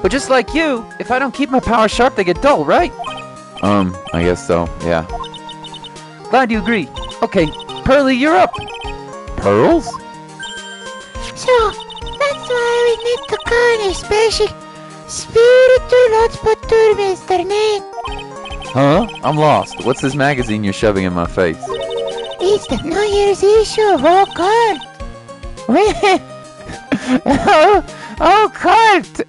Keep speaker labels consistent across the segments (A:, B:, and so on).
A: But just like you, if I don't keep my powers sharp, they get dull, right? I guess so, yeah. Glad you agree. Okay, Pearly, you're up. Pearls?
B: So, that's why we need to call a special spiritual hotspot tour, Mr. Nick.
A: Huh? I'm lost. What's this magazine you're shoving in my face?
B: It's the New Year's issue of All Cult.
A: Oh, cult!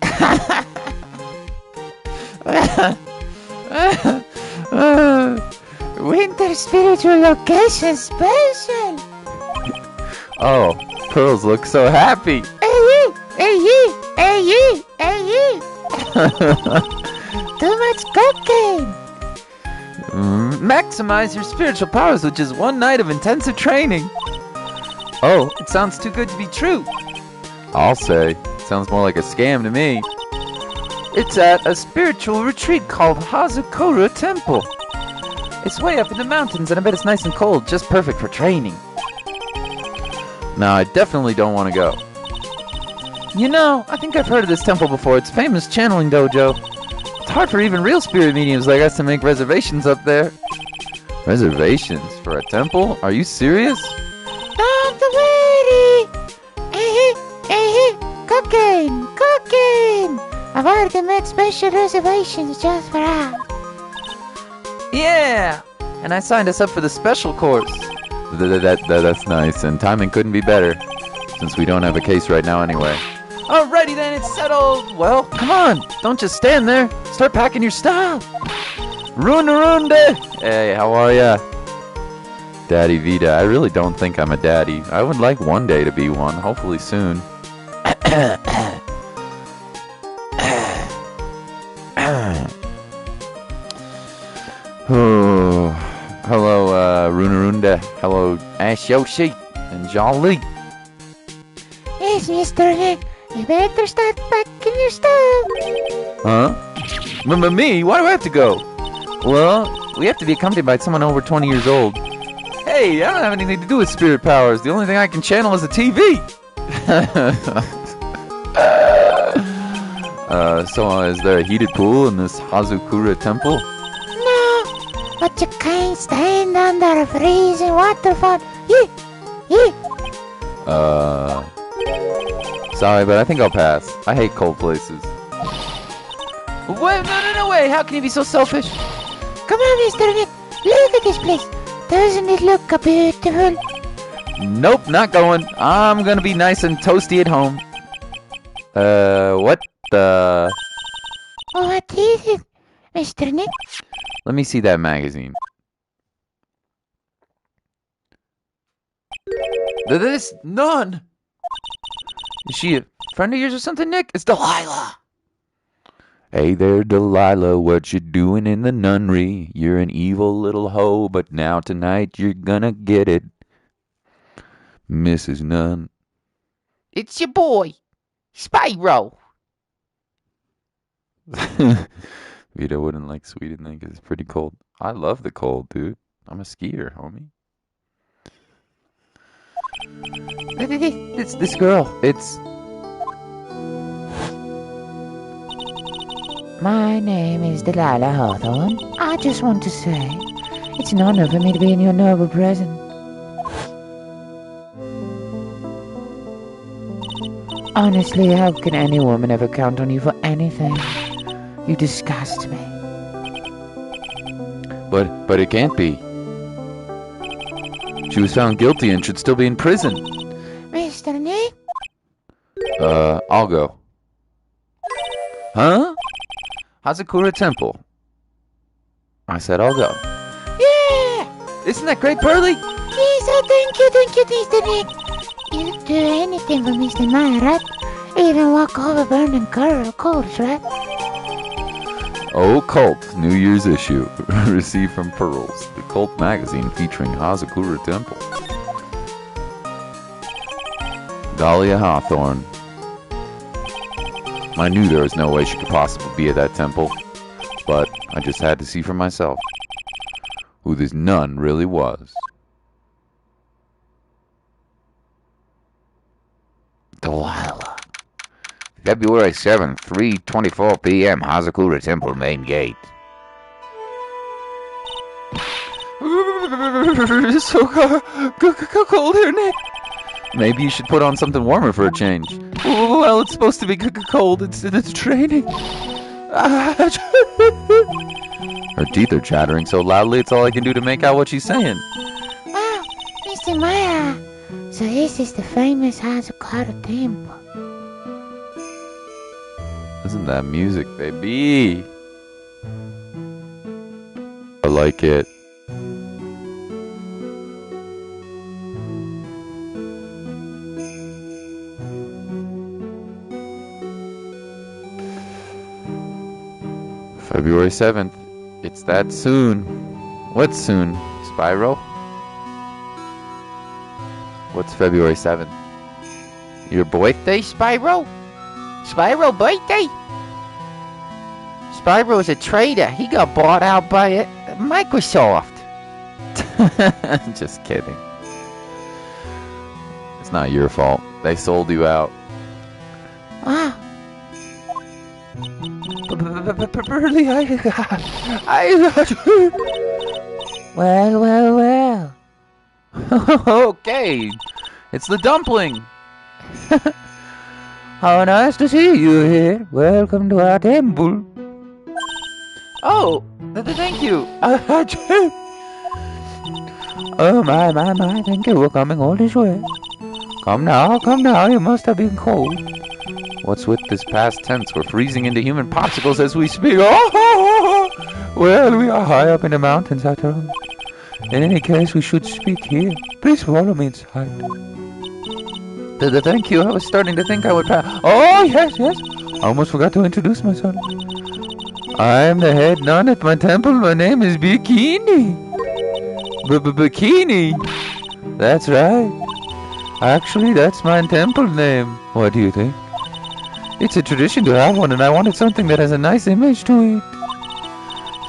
B: Winter spiritual location special.
A: Oh, Pearls look so happy.
B: Hey. Too much cocaine.
A: Maximize your spiritual powers with just one night of intensive training. Oh, it sounds too good to be true. I'll say. Sounds more like a scam to me. It's at a spiritual retreat called Hazakura Temple. It's way up in the mountains, and I bet it's nice and cold, just perfect for training. No, I definitely don't want to go. You know, I think I've heard of this temple before. It's a famous channeling dojo. It's hard for even real spirit mediums like us to make reservations up there. Reservations for a temple? Are you serious?
B: Don't worry. Cocaine. I've already made special reservations just for us.
A: Yeah, and I signed us up for the special course. That's nice, and timing couldn't be better, since we don't have a case right now anyway. Alrighty then, it's settled. Well, come on, don't just stand there. Start packing your stuff. Runarunde. Hey, how are ya? Daddy Vita, I really don't think I'm a daddy. I would like one day to be one, hopefully soon. Oh, hello, Runarunda. Hello, Ash Yoshi and Jolly.
B: Yes, Mr. Nick. You better start packing your stuff.
A: Huh? Me? Why do I have to go? Well, we have to be accompanied by someone over 20 years old. Hey, I don't have anything to do with spirit powers. The only thing I can channel is a TV. So is there a heated pool in this Hazakura temple?
B: No, but you can't stand under a freezing waterfall.
A: Sorry, but I think I'll pass. I hate cold places. Wait, no way! How can you be so selfish?
B: Come on, Mr. Nick. Look at this place. Doesn't it look beautiful?
A: Nope, not going. I'm gonna be nice and toasty at home. What the?
B: What is it, Mr. Nick?
A: Let me see that magazine. This nun. Is she a friend of yours or something, Nick? It's Delilah. Hey there, Delilah, what you doing in the nunnery? You're an evil little hoe, but now tonight you're gonna get it. Mrs. Nun.
B: It's your boy, Spyro.
A: Vito wouldn't like Sweden then because it's pretty cold. I love the cold, dude. I'm a skier, homie. This girl, it's...
B: My name is Delilah Hawthorne. I just want to say, it's an honor for me to be in your noble presence. Honestly, how can any woman ever count on you for anything? You disgust me.
A: But it can't be. She was found guilty and should still be in prison.
B: Mr. Nick?
A: I'll go. Huh? Hazakura Temple. I said I'll go.
B: Yeah!
A: Isn't that great, Pearly?
B: Yes, thank you, Mr. Nick. You'd do anything for Mr. Meyer, right? Even walk over burning coals, right?
A: Oh, Cult, New Year's issue. Received from Pearls, the cult magazine featuring Hazakura Temple. Dahlia Hawthorne. I knew there was no way she could possibly be at that temple, but I just had to see for myself who this nun really was. Delilah. February 7th, 3:24 p.m. Hazakura Temple main gate. It's so cold here, Nick. Maybe you should put on something warmer for a change. Well, it's supposed to be cold. It's training. Her teeth are chattering so loudly it's all I can do to make out what she's saying.
B: Wow, Mr. Maya. So this is the famous Hazakura Temple.
A: Isn't that music, baby? I like it. February 7th. It's that soon. What's soon? Spyro? What's February 7th? Your birthday, Spyro? Spyro birthday? Spyro's a traitor. He got bought out by Microsoft. Just kidding. It's not your fault. They sold you out.
B: Wow.
A: Burley,
B: Well.
A: Okay. It's the dumpling.
B: How nice to see you here. Welcome to our temple.
A: Oh, thank you.
B: Oh, my. Thank you for coming all this way. Come now. You must have been cold.
A: What's with this past tense? We're freezing into human popsicles as we speak. Oh!
B: Well, we are high up in the mountains after all. In any case, we should speak here. Please follow me inside.
A: Thank you. I was starting to think I would pass.
B: Oh, yes. I almost forgot to introduce myself. I am the head nun at my temple. My name is Bikini.
A: Bikini?
B: That's right. Actually, that's my temple name. What do you think? It's a tradition to have one, and I wanted something that has a nice image to it.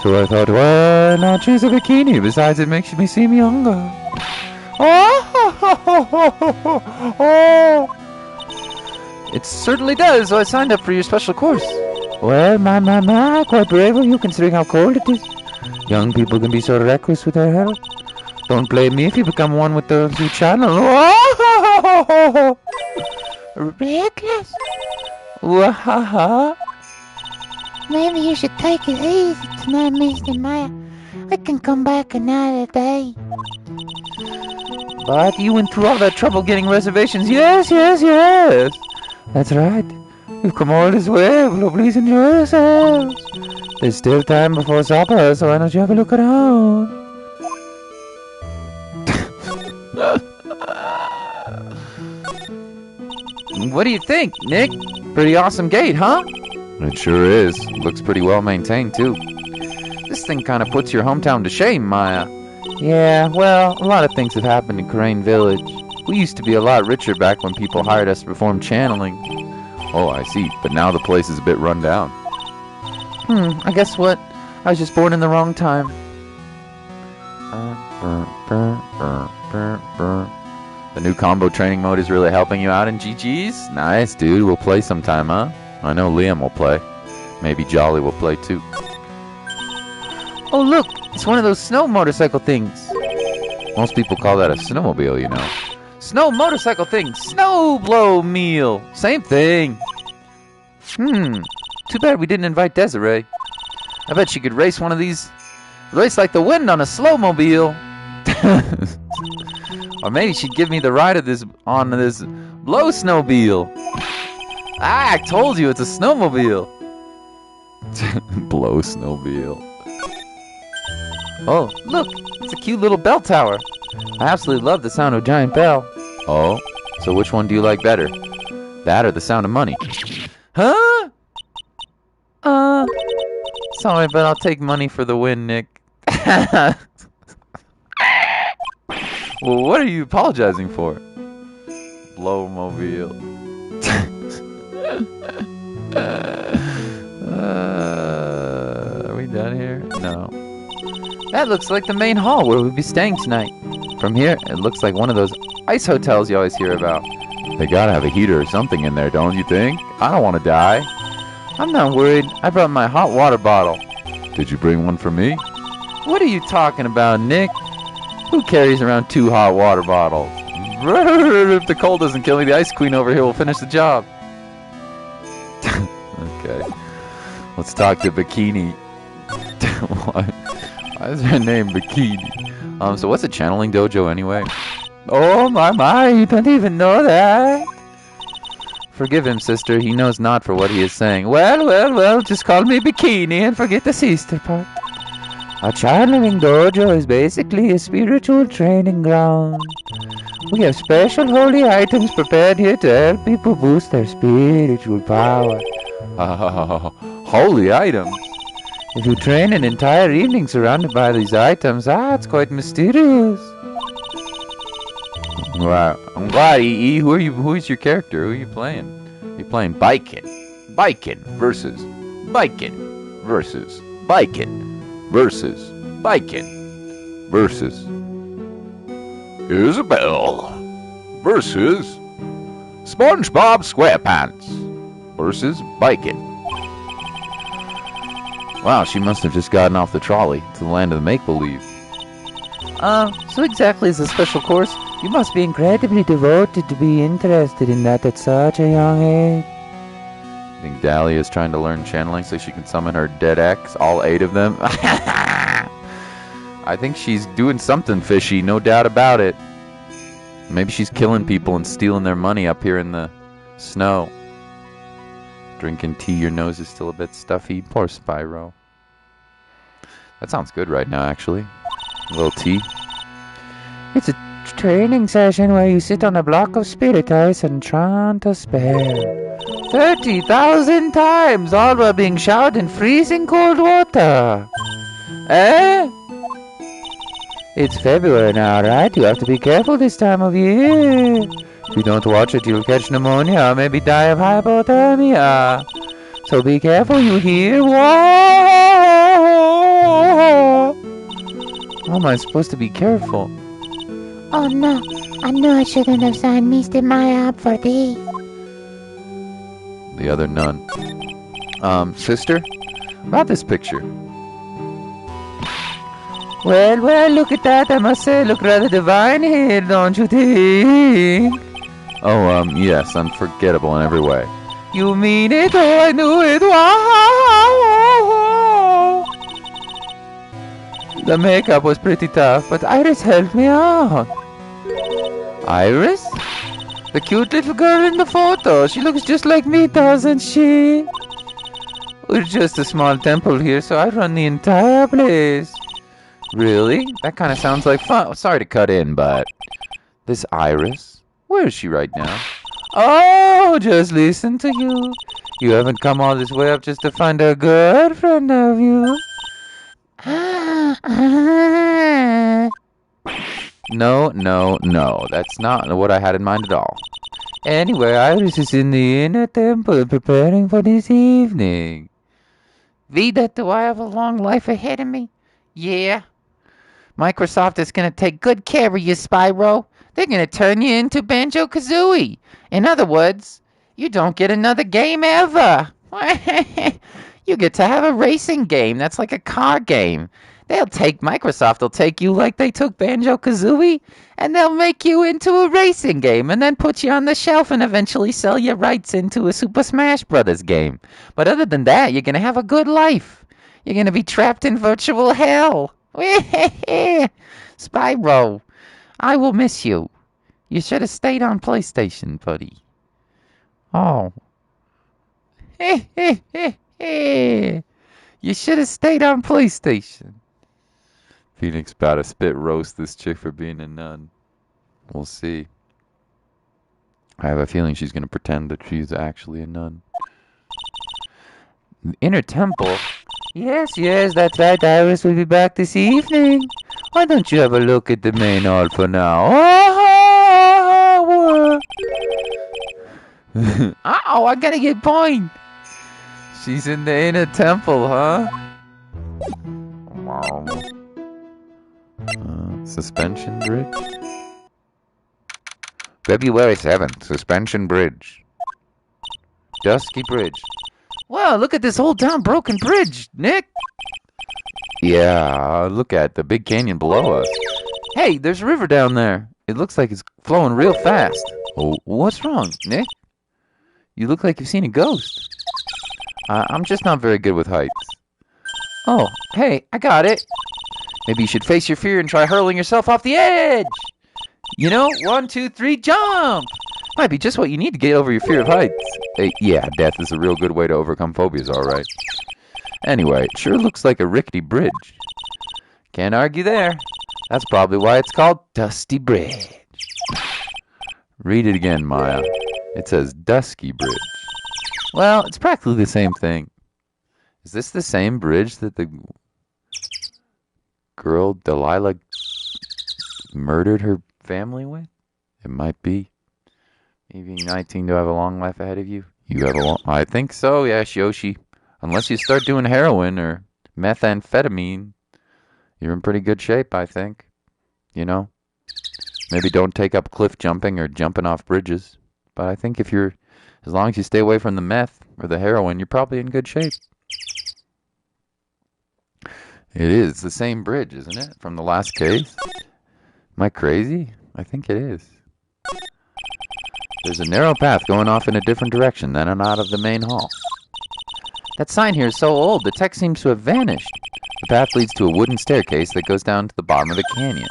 B: So I thought, why not choose a bikini? Besides, it makes me seem younger. Oh!
A: It certainly does. So I signed up for your special course.
B: Well, my, quite brave of you considering how cold it is. Young people can be so reckless with their health. Don't blame me if you become one with the new channel.
A: Reckless?
B: Wahaha.
A: Maybe you should take it easy tonight, Mr. Maya. I can come back another day.
B: But you went through all that trouble getting reservations. Yes. That's right. You've come all this way. Well, please enjoy yourselves. There's still time before supper, so why don't you have a look around?
A: What do you think, Nick? Pretty awesome gate, huh? It sure is. Looks pretty well maintained, too. This thing kind of puts your hometown to shame, Maya.
B: Yeah, well, a lot of things have happened in Crane Village.
A: We used to be a lot richer back when people hired us to perform channeling. Oh, I see. But now the place is a bit run down.
B: I guess what? I was just born in the wrong time.
A: The new combo training mode is really helping you out in GG's? Nice, dude. We'll play sometime, huh? I know Liam will play. Maybe Jolly will play, too.
B: Oh, look! It's one of those snow motorcycle things.
A: Most people call that a snowmobile, you know.
B: Snow motorcycle thing! Snow blow meal! Same thing! Too bad we didn't invite Desiree. I bet she could race one of these. Race like the wind on a slowmobile. Or maybe she'd give me the ride of this on this blow snowmobile. I told you it's a snowmobile.
A: Blow snowmobile.
B: Oh, look! It's a cute little bell tower. I absolutely love the sound of a giant bell.
A: Oh? So which one do you like better? That or the sound of money?
B: Huh? Sorry, but I'll take money for the win, Nick.
A: Well, what are you apologizing for? Blowmobile. Are we done here? No.
B: That looks like the main hall where we'll be staying tonight. From here, it looks like one of those ice hotels you always hear about.
A: They gotta have a heater or something in there, don't you think? I don't want to die.
B: I'm not worried. I brought my hot water bottle.
A: Did you bring one for me?
B: What are you talking about, Nick? Who carries around 2 hot water bottles?
A: If the cold doesn't kill me, the Ice Queen over here will finish the job. Okay. Let's talk to Bikini. Why is her name Bikini? So what's a channeling dojo anyway?
B: Oh my, you don't even know that?
A: Forgive him, sister. He knows not for what he is saying.
B: Well, just call me Bikini and forget the sister part. A channeling dojo is basically a spiritual training ground. We have special holy items prepared here to help people boost their spiritual power.
A: Holy items?
B: If you train an entire evening surrounded by these items, it's quite mysterious.
A: Wow. I'm glad, E.E. Who is your character? Who are you playing? You're playing Bikin. Bikin versus Bikin versus Bikin versus Bikin versus Isabel versus SpongeBob SquarePants versus Bikin. Wow, she must have just gotten off the trolley to the land of the make-believe.
B: So exactly as a special course, you must be incredibly devoted to be interested in that at such a young age.
A: I think Dahlia is trying to learn channeling so she can summon her dead ex, all 8 of them. I think she's doing something fishy, no doubt about it. Maybe she's killing people and stealing their money up here in the snow. Drinking tea, your nose is still a bit stuffy. Poor Spyro. That sounds good right now, actually. A little tea.
B: It's a training session where you sit on a block of spirit ice and chant a spell 30,000 times, all while being showered in freezing cold water. Eh? It's February now, right? You have to be careful this time of year. If you don't watch it, you'll catch pneumonia or maybe die of hypothermia. So be careful, you hear? Whoa!
A: How am I supposed to be careful?
C: Oh no, I knew I shouldn't have signed Mr. Maya up for thee.
A: The other nun. Sister? About this picture.
B: Well, look at that. I must say, look rather divine here, don't you think?
A: Oh, yes, unforgettable in every way.
B: You mean it? Oh, I knew it. Wow! The makeup was pretty tough, but Iris helped me out. Iris? The cute little girl in the photo. She looks just like me, doesn't she? We're just a small temple here, so I run the entire place.
A: Really? That kind of sounds like fun. Sorry to cut in, but... This Iris? Where is she right now?
B: Oh, just listen to you. You haven't come all this way up just to find a good friend of you.
A: No. That's not what I had in mind at all.
B: Anyway, Iris is in the inner temple preparing for this evening.
C: Vida, do I have a long life ahead of me? Yeah. Microsoft is going to take good care of you, Spyro. They're going to turn you into Banjo-Kazooie. In other words, you don't get another game ever. You get to have a racing game that's like a car game. Microsoft will take you like they took Banjo-Kazooie, and they'll make you into a racing game and then put you on the shelf and eventually sell your rights into a Super Smash Brothers game. But other than that, you're going to have a good life. You're going to be trapped in virtual hell. Spyro, I will miss you. You should have stayed on PlayStation, buddy. Oh. You should have stayed on PlayStation.
A: Phoenix about to spit roast this chick for being a nun. We'll see. I have a feeling she's going to pretend that she's actually a nun.
B: Inner temple? Yes, that's right. Iris will be back this evening. Why don't you have a look at the main hall for now?
C: Uh-oh, I gotta get point.
B: She's in the inner temple, huh?
A: Suspension bridge?
B: February 7th, Suspension Bridge. Dusky Bridge.
C: Wow, look at this whole down broken bridge, Nick.
B: Yeah, look at the big canyon below us.
C: Hey, there's a river down there. It looks like it's flowing real fast.
B: Oh,
C: What's wrong, Nick? You look like you've seen a ghost.
B: I'm just not very good with heights.
C: Oh, hey, I got it. Maybe you should face your fear and try hurling yourself off the edge. You know, 1, 2, 3, jump! Might be just what you need to get over your fear of heights.
B: Yeah, death is a real good way to overcome phobias, all right. Anyway, it sure looks like a rickety bridge.
C: Can't argue there. That's probably why it's called Dusty Bridge.
B: Read it again, Maya. It says Dusky Bridge.
C: Well, it's practically the same thing.
B: Is this the same bridge that the girl Delilah murdered her family with? It might be.
C: Maybe 19 to have a long life ahead of you.
B: You have a long...
C: I think so, yes, Yoshi. Unless you start doing heroin or methamphetamine, you're in pretty good shape, I think. You know? Maybe don't take up cliff jumping or jumping off bridges. But I think if you're... As long as you stay away from the meth or the heroin, you're probably in good shape.
B: It is the same bridge, isn't it? From the last case? Am I crazy? I think it is. There's a narrow path going off in a different direction than and out of the main hall.
C: That sign here is so old, the text seems to have vanished.
B: The path leads to a wooden staircase that goes down to the bottom of the canyon.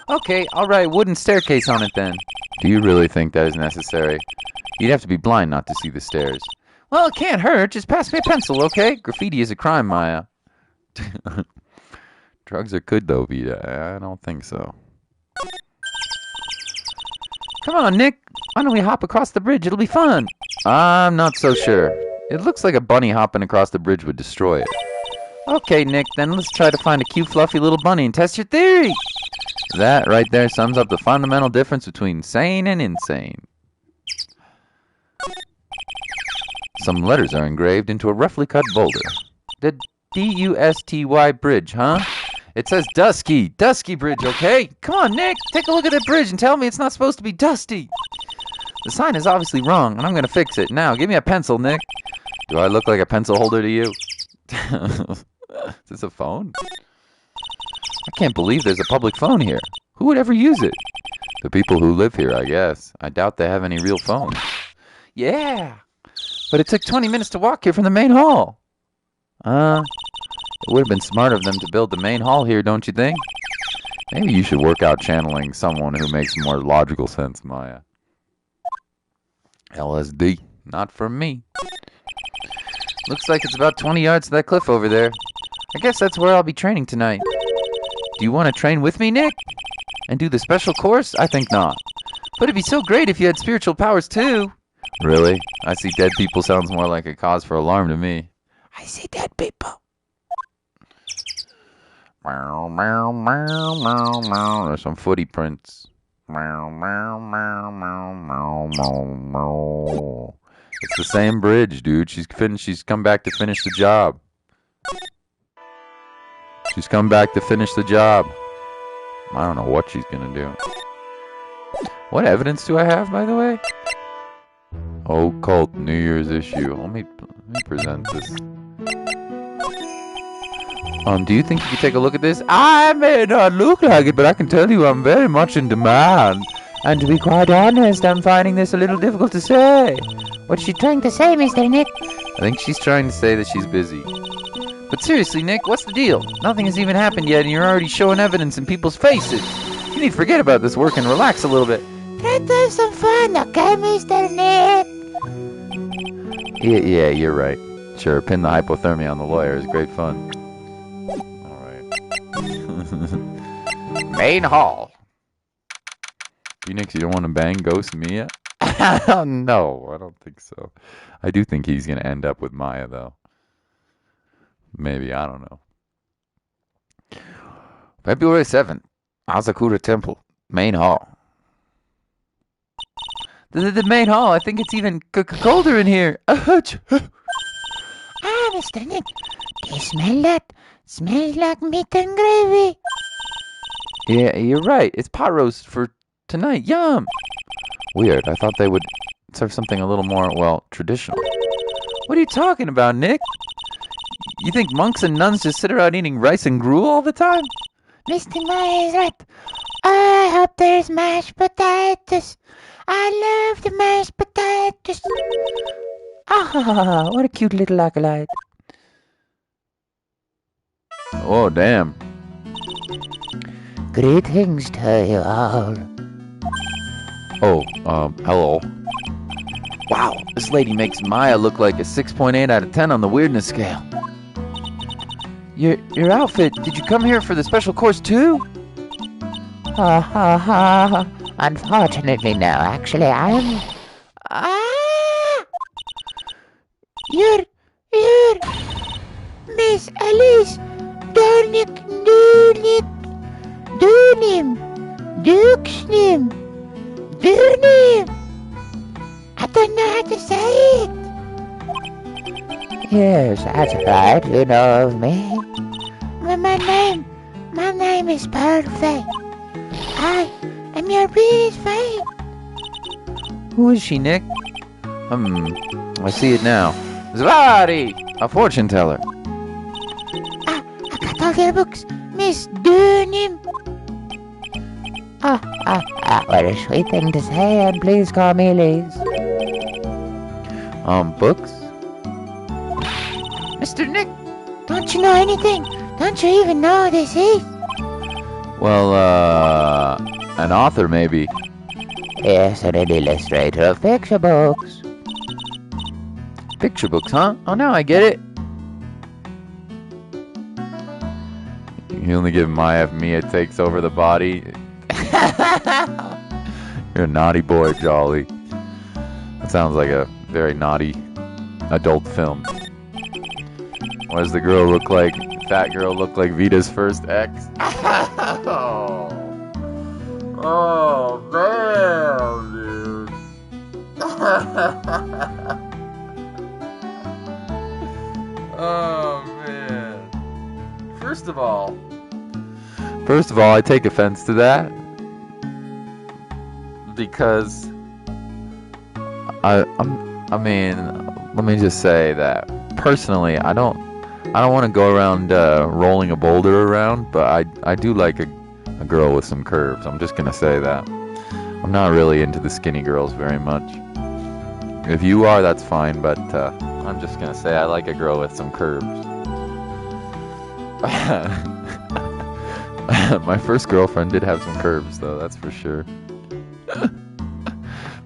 C: Okay, I'll write wooden staircase on it then.
B: Do you really think that is necessary? You'd have to be blind not to see the stairs.
C: Well, it can't hurt. Just pass me a pencil, okay? Graffiti is a crime, Maya.
B: Drugs are good, though, Vita. I don't think so.
C: Come on, Nick. Why don't we hop across the bridge? It'll be fun.
B: I'm not so sure. It looks like a bunny hopping across the bridge would destroy it.
C: Okay, Nick, then let's try to find a cute, fluffy little bunny and test your theory.
B: That right there sums up the fundamental difference between sane and insane. Some letters are engraved into a roughly cut boulder.
C: The D-U-S-T-Y bridge, huh? It says Dusky Bridge, okay? Come on, Nick, take a look at the bridge and tell me it's not supposed to be dusty. The sign is obviously wrong, and I'm going to fix it. Now, give me a pencil, Nick.
B: Do I look like a pencil holder to you? Is this a phone? I can't believe there's a public phone here. Who would ever use it? The people who live here, I guess. I doubt they have any real phones.
C: Yeah, but it took 20 minutes to walk here from the main hall.
B: It would have been smart of them to build the main hall here, don't you think? Maybe you should work out channeling someone who makes more logical sense, Maya. LSD. Not for me.
C: Looks like it's about 20 yards to that cliff over there. I guess that's where I'll be training tonight. Do you want to train with me, Nick? And do the special course? I think not. But it'd be so great if you had spiritual powers, too.
B: Really? I see dead people sounds more like a cause for alarm to me.
C: I see dead people.
B: Meow, meow, meow, meow, meow. There's some footy prints. Meow, meow, meow, meow, meow, meow, meow. It's the same bridge, dude. She's come back to finish the job. She's come back to finish the job. I don't know what she's gonna do. What evidence do I have, by the way? Oh, cult New Year's issue. Let me present this. Do you think you could take a look at this?
C: I may not look like it, but I can tell you I'm very much in demand. And to be quite honest, I'm finding this a little difficult to say. What's she trying to say, Mr. Nick?
B: I think she's trying to say that she's busy.
C: But seriously, Nick, what's the deal? Nothing has even happened yet, and you're already showing evidence in people's faces. You need to forget about this work and relax a little bit.
D: Try to have some fun, okay, Mr. Nick?
B: Yeah, you're right. Sure, pin the hypothermia on the lawyer is great fun.
C: Main hall.
B: Phoenix, you don't want to bang Ghost Mia? No, I don't think so. I do think he's going to end up with Maya, though. Maybe, I don't know.
C: February 7th, Asakura Temple, main hall. The main hall, I think it's even colder in here.
D: Mr. Nick, do you smell that? Smells like meat and gravy.
C: Yeah, you're right. It's pot roast for tonight. Yum.
A: Weird. I thought they would serve something a little more, well, traditional. What are you talking about, Nick? You think monks and nuns just sit around eating rice and gruel all the time?
D: Mr. Maya is right. I hope there's mashed potatoes. I love the mashed potatoes.
C: Ah, what a cute little acolyte.
A: Oh, damn.
C: Greetings to you all.
A: Oh, hello. Wow, this lady makes Maya look like a 6.8 out of 10 on the weirdness scale. Your outfit, did you come here for the special course too?
C: Ha ha ha. Unfortunately, no. Actually, I am.
D: Ah! You're Miss Alice. Duxnim. I don't know how to say it.
C: Yes, that's right. You know of me.
D: My name is Perfect. I am your biggest fan.
A: Who is she, Nick? I see it now. Zvari! A fortune teller.
D: I got all their books, Miss Durnim.
C: What a sweet thing to say, and please call me Liz.
A: Books?
D: Mr. Nick, don't you know anything? Don't you even know what this is?
A: Well, an author maybe.
C: Yes, and an illustrator of picture books.
A: Picture books, huh? Oh, now I get it. You only give Maya if Mia takes over the body. You're a naughty boy, Jolly. That sounds like a very naughty adult film. What does the girl look like? Fat girl look like Vita's first ex? Oh, man, dude. Oh, man. First of all, I take offense to that because I mean, let me just say that personally, I don't want to go around rolling a boulder around, but I do like a girl with some curves. I'm just gonna say that. I'm not really into the skinny girls very much. If you are, that's fine, but I'm just gonna say I like a girl with some curves. My first girlfriend did have some curves, though, that's for sure.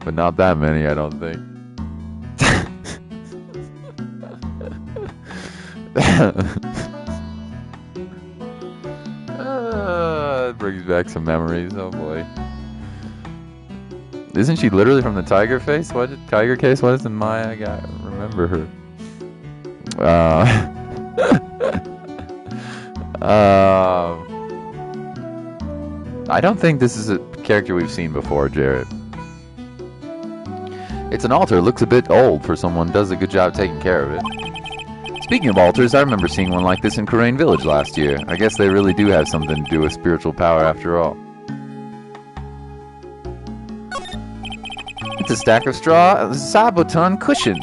A: But not that many, I don't think. It brings back some memories, oh boy. Isn't she literally from the Tiger Case? Why doesn't Maya remember her? I don't think this is a character we've seen before, Jared. It's an altar. It looks a bit old for someone who does a good job taking care of it. Speaking of altars, I remember seeing one like this in Kurain Village last year. I guess they really do have something to do with spiritual power after all. It's a stack of straw zabuton cushions.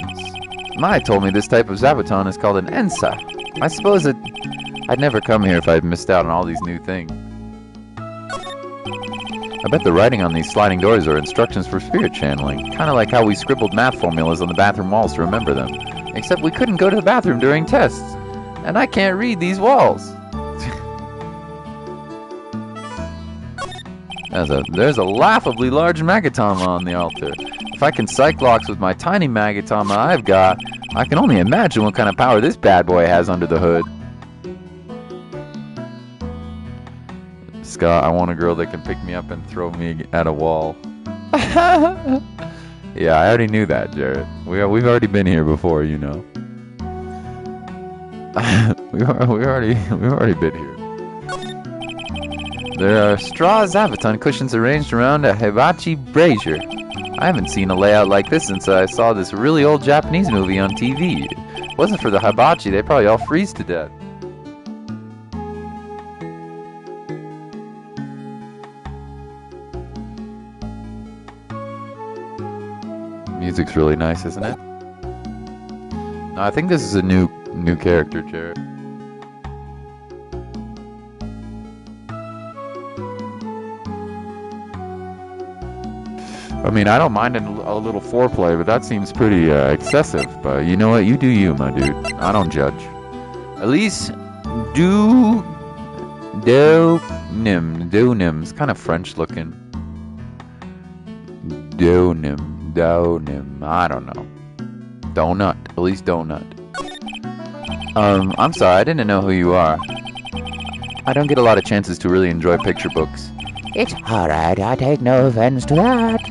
A: Maya told me this type of zabuton is called an ensa. I suppose I'd never come here if I'd missed out on all these new things. I bet the writing on these sliding doors are instructions for spirit channeling, kind of like how we scribbled math formulas on the bathroom walls to remember them. Except we couldn't go to the bathroom during tests, and I can't read these walls. There's a laughably large Magatama on the altar. If I can cyclox with my tiny Magatama I've got, I can only imagine what kind of power this bad boy has under the hood. Scott, I want a girl that can pick me up and throw me at a wall. Yeah, I already knew that, Jared. We've already been here before, you know. we've already been here. There are straw zabuton cushions arranged around a hibachi brazier. I haven't seen a layout like this since I saw this really old Japanese movie on TV. If it wasn't for the hibachi, they'd probably all freeze to death. music's really nice, isn't it? No, I think this is a new character, Jared. I mean, I don't mind a little foreplay, but that seems pretty excessive. But you know what? You do you, my dude. I don't judge. At least do nim. It's kind of French looking. Donim. I don't know. Donut. At least donut. I'm sorry. I didn't know who you are. I don't get a lot of chances to really enjoy picture books.
C: It's alright, I take no offense to that.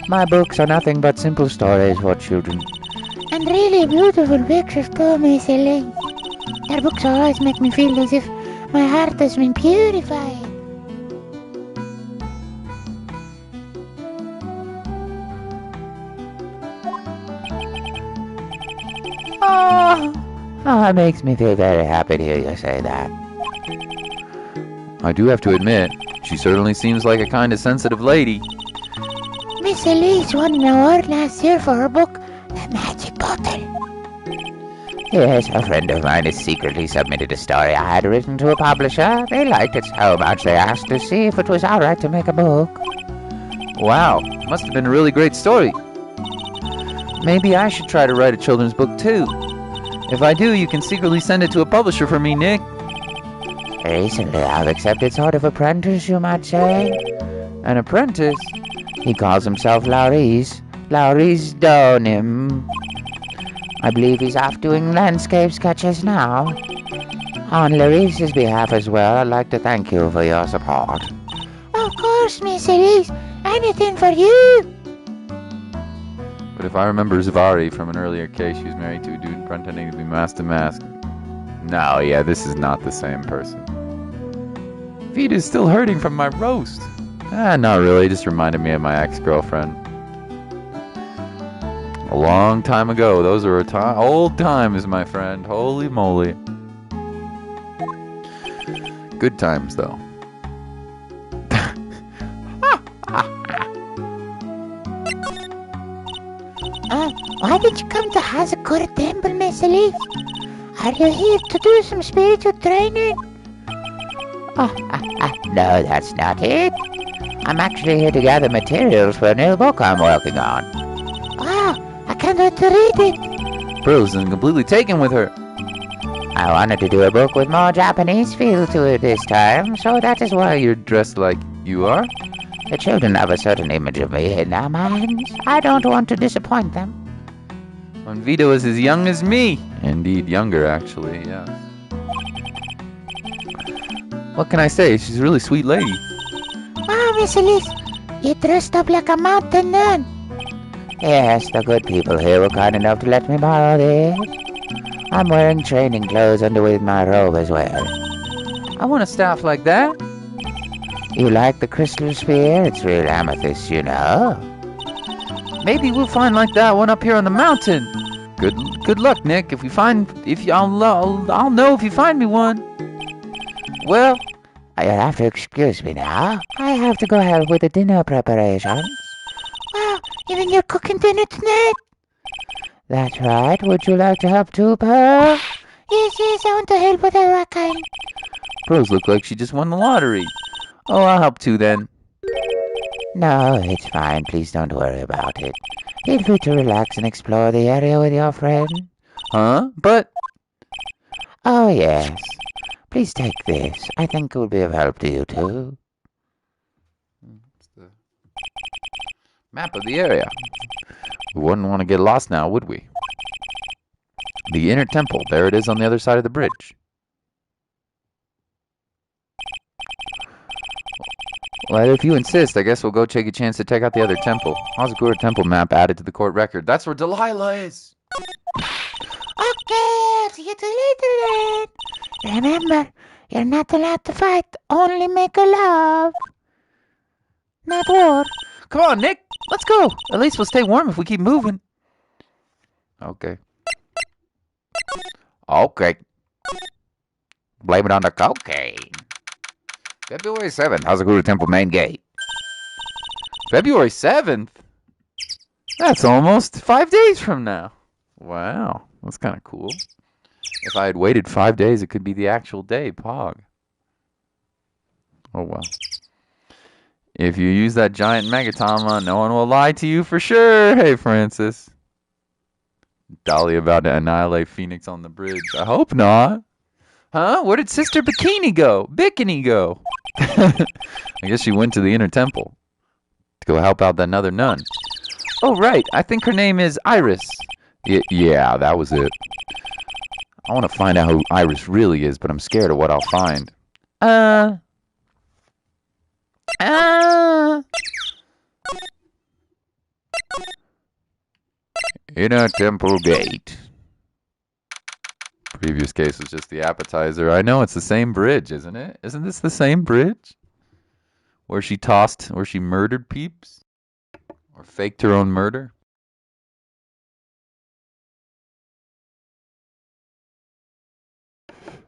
C: My books are nothing but simple stories for children.
D: And really beautiful pictures too, Miss Elise. Their books always make me feel as if my heart has been purified.
C: Oh, it makes me feel very happy to hear you say that.
A: I do have to admit, she certainly seems like a kind of sensitive lady.
D: Miss Elise won an award last year for her book, The Magic Bottle.
C: Yes, a friend of mine has secretly submitted a story I had written to a publisher. They liked it so much they asked to see if it was alright to make a book.
A: Wow, must have been a really great story. Maybe I should try to write a children's book too. If I do, you can secretly send it to a publisher for me, Nick.
C: Recently, I've accepted sort of apprentice, you might say.
A: An apprentice?
C: He calls himself Laurice Donim. I believe he's off doing landscape sketches now. On Laurice's behalf as well, I'd like to thank you for your support.
D: Of course, Miss Elise. Anything for you.
A: But if I remember Zvari from an earlier case, she was married to a dude pretending to be mask to mask. No, yeah, this is not the same person. Vita's still hurting from my roast. Not really, just reminded me of my ex-girlfriend. A long time ago. Those are old times, my friend. Holy moly. Good times, though.
D: Why did you come to Hazakura Temple, Miss Elise? Are you here to do some spiritual training?
C: No, that's not it. I'm actually here to gather materials for a new book I'm working on.
D: Wow, I can't wait to read it.
A: Pearl's is completely taken with her.
C: I wanted to do a book with more Japanese feel to it this time, so that is why
A: You're dressed like you are?
C: the children have a certain image of me in their minds. I don't want to disappoint them.
A: When Vito was as young as me. Indeed, younger, actually, yeah. What can I say? She's a really sweet lady.
D: Wow, Miss Elise, you dressed up like a mountain nun.
C: Yes, the good people here were kind enough to let me borrow this. I'm wearing training clothes underneath my robe as well.
A: I want a staff like that.
C: You like the crystal sphere? It's real amethyst, you know.
A: Maybe we'll find like that one up here on the mountain. Good luck, Nick. I'll know if you find me one. Well,
C: You'll have to excuse me now. I have to go help with the dinner preparations.
D: Wow, even you're cooking dinner tonight?
C: That's right. Would you like to help too, Pearl?
D: Yes, I want to help with that kind.
A: Pearls look like she just won the lottery. Oh, I'll help too then.
C: No, it's fine. Please don't worry about it. Feel free to relax and explore the area with your friend.
A: Huh? But...
C: Oh, yes. Please take this. I think it will be of help to you, too.
A: It's the map of the area. We wouldn't want to get lost now, would we? The inner temple. There it is on the other side of the bridge. Well, if you insist, I guess we'll go take a chance to check out the other temple. Hazakura Temple map added to the court record. That's where Delilah is.
D: Okay, see you later then. Remember, you're not allowed to fight, only make a love. Not war.
A: Come on, Nick. Let's go. At least we'll stay warm if we keep moving. Okay. Okay. Blame it on the cocaine. February 7th, Hazakura Temple main gate. February 7th? That's almost 5 days from now. Wow, that's kind of cool. If I had waited 5 days, it could be the actual day, Pog. Oh well. If you use that giant Megatama, no one will lie to you for sure. Hey, Francis. Dolly about to annihilate Phoenix on the bridge. I hope not. Huh? Where did Sister Bikini go? Bikini go? I guess she went to the inner temple to go help out that other nun. Oh, right. I think her name is Iris. Yeah, that was it. I want to find out who Iris really is, but I'm scared of what I'll find. Inner temple gate. Previous case was just the appetizer. I know it's the same bridge, isn't it? Isn't this the same bridge? Where she murdered peeps? Or faked her own murder?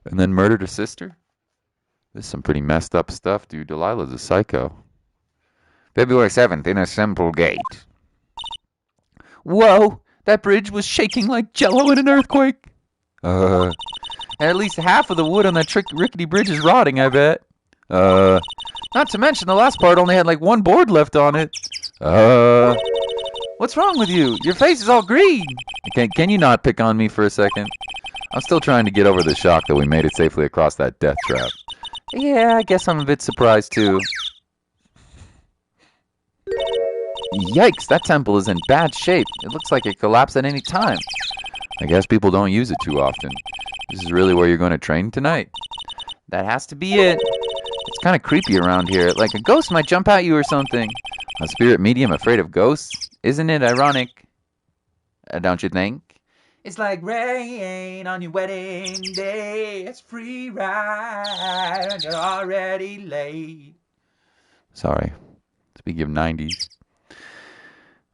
A: And then murdered her sister? This is some pretty messed up stuff, dude. Delilah's a psycho. February 7th, Inner Temple Gate. Whoa! That bridge was shaking like jello in an earthquake. And at least half of the wood on that rickety bridge is rotting, I bet. Not to mention the last part only had like one board left on it. What's wrong with you? Your face is all green. Can you not pick on me for a second? I'm still trying to get over the shock that we made it safely across that death trap. Yeah, I guess I'm a bit surprised too. Yikes, that temple is in bad shape. It looks like it collapsed at any time. I guess people don't use it too often. This is really where you're going to train tonight? That has to be it. It's kind of creepy around here, like a ghost might jump at you or something. A spirit medium afraid of ghosts? Isn't it ironic? Don't you think? It's like rain on your wedding day. It's free ride and you're already late. Sorry. Speaking of 90s.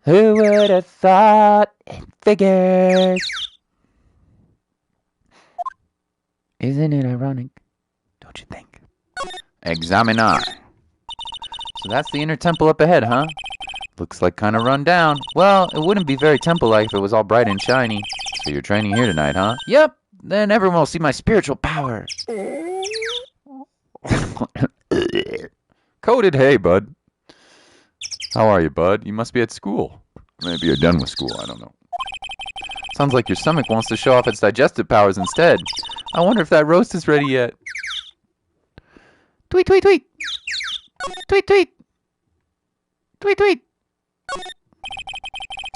A: Who would have thought it figures? Isn't it ironic? Don't you think? Examiner. So that's the inner temple up ahead, huh? Looks like kind of run down. Well, it wouldn't be very temple-like if it was all bright and shiny. So you're training here tonight, huh? Yep. Then everyone will see my spiritual power. Coded hay, bud. How are you, bud? You must be at school. Maybe you're done with school, I don't know. Sounds like your stomach wants to show off its digestive powers instead. I wonder if that roast is ready yet. Tweet, tweet, tweet. Tweet, tweet. Tweet, tweet.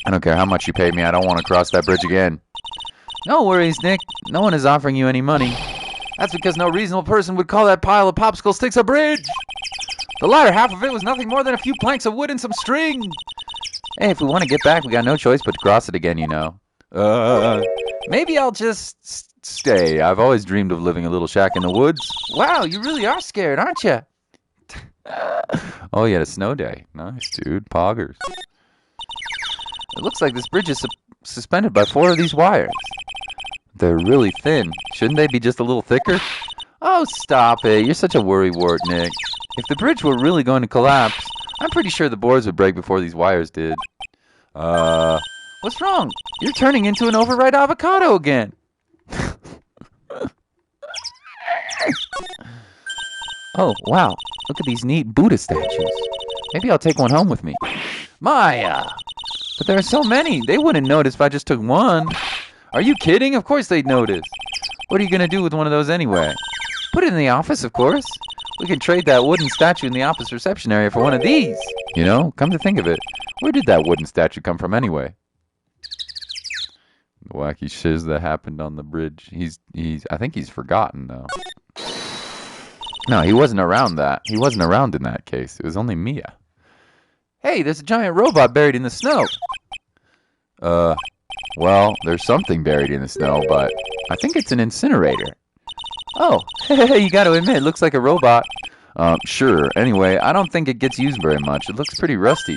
A: I don't care how much you paid me, I don't want to cross that bridge again. No worries, Nick. No one is offering you any money. That's because no reasonable person would call that pile of popsicle sticks a bridge. The latter half of it was nothing more than a few planks of wood and some string. Hey, if we want to get back, we got no choice but to cross it again, you know. Maybe I'll just stay. I've always dreamed of living a little shack in the woods. Wow, you really are scared, aren't you? Oh, you had a snow day. Nice, dude. Poggers. It looks like this bridge is suspended by 4 of these wires. They're really thin. Shouldn't they be just a little thicker? Oh, stop it. You're such a worrywart, Nick. If the bridge were really going to collapse, I'm pretty sure the boards would break before these wires did. What's wrong? You're turning into an overripe avocado again. Oh, wow. Look at these neat Buddha statues. Maybe I'll take one home with me. Maya! But there are so many. They wouldn't notice if I just took one. Are you kidding? Of course they'd notice. What are you going to do with one of those anyway? Put it in the office, of course. We can trade that wooden statue in the office reception area for one of these. You know, come to think of it, where did that wooden statue come from anyway? The wacky shiz that happened on the bridge. I think he's forgotten now. No, he wasn't around that. He wasn't around in that case. It was only Mia. Hey, there's a giant robot buried in the snow. Well, there's something buried in the snow, but I think it's an incinerator. Oh, you gotta admit, it looks like a robot. Sure. Anyway, I don't think it gets used very much. It looks pretty rusty.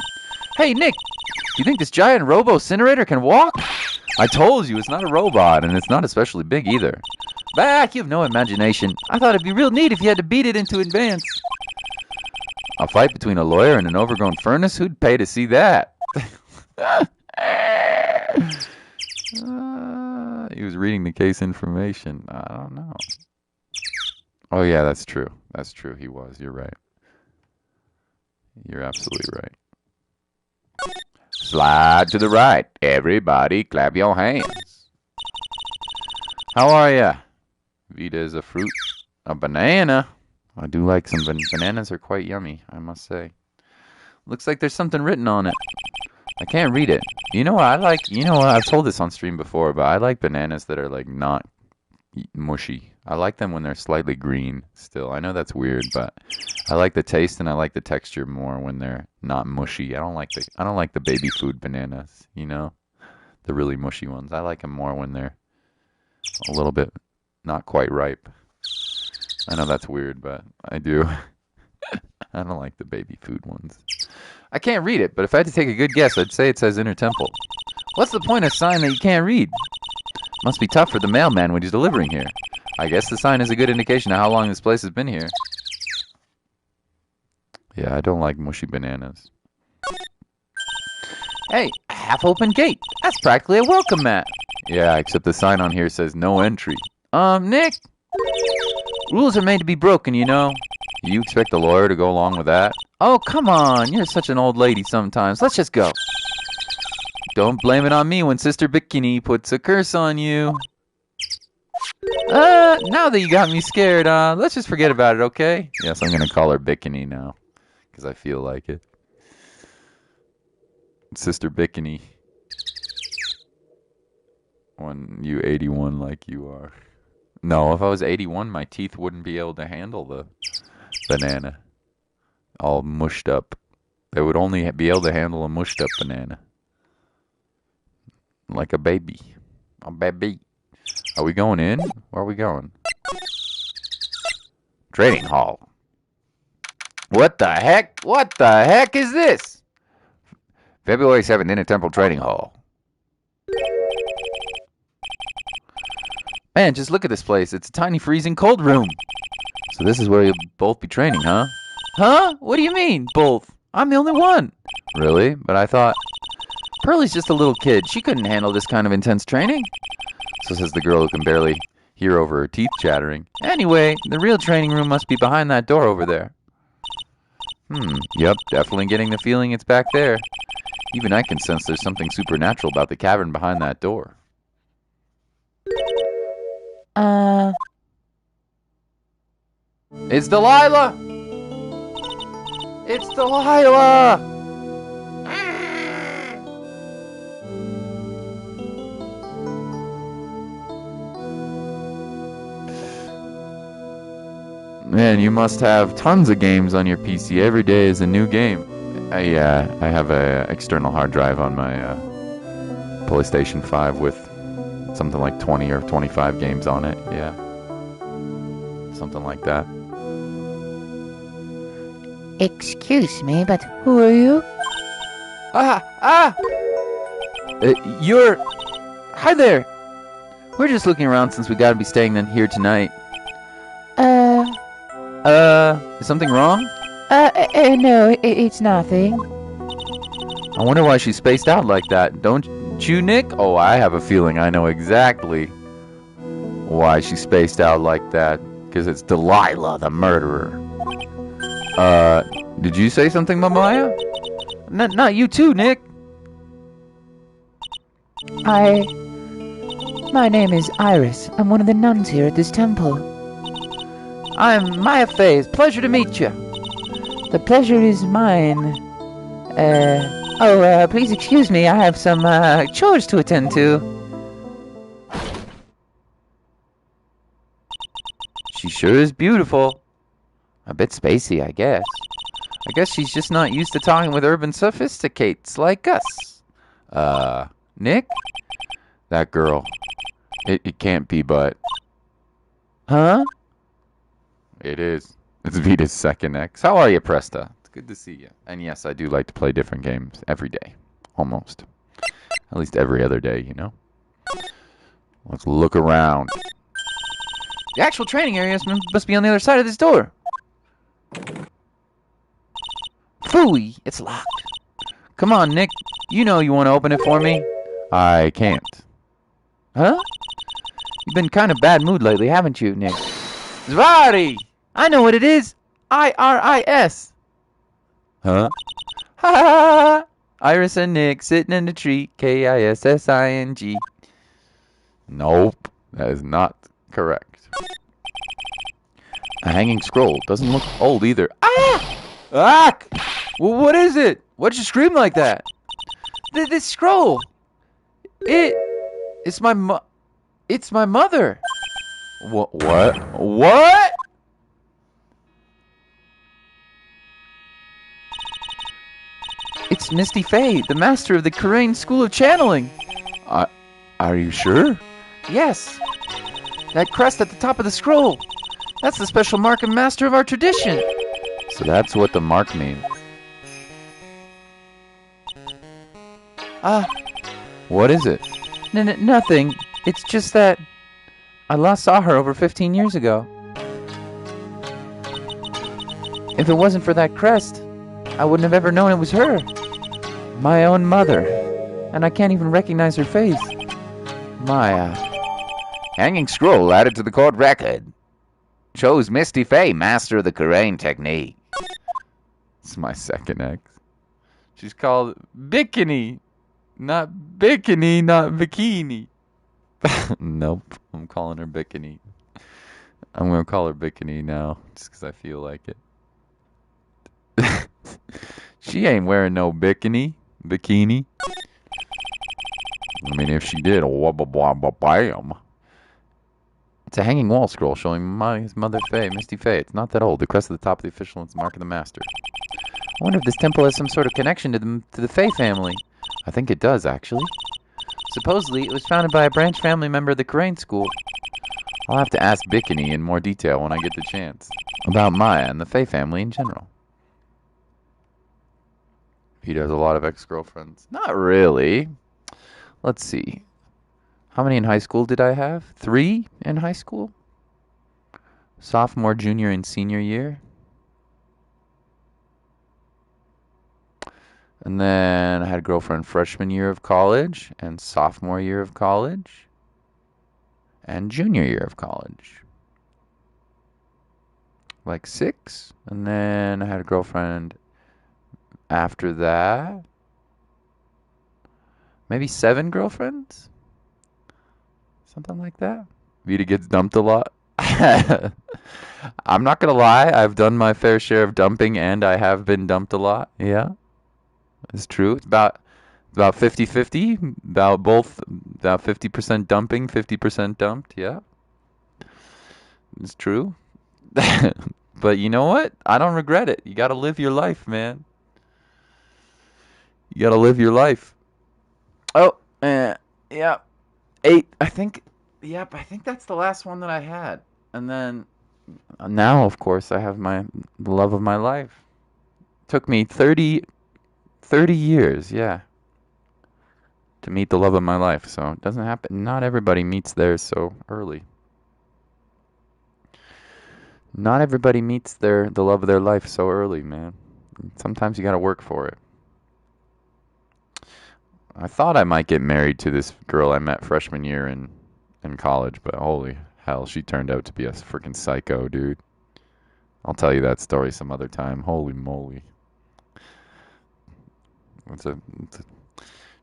A: Hey, Nick, do you think this giant robo-incinerator can walk? I told you, it's not a robot, and it's not especially big either. Back, you have no imagination. I thought it'd be real neat if you had to beat it into advance. A fight between a lawyer and an overgrown furnace? Who'd pay to see that? He was reading the case information. I don't know. Oh, yeah, that's true. That's true. He was. You're right. You're absolutely right. Slide to the right. Everybody clap your hands. How are ya? Vita is a fruit. A banana. I do like some bananas are quite yummy, I must say. Looks like there's something written on it. I can't read it. You know what I like? You know what? I've told this on stream before, but I like bananas that are like not mushy. I like them when they're slightly green still. I know that's weird, but I like the taste and I like the texture more when they're not mushy. I don't like the baby food bananas, you know? The really mushy ones. I like them more when they're a little bit not quite ripe. I know that's weird, but I do. I don't like the baby food ones. I can't read it, but if I had to take a good guess, I'd say it says Inner Temple. What's the point of a sign that you can't read? Must be tough for the mailman when he's delivering here. I guess the sign is a good indication of how long this place has been here. Yeah, I don't like mushy bananas. Hey, a half-open gate. That's practically a welcome mat. Yeah, except the sign on here says no entry. Nick? Rules are made to be broken, you know. You expect the lawyer to go along with that? Oh, come on. You're such an old lady sometimes. Let's just go. Don't blame it on me when Sister Bikini puts a curse on you. Now that you got me scared, let's just forget about it, okay? Yes, I'm going to call her Bikini now. Because I feel like it. Sister Bikini. When you 81 like you are. No, if I was 81, my teeth wouldn't be able to handle the banana. All mushed up. They would only be able to handle a mushed up banana. Like a baby. A baby. Are we going in? Where are we going? Trading hall. What the heck? What the heck is this? February 7th, Inner Temple Trading Hall. Man, just look at this place. It's a tiny freezing cold room. So this is where you'll both be training, huh? Huh? What do you mean, both? I'm the only one. Really? But I thought... Pearlie's just a little kid. She couldn't handle this kind of intense training. So says the girl who can barely hear over her teeth chattering. Anyway, the real training room must be behind that door over there. Yep, definitely getting the feeling it's back there. Even I can sense there's something supernatural about the cavern behind that door. It's Delilah! It's Delilah! Man, you must have tons of games on your PC. Every day is a new game. I have a external hard drive on my PlayStation 5 with something like 20 or 25 games on it. Yeah. Something like that.
D: Excuse me, but who are you?
A: You're... Hi there. We're just looking around since we gotta be staying in here tonight. Is something wrong?
D: No, it's nothing.
A: I wonder why she's spaced out like that. Don't you, Nick? Oh, I have a feeling I know exactly why she's spaced out like that. Because it's Delilah, the murderer. Did you say something, Mamaya? Not you too, Nick.
D: My name is Iris. I'm one of the nuns here at this temple.
C: I'm Maya Faye. Pleasure to meet you.
D: The pleasure is mine.
C: Please excuse me. I have some chores to attend to.
A: She sure is beautiful. A bit spacey, I guess. I guess she's just not used to talking with urban sophisticates like us. Nick? That girl. It can't be but...
C: Huh?
A: It is. It's Vita's second ex. How are you, Presta? It's good to see you. And yes, I do like to play different games every day. Almost. At least every other day, you know? Let's look around.
C: The actual training area must be on the other side of this door. Phooey, it's locked.
A: Come on, Nick. You know you want to open it for me. I can't.
C: Huh? You've been kind of bad mood lately, haven't you, Nick? Zvari! I know what it is. IRIS.
A: Huh?
C: Ha ha ha! Iris and Nick sitting in the tree. KISSING.
A: Nope. That is not correct.
C: A hanging scroll doesn't look old either. Ah! Ah! What is it? Why'd you scream like that? This scroll. It's my It's my mother.
A: What?
C: What? It's Misty Fey, the master of the Karain School of Channeling.
A: Are you sure?
C: Yes. That crest at the top of the scroll. That's the special mark and master of our tradition.
A: So that's what the mark means. What is it?
C: Nothing. It's just that I last saw her over 15 years ago. If it wasn't for that crest, I wouldn't have ever known it was her. My own mother. And I can't even recognize her face. My,
B: Hanging scroll added to the court record. Shows Misty Fey, master of the Karain technique.
A: It's my second ex. She's called Bikini. Not Bikini, not Bikini. Nope. I'm calling her Bikini. I'm going to call her Bikini now, just because I feel like it. She ain't wearing no bikini. I mean, if she did, bam. It's a hanging wall scroll showing his mother Fey, Misty Fey. It's not that old. The crest at the top of the official is the mark of the master.
C: I wonder if this temple has some sort of connection to the Fey family.
A: I think it does, actually.
C: Supposedly, it was founded by a branch family member of the Karain School.
A: I'll have to ask Bikini in more detail when I get the chance. About Maya and the Fey family in general. He does a lot of ex-girlfriends. Not really. Let's see. How many in high school did I have? 3 in high school? Sophomore, junior, and senior year. And then I had a girlfriend freshman year of college, and sophomore year of college, and junior year of college. Like 6. And then I had a girlfriend after that. Maybe 7 girlfriends? Something like that. Vita gets dumped a lot. I'm not gonna lie, I've done my fair share of dumping, and I have been dumped a lot. Yeah. It's true. It's about 50-50. About 50% dumping, 50% dumped. Yeah. It's true. But you know what? I don't regret it. You gotta live your life, man. You gotta live your life. Oh, yeah. 8, I think. Yep, I think that's the last one that I had. And then now, of course, I have the love of my life. Took me 30 years, yeah, to meet the love of my life. So it doesn't happen. Not everybody meets theirs so early. Not everybody meets the love of their life so early, man. Sometimes you gotta work for it. I thought I might get married to this girl I met freshman year in college, but holy hell, she turned out to be a freaking psycho, dude. I'll tell you that story some other time. Holy moly.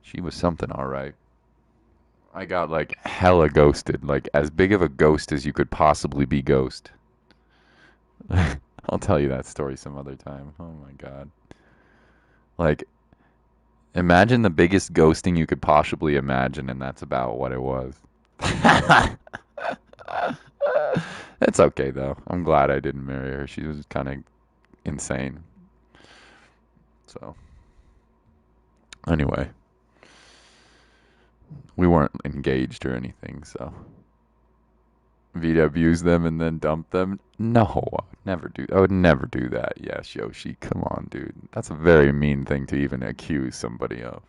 A: She was something, all right. I got like hella ghosted, like as big of a ghost as you could possibly be ghost. I'll tell you that story some other time. Oh my god. Like, imagine the biggest ghosting you could possibly imagine, and that's about what it was. It's okay though. I'm glad I didn't marry her. She was kind of insane. So, anyway, we weren't engaged or anything, so Vita abused them and then dumped them. No, I would never do that. Yes, Yoshi, come on, dude. That's a very mean thing to even accuse somebody of,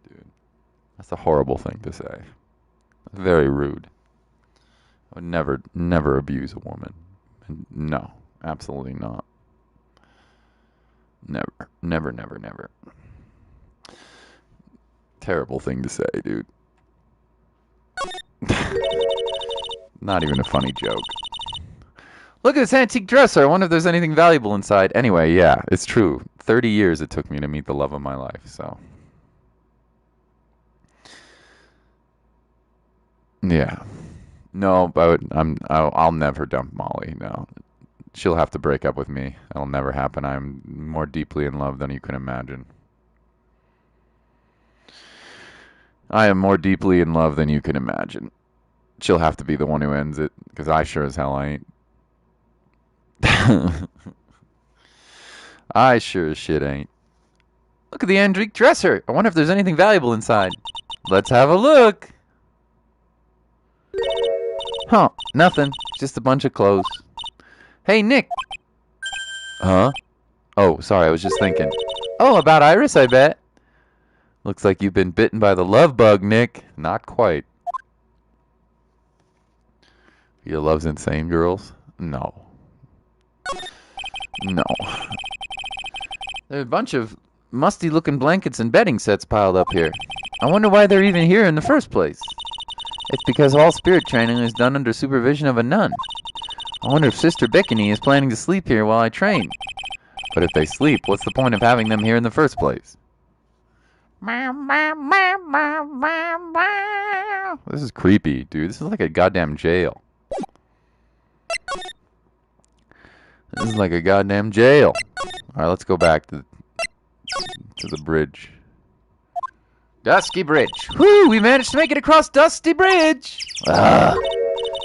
A: dude. That's a horrible thing to say. Very rude. I would never abuse a woman. No, absolutely not. Never. Terrible thing to say, dude. Not even a funny joke. Look at this antique dresser. I wonder if there's anything valuable inside. Anyway, yeah, it's true. 30 years it took me to meet the love of my life, so. Yeah. No, but I'll never dump Molly, no. She'll have to break up with me. That'll never happen. I'm more deeply in love than you can imagine. I am more deeply in love than you can imagine. She'll have to be the one who ends it, because I sure as hell ain't. I sure as shit ain't. Look at the antique dresser. I wonder if there's anything valuable inside. Let's have a look. Huh, nothing. Just a bunch of clothes. Hey, Nick. Huh? Oh, sorry, I was just thinking. Oh, about Iris, I bet. Looks like you've been bitten by the love bug, Nick. Not quite. Your love's insane, girls? No. No. There are a bunch of musty-looking blankets and bedding sets piled up here. I wonder why they're even here in the first place. It's because all spirit training is done under supervision of a nun. I wonder if Sister Bickany is planning to sleep here while I train. But if they sleep, what's the point of having them here in the first place? This is creepy, dude. This is like a goddamn jail. This is like a goddamn jail. Alright, let's go back to the bridge. Dusky Bridge. Whoo! We managed to make it across Dusty Bridge!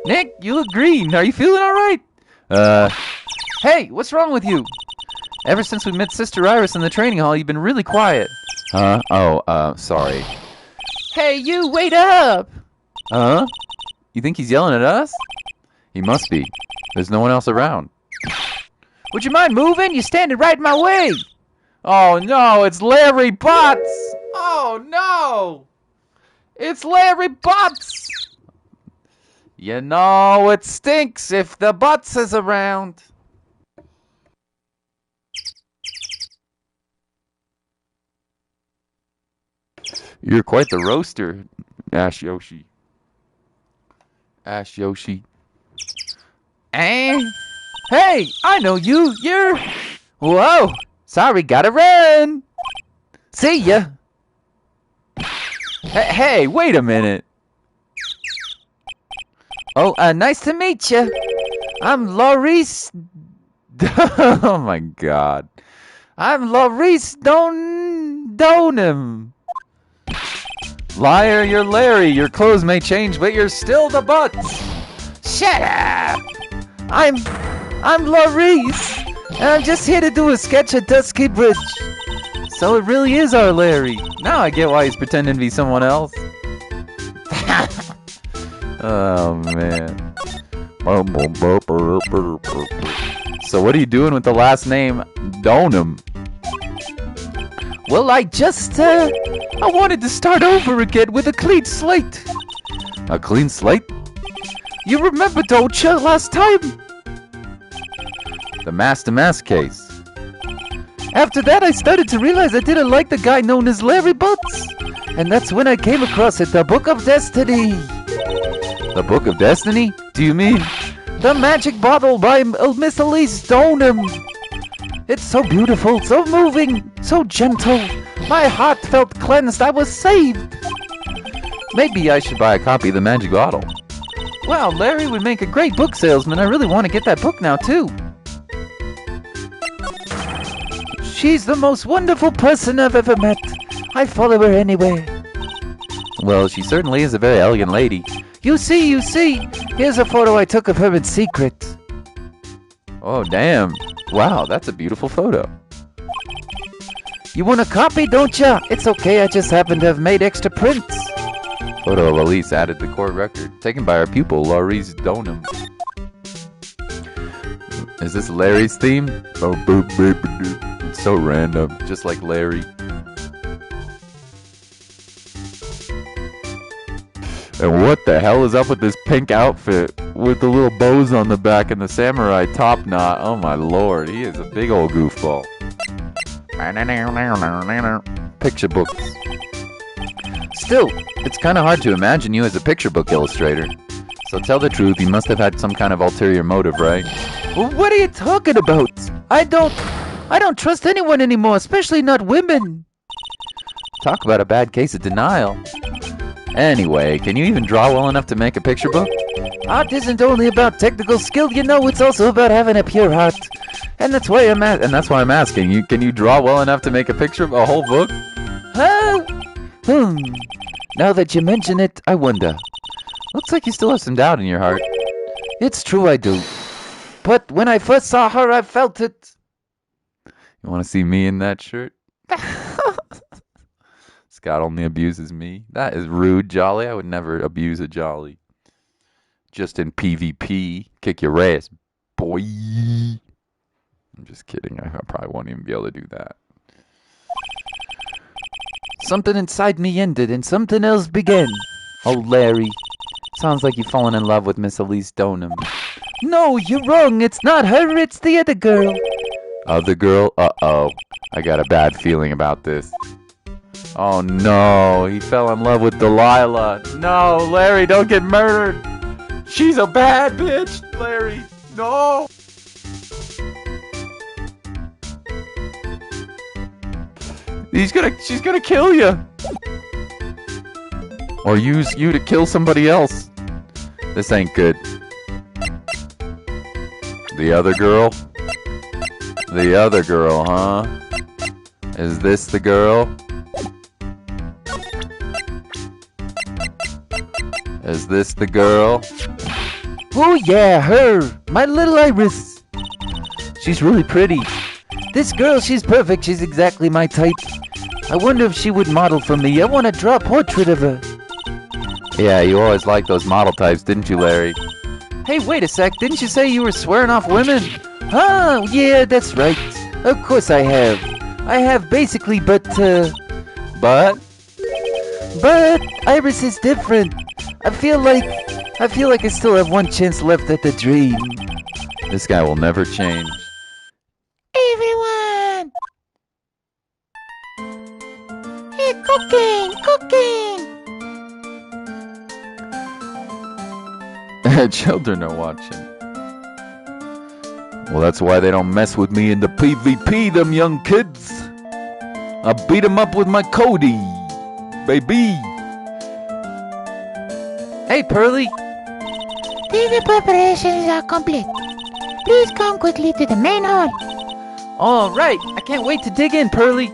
A: Nick, you look green. Are you feeling alright? Hey, what's wrong with you? Ever since we met Sister Iris in the training hall, you've been really quiet. Huh? Oh, sorry. Hey, you, wait up! Huh? You think he's yelling at us? He must be. There's no one else around. Would you mind moving? You're standing right in my way! Oh no, it's Larry Butts! Oh no! It's Larry Butts! You know it stinks if the Butts is around. You're quite the roaster, Ash Yoshi. Ash Yoshi. Hey, I know you. You're... Whoa! Sorry, gotta run. See ya. Hey, wait a minute. Oh, nice to meet you. I'm Laurice... Oh my god. I'm Laurice Donham. Liar, you're Larry. Your clothes may change, but you're still the Butts. Shut up. I'm Laurice, and I'm just here to do a sketch at Dusky Bridge. So it really is our Larry. Now I get why he's pretending to be someone else. Oh, man. So what are you doing with the last name Donham? Well, I wanted to start over again with a clean slate. A clean slate? You remember, don't you, last time? The mask-to-mask case. After that, I started to realize I didn't like the guy known as Larry Butts. And that's when I came across it, the Book of Destiny. The Book of Destiny? Do you mean? The Magic Bottle by Miss Elise Donham. It's so beautiful, so moving, so gentle. My heart felt cleansed. I was saved. Maybe I should buy a copy of the Magic Bottle. Wow, Larry would make a great book salesman. I really want to get that book now, too. She's the most wonderful person I've ever met. I follow her anywhere. Well, she certainly is a very elegant lady. You see. Here's a photo I took of her in secret. Oh, damn. Wow, that's a beautiful photo. You want a copy, don't ya? It's okay, I just happen to have made extra prints. Photo of Elise added to court record, taken by our pupil, Laurice Donham. Is this Larry's theme? Oh, boop, boop, boop. It's so random, just like Larry. And what the hell is up with this pink outfit with the little bows on the back and the samurai top knot? Oh my lord, he is a big old goofball. Picture books. Still, it's kind of hard to imagine you as a picture book illustrator. So tell the truth, you must have had some kind of ulterior motive, right?
B: What are you talking about? I don't trust anyone anymore, especially not women.
A: Talk about a bad case of denial. Anyway, can you even draw well enough to make a picture book?
B: Art isn't only about technical skill, you know, it's also about having a pure heart.
A: And that's why I'm asking you. Can you draw well enough to make a whole book?
B: Now that you mention it, I wonder.
A: Looks like you still have some doubt in your heart.
B: It's true I do. But when I first saw her, I felt it.
A: You want to see me in that shirt? Scott only abuses me. That is rude, Jolly. I would never abuse a Jolly. Just in PvP. Kick your ass, boy. I'm just kidding. I probably won't even be able to do that.
B: Something inside me ended and something else began.
A: Oh, Larry. Sounds like you've fallen in love with Miss Elise Donham.
B: No, you're wrong. It's not her, it's the other girl.
A: Other girl? Uh-oh. I got a bad feeling about this. Oh, no. He fell in love with Delilah. No, Larry, don't get murdered. She's a bad bitch, Larry. No. She's gonna kill you. Or use you to kill somebody else. This ain't good. The other girl? The other girl, huh? Is this the girl? Is this the girl?
B: Oh yeah, her! My little Iris! She's really pretty. This girl, she's perfect. She's exactly my type. I wonder if she would model for me. I want to draw a portrait of her.
A: Yeah, you always liked those model types, didn't you, Larry?
B: Hey, wait a sec. Didn't you say you were swearing off women? Oh, yeah, that's right. Of course I have. I have basically, but But Iris is different. I feel like I still have one chance left at the dream.
A: This guy will never change.
D: Everyone! Hey, cooking!
A: Children are watching. Well, that's why they don't mess with me in the PvP, them young kids. I beat them up with my Cody, baby.
B: Hey, Pearly.
D: The preparations are complete. Please come quickly to the main hall.
B: All right. I can't wait to dig in, Pearly.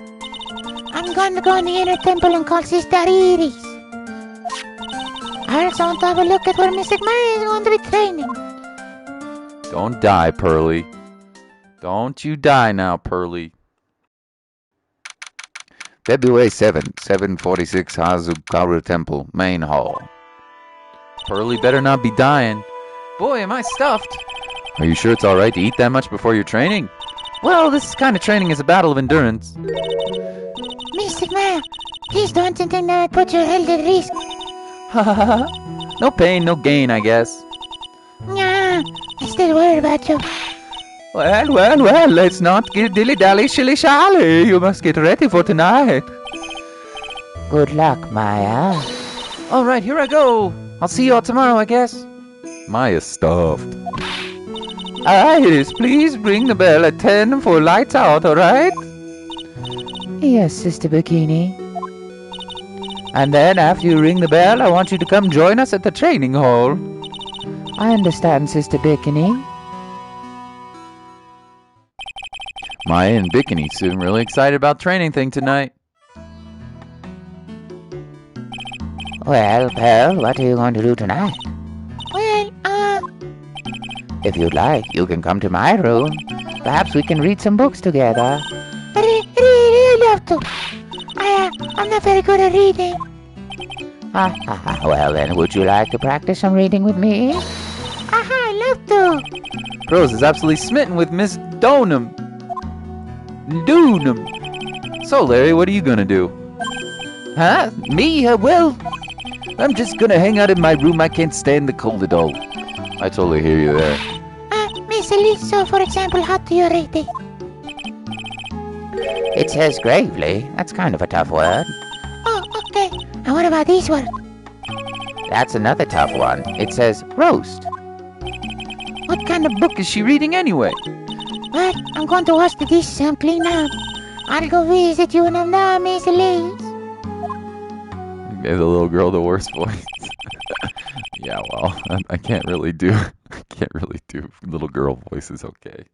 D: I'm going to go in the inner temple and call Sister Iris. I also want to have a look at where Mr. Murray is going to be training.
A: Don't die, Pearly. Don't you die now, Pearly. February 7th, 746 Hazukaru Temple, main hall. Pearly better not be dying.
B: Boy, am I stuffed.
A: Are you sure it's alright to eat that much before your training?
B: Well, this kind of training is a battle of endurance.
D: Mr. Murray, please don't think that I put your health at risk.
B: No pain, no gain, I guess.
D: Nah, I still worry about you.
B: Well, let's not get dilly-dally, shilly-shally. You must get ready for tonight.
D: Good luck, Maya.
B: All right, here I go. I'll see you all tomorrow, I guess.
A: Maya's stuffed.
B: Iris, please ring the bell at 10 for lights out, all right?
D: Yes, Sister Bikini.
B: And then after you ring the bell, I want you to come join us at the training hall.
D: I understand, Sister Bikini.
A: Maya and Bikini seem really excited about training thing tonight.
D: Well, what are you going to do tonight? Well, if you'd like, you can come to my room. Perhaps we can read some books together. I'd love to. I'm not very good at reading. Well then, would you like to practice some reading with me? I'd love to.
B: Rose is absolutely smitten with Miss Donham.
A: So, Larry, what are you gonna do?
B: Huh? Me? Well, I'm just gonna hang out in my room. I can't stand the cold at all.
A: I totally hear you there.
D: Miss Elisa, for example, how do you rate it?
C: It says gravely. That's kind of a tough word.
D: Oh, okay. And what about this one?
C: That's another tough one. It says roast. What kind of book is she reading anyway?
D: Well, I'm going to wash the dishes and clean up. I'll go visit you in a now, Miss Elise.
A: You gave the little girl the worst voice. Yeah, well, I can't really do little girl voices, okay.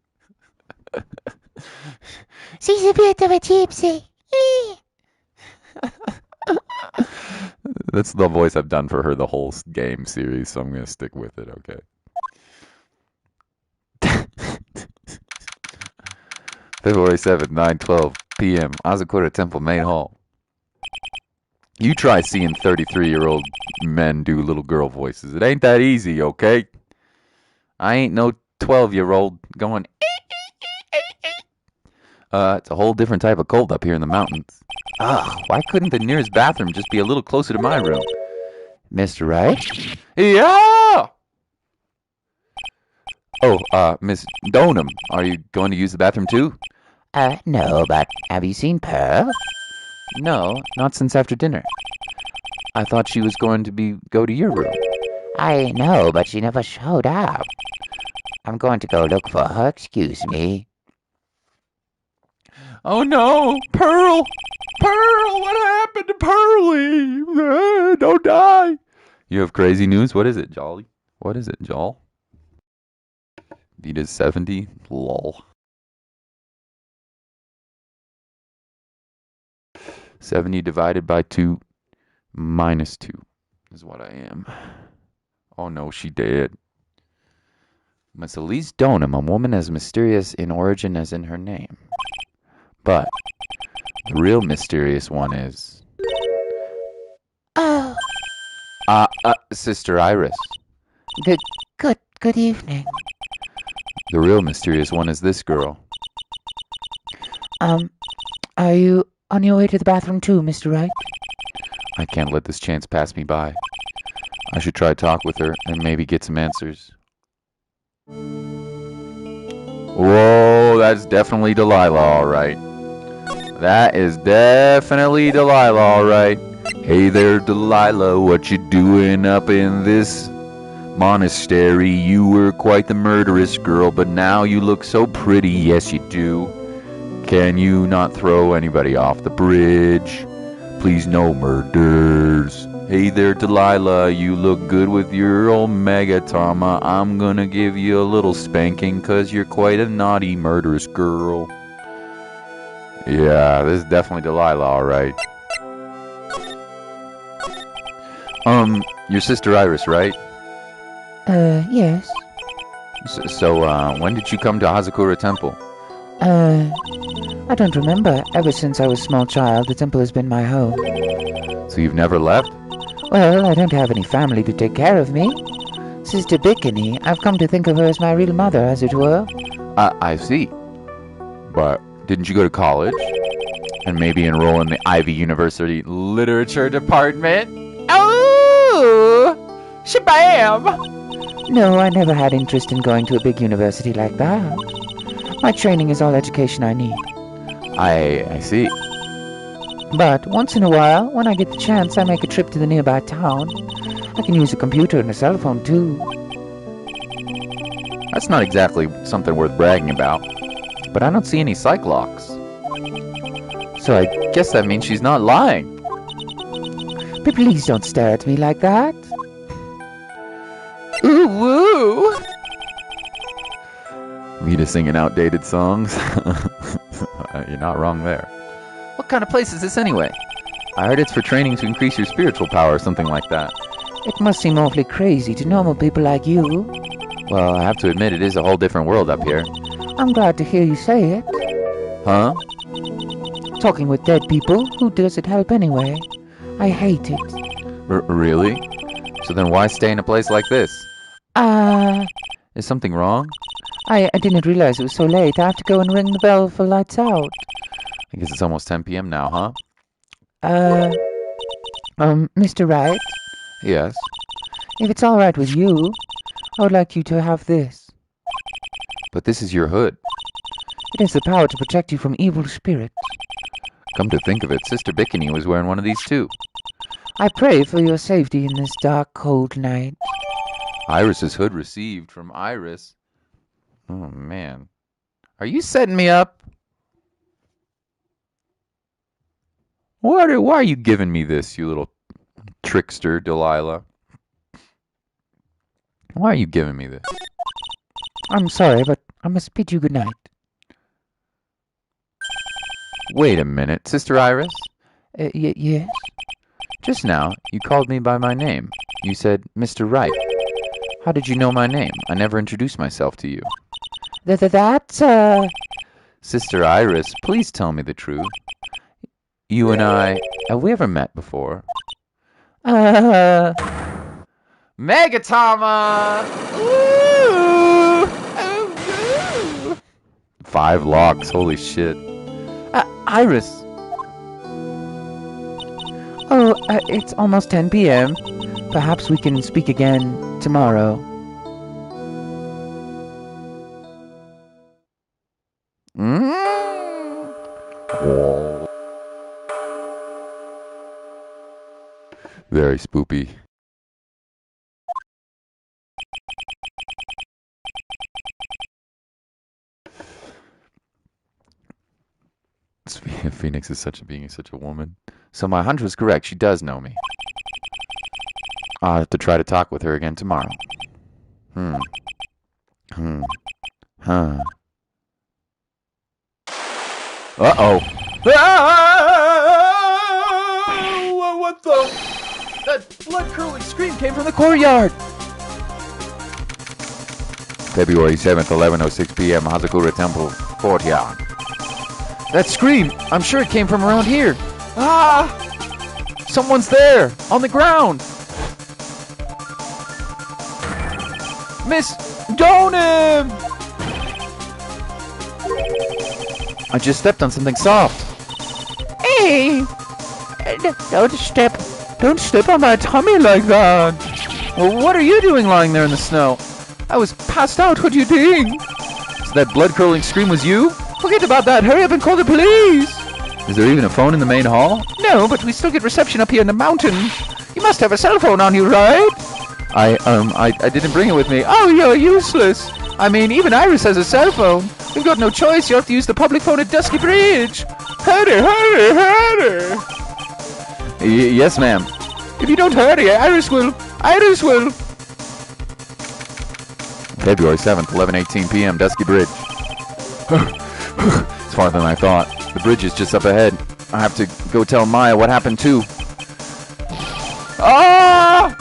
D: She's a bit of a gypsy.
A: That's the voice I've done for her the whole game series, so I'm going to stick with it, okay. February 7th, 9:12 p.m. Azakura Temple Main Hall. You try seeing 33-year-old men do little girl voices. It ain't that easy, okay? I ain't no 12-year-old going... It's a whole different type of cold up here in the mountains. Ugh, why couldn't the nearest bathroom just be a little closer to my room?
C: Mr. Wright?
A: Yeah! Oh, Miss Donham, are you going to use the bathroom too?
C: No, but have you seen Pearl?
A: No, not since after dinner. I thought she was going to go to your room.
C: I know, but she never showed up. I'm going to go look for her, excuse me.
A: Oh no, Pearl! Pearl, what happened to Pearlie? Don't die! You have crazy news? What is it, Jolly? What is it, Jol? Vita's 70? Lol. 70 divided by 2 minus 2 is what I am. Oh no, she dead. Miss Elise Donham, a woman as mysterious in origin as in her name. But the real mysterious one is...
D: Oh.
A: Sister Iris.
D: Good evening.
A: The real mysterious one is this girl.
D: Are you on your way to the bathroom too, Mr. Wright?
A: I can't let this chance pass me by. I should try to talk with her and maybe get some answers. Whoa, that's definitely Delilah, alright. That is definitely Delilah, alright. Hey there, Delilah, what you doing up in this monastery? You were quite the murderous girl, but now you look so pretty. Yes, you do. Can you not throw anybody off the bridge? Please, no murders. Hey there, Delilah, you look good with your Omega Tama. I'm gonna give you a little spanking, 'cause you're quite a naughty, murderous girl. Yeah, this is definitely Delilah, alright. Your sister Iris, right?
D: Yes.
A: So, when did you come to Hazakura Temple?
D: I don't remember. Ever since I was a small child, the temple has been my home.
A: So you've never left?
D: Well, I don't have any family to take care of me. Sister Bikini, I've come to think of her as my real mother, as it were.
A: I see. But didn't you go to college? And maybe enroll in the Ivy University Literature Department? Oh! Shabam!
D: No, I never had interest in going to a big university like that. My training is all education I need.
A: I see.
D: But once in a while, when I get the chance, I make a trip to the nearby town. I can use a computer and a cell phone, too.
A: That's not exactly something worth bragging about. But I don't see any psych locks. So I guess that means she's not lying.
D: But please don't stare at me like that.
A: Ooh, woo! Vita singing outdated songs. You're not wrong there. What kind of place is this anyway? I heard it's for training to increase your spiritual power or something like that.
D: It must seem awfully crazy to normal people like you.
A: Well, I have to admit it is a whole different world up here.
D: I'm glad to hear you say it.
A: Huh?
D: Talking with dead people, who does it help anyway? I hate it.
A: Really? So then why stay in a place like this? Is something wrong?
D: I didn't realize it was so late. I have to go and ring the bell for lights out.
A: I guess it's almost 10 p.m. now, huh?
D: Mr. Wright?
A: Yes?
D: If it's all right with you, I would like you to have this.
A: But this is your hood.
D: It has the power to protect you from evil spirits.
A: Come to think of it, Sister Bikini was wearing one of these too.
D: I pray for your safety in this dark, cold night.
A: Iris's hood received from Iris. Oh, man. Are you setting me up? Why are you giving me this, you little trickster, Delilah? Why are you giving me this?
D: I'm sorry, but I must bid you good night.
A: Wait a minute, Sister Iris.
D: Yes?
A: Just now, you called me by my name. You said, Mr. Wright. How did you know my name? I never introduced myself to you.
D: That's,
A: Sister Iris, please tell me the truth. You and I, have we ever met before? Megatama! Ooh! Oh, no! 5 locks, holy shit. Iris!
D: Oh, it's almost 10 p.m. Perhaps we can speak again tomorrow.
A: Very spoopy. Phoenix is being such a woman. So my hunch was correct. She does know me. I'll have to try to talk with her again tomorrow. Huh. Uh-oh. Ah! What the? That blood-curdling scream came from the courtyard. February 7th, 11:06 p.m., Hazakura Temple, courtyard. That scream! I'm sure it came from around here. Ah! Someone's there! On the ground! Miss Donim! I just stepped on something soft.
D: Hey! Don't step on my tummy like that.
A: Well, what are you doing lying there in the snow? I was passed out. What are you doing? So that blood-curdling scream was you?
D: Forget about that. Hurry up and call the police.
A: Is there even a phone in the main hall?
D: No, but we still get reception up here in the mountains. You must have a cell phone on you, right?
A: I didn't bring it with me.
D: Oh, you're useless. I mean, even Iris has a cell phone. We've got no choice. You have to use the public phone at Dusky Bridge. Hurry.
A: Yes, ma'am.
D: If you don't hurry, Iris will.
A: February 7th, 11:18 p.m., Dusky Bridge. It's farther than I thought. The bridge is just up ahead. I have to go tell Maya what happened too. Ah!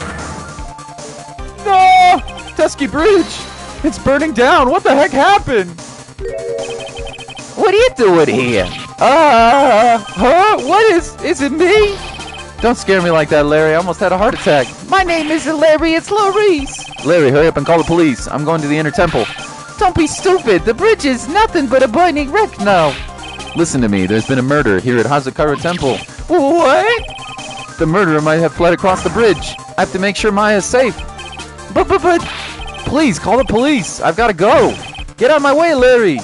A: No! Dusky Bridge! It's burning down! What the heck happened?
D: What are you doing here?
A: What is it me? Don't scare me like that, Larry. I almost had a heart attack.
D: My name isn't Larry, it's Clarice.
A: Larry, hurry up and call the police. I'm going to the inner temple.
D: Don't be stupid. The bridge is nothing but a burning wreck now.
A: Listen to me. There's been a murder here at Hazakura Temple.
D: What?
A: The murderer might have fled across the bridge. I have to make sure Maya's safe.
D: But...
A: Please, call the police. I've got to go. Get out of my way, Larry.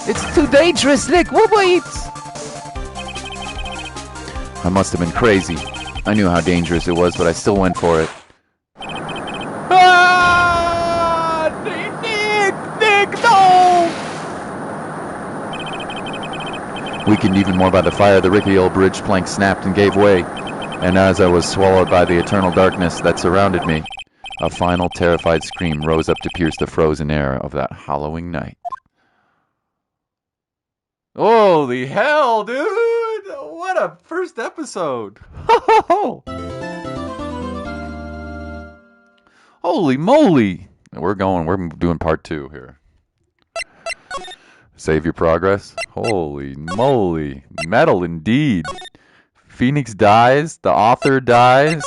D: It's too dangerous, Nick. Wait.
A: I must have been crazy. I knew how dangerous it was, but I still went for it.
D: Nick, no!
A: Weakened even more by the fire, the rickety old bridge plank snapped and gave way. And as I was swallowed by the eternal darkness that surrounded me, a final terrified scream rose up to pierce the frozen air of that hallowing night. Holy hell, dude! What a first episode! Holy moly! We're doing part 2 here. Save your progress. Holy moly. Metal indeed. Phoenix dies. The author dies.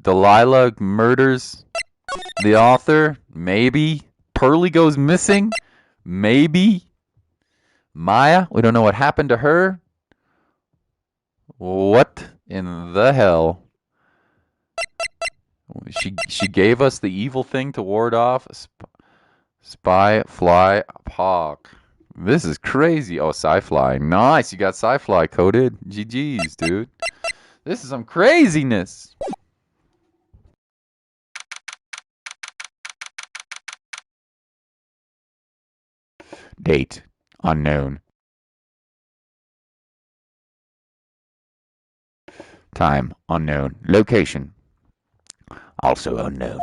A: Delilah murders the author. Maybe. Pearly goes missing. Maybe. Maya, we don't know what happened to her. What in the hell? She gave us the evil thing to ward off. Spy, fly, hawk. This is crazy. Oh, sci-fly. Nice. You got sci-fly coded. GG's, dude. This is some craziness. Date unknown. Time unknown. Location also unknown.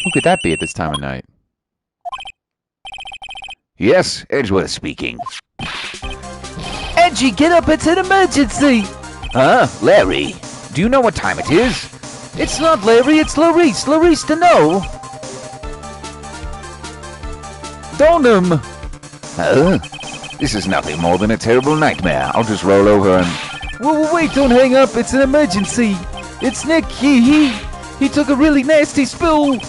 A: Who could that be at this time of night?
E: Yes, Edgeworth speaking.
B: Edgy, get up, it's an emergency!
E: Huh? Larry, do you know what time it is?
B: It's not Larry, it's Larice. Larice to know. Donham.
E: Huh? This is nothing more than a terrible nightmare. I'll just roll over and...
B: Whoa, wait, don't hang up, it's an emergency. It's Nick, he took a really nasty spill.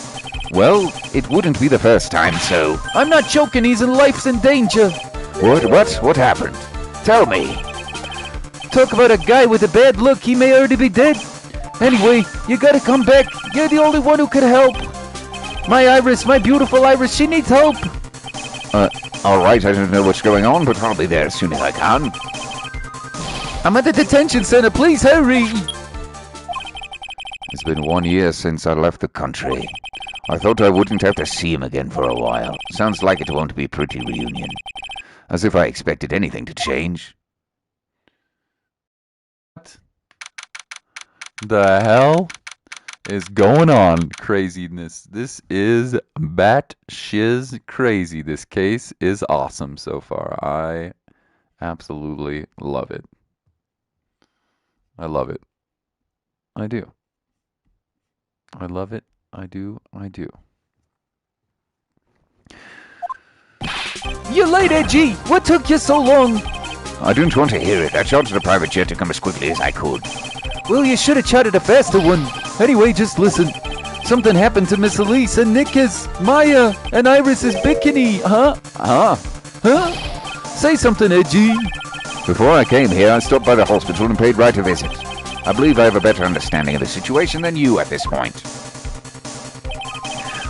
E: Well, it wouldn't be the first time, so...
B: I'm not joking, his life's in danger.
E: What happened? Tell me.
B: Talk about a guy with a bad look, he may already be dead. Anyway, you gotta come back, you're the only one who can help. My Iris, my beautiful Iris, she needs help.
E: Alright, I don't know what's going on, but I'll be there as soon as I can.
B: I'm at the detention center, please hurry.
E: It's been 1 year since I left the country. I thought I wouldn't have to see him again for a while. Sounds like it won't be a pretty reunion. As if I expected anything to change.
A: What the hell is going on? Craziness. This is bat shiz crazy. This case is awesome so far. I absolutely love it. I love it. I do. I love it. I do.
B: You're late, Edgy. What took you so long?
E: I didn't want to hear it. I chartered a private jet to come as quickly as I could.
B: Well, you should have chartered a faster one. Anyway, just listen. Something happened to Miss Elise and Nick's, Maya, and Iris's bikini, huh? Huh? Say something, Edgy.
E: Before I came here, I stopped by the hospital and paid Wright a visit. I believe I have a better understanding of the situation than you at this point.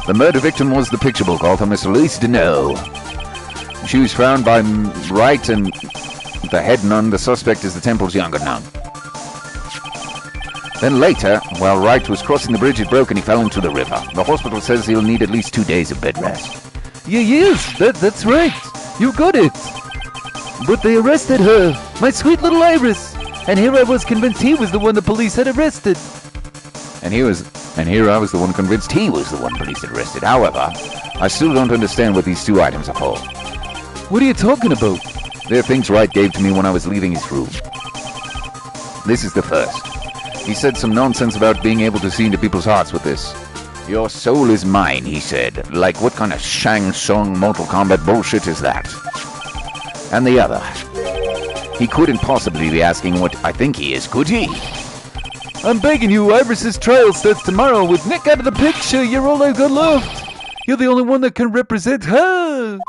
E: The murder victim was the picture book author Miss Elise Deneau. She was found by Wright and the head nun. The suspect is the temple's younger nun. Then later, while Wright was crossing the bridge, it broke and he fell into the river. The hospital says he'll need at least 2 days of bed rest.
B: Yeah, yes, that's right. You got it. But they arrested her, my sweet little Iris. And here I was convinced he was the one the police had arrested.
E: And here I was the one convinced he was the one police had arrested. However, I still don't understand what these 2 items are for.
B: What are you talking about?
E: They're things Wright gave to me when I was leaving his room. This is the first. He said some nonsense about being able to see into people's hearts with this. Your soul is mine, he said. Like, what kind of Shang Tsung Mortal Kombat bullshit is that? And the other. He couldn't possibly be asking what I think he is, could he?
B: I'm begging you, Iris's trial starts tomorrow. With Nick out of the picture, you're all I've got left. You're the only one that can represent her.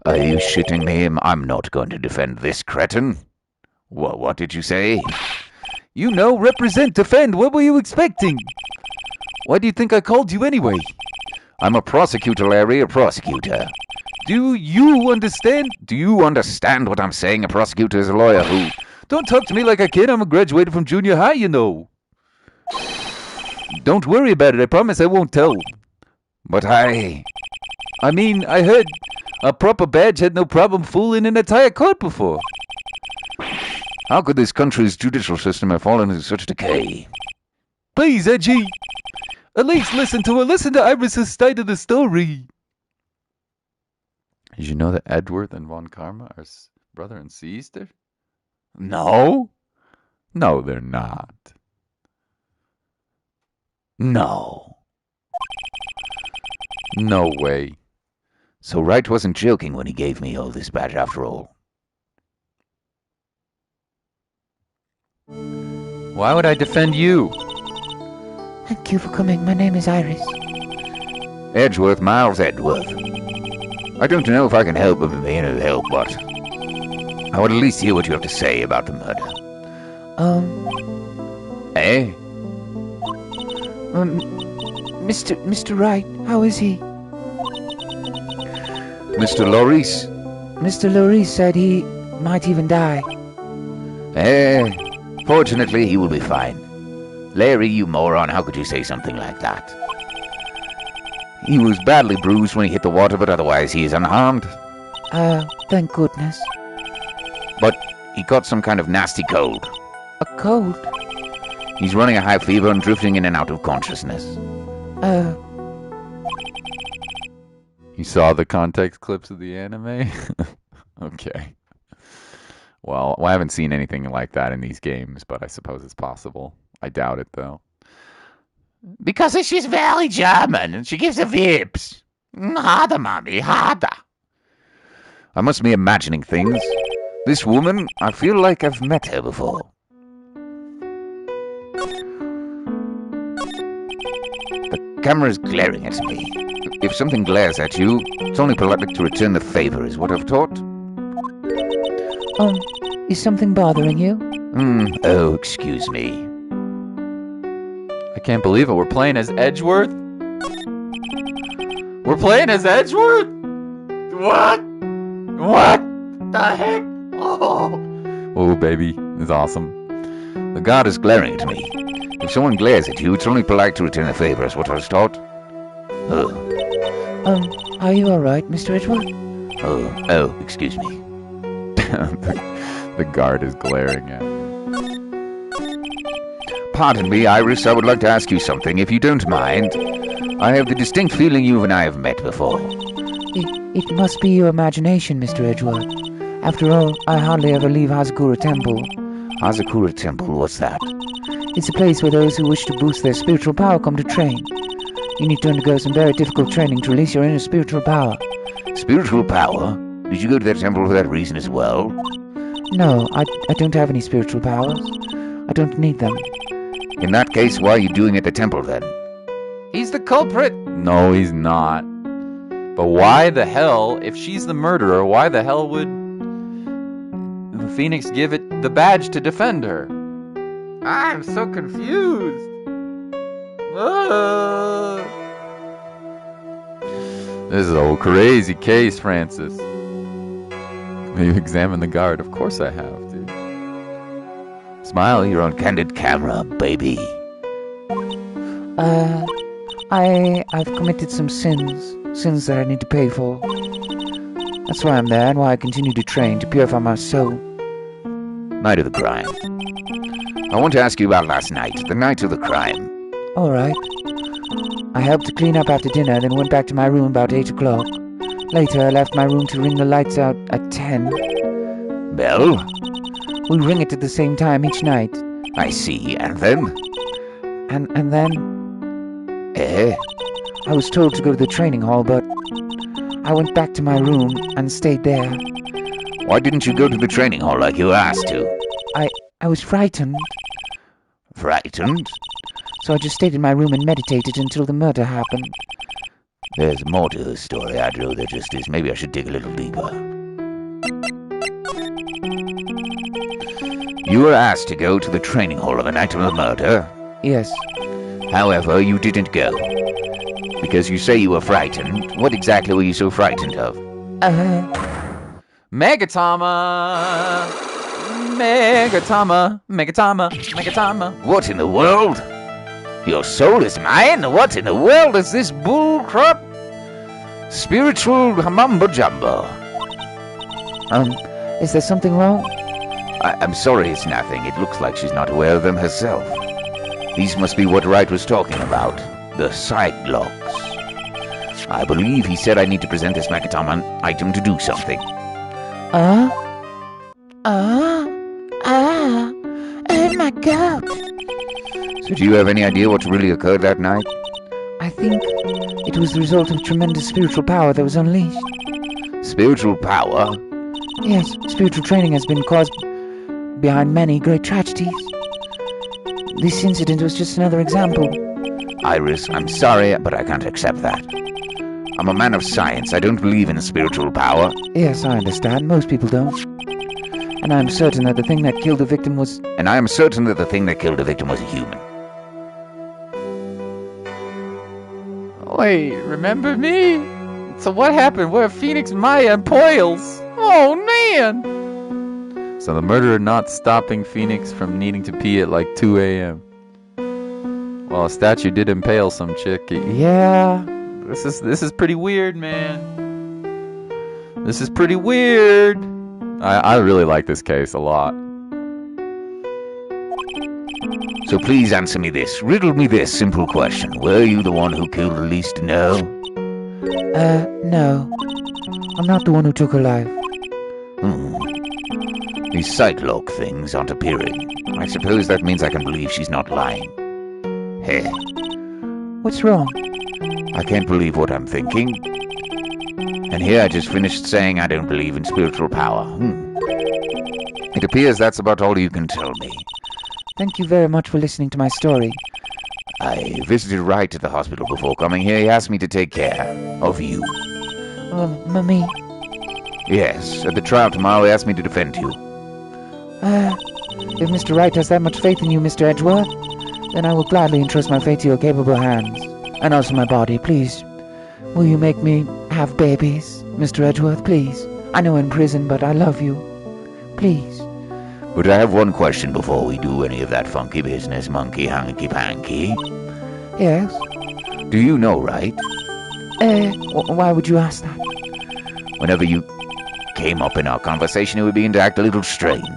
E: Are you shitting me? I'm not going to defend this cretin. What did you say?
B: You know, represent, defend. What were you expecting? Why do you think I called you anyway?
E: I'm a prosecutor, Larry, a prosecutor.
B: Do you understand?
E: Do you understand what I'm saying? A prosecutor is a lawyer who...
B: Don't talk to me like a kid. I'm a graduated from junior high, you know. Don't worry about it. I promise I won't tell.
E: But I
B: mean, I heard a proper badge had no problem fooling an entire court before.
E: How could this country's judicial system have fallen into such decay?
B: Please, Edgy. At least listen to her. Listen to Iris's side of the story.
A: Did you know that Edgeworth and Von Karma are brother and sister?
E: No.
A: No, they're not.
E: No.
A: No way.
E: So Wright wasn't joking when he gave me all this badge after all.
A: Why would I defend you?
D: Thank you for coming. My name is Iris.
E: Edgeworth, Miles Edgeworth. I don't know if I can help with being of help, but I would at least hear what you have to say about the murder. Eh?
D: Mr. Wright, how is he?
E: Mr. Larice?
D: Mr. Lurie said he might even die.
E: Fortunately, he will be fine. Larry, you moron, how could you say something like that? He was badly bruised when he hit the water, but otherwise he is unharmed.
D: Thank goodness.
E: But he caught some kind of nasty cold.
D: A cold?
E: He's running a high fever and drifting in and out of consciousness.
A: You saw the context clips of the anime? Okay. Well, I haven't seen anything like that in these games, but I suppose it's possible. I doubt it, though.
C: Because she's very German and she gives the vibes. Harder, mommy, harder.
E: I must be imagining things. This woman, I feel like I've met her before. The camera's glaring at me. If something glares at you, it's only polite to return the favor, is what I've taught.
D: Is something bothering you?
E: Oh, excuse me.
A: I can't believe it. We're playing as Edgeworth? We're playing as Edgeworth? What? What the heck? Oh, baby. It's awesome.
E: The god is glaring at me. If someone glares at you, it's only polite to return the favor, is what I was taught.
D: Are you alright, Mr. Edgeworth?
E: Oh, excuse me.
A: The guard is glaring at me.
E: Pardon me, Iris, I would like to ask you something, if you don't mind. I have the distinct feeling you and I have met before.
D: It must be your imagination, Mr. Edgeworth. After all, I hardly ever leave Hazakura Temple.
E: Hazakura Temple, what's that?
D: It's a place where those who wish to boost their spiritual power come to train. You need to undergo some very difficult training to release your inner spiritual power.
E: Spiritual power? Did you go to that temple for that reason as well?
D: No, I don't have any spiritual powers. I don't need them.
E: In that case, why are you doing at the temple then?
A: He's the culprit. No, he's not. But why the hell, if she's the murderer, why the hell would the Phoenix give it the badge to defend her? I'm so confused. This is a crazy case, Francis. Have you examined the guard? Of course I have, dude.
E: Smile, you're on candid camera, baby.
D: I've committed some sins that I need to pay for. That's why I'm there and why I continue to train to purify my soul.
E: Night of the crime. I want to ask you about last night, the night of the crime.
D: Alright. I helped to clean up after dinner, then went back to my room about 8 o'clock. Later, I left my room to ring the lights out at 10.
E: Bell?
D: We ring it at the same time each night.
E: I see, and then?
D: And then... I was told to go to the training hall, but I went back to my room and stayed there.
E: Why didn't you go to the training hall like you asked to?
D: I was frightened.
E: Frightened?
D: So I just stayed in my room and meditated until the murder happened.
E: There's more to the story, Adro, there just is. Maybe I should dig a little deeper. You were asked to go to the training hall on the night of the murder?
D: Yes.
E: However, you didn't go. Because you say you were frightened. What exactly were you so frightened of?
A: Megatama! Megatama! Megatama! Megatama!
E: What in the world? Your soul is mine? What in the world is this bull crap? Spiritual mumbo jumbo.
D: Is there something wrong?
E: I'm sorry, it's nothing. It looks like she's not aware of them herself. These must be what Wright was talking about. The side logs. I believe he said I need to present this Megatama item to do something.
D: Oh my god.
E: So do you have any idea what really occurred that night?
D: I think it was the result of tremendous spiritual power that was unleashed.
E: Spiritual power?
D: Yes, spiritual training has been caused behind many great tragedies. This incident was just another example.
E: Iris, I'm sorry, but I can't accept that. I'm a man of science. I don't believe in spiritual power.
D: Yes, I understand. Most people don't. And I'm certain that the thing that killed the victim was...
E: And I am certain that the thing that killed the victim was a human.
A: Wait, remember me? So what happened? We're Phoenix, Maya, and Poils. Oh, man! So the murderer not stopping Phoenix from needing to pee at like 2 a.m. Well, a statue did impale some chick. Yeah, this is pretty weird, man. This is pretty weird. I really like this case a lot.
E: So please answer me this. Riddle me this simple question. Were you the one who killed Elise Deneau?
D: No. I'm not the one who took her life.
E: These sight log things aren't appearing. I suppose that means I can believe she's not lying. Hey.
D: What's wrong?
E: I can't believe what I'm thinking. And here I just finished saying I don't believe in spiritual power. It appears that's about all you can tell me.
D: Thank you very much for listening to my story.
E: I visited Wright at the hospital before coming here. He asked me to take care of you.
D: Me?
E: Yes, at the trial tomorrow he asked me to defend you.
D: If Mr. Wright has that much faith in you, Mr. Edgeworth, then I will gladly entrust my fate to your capable hands. And also my body, please. Will you make me have babies, Mr. Edgeworth, please? I know in prison, but I love you. Please.
E: But I have one question before we do any of that funky business, monkey hanky-panky.
D: Yes?
E: Do you know Wright?
D: Why would you ask that?
E: Whenever you came up in our conversation, it would begin to act a little strange.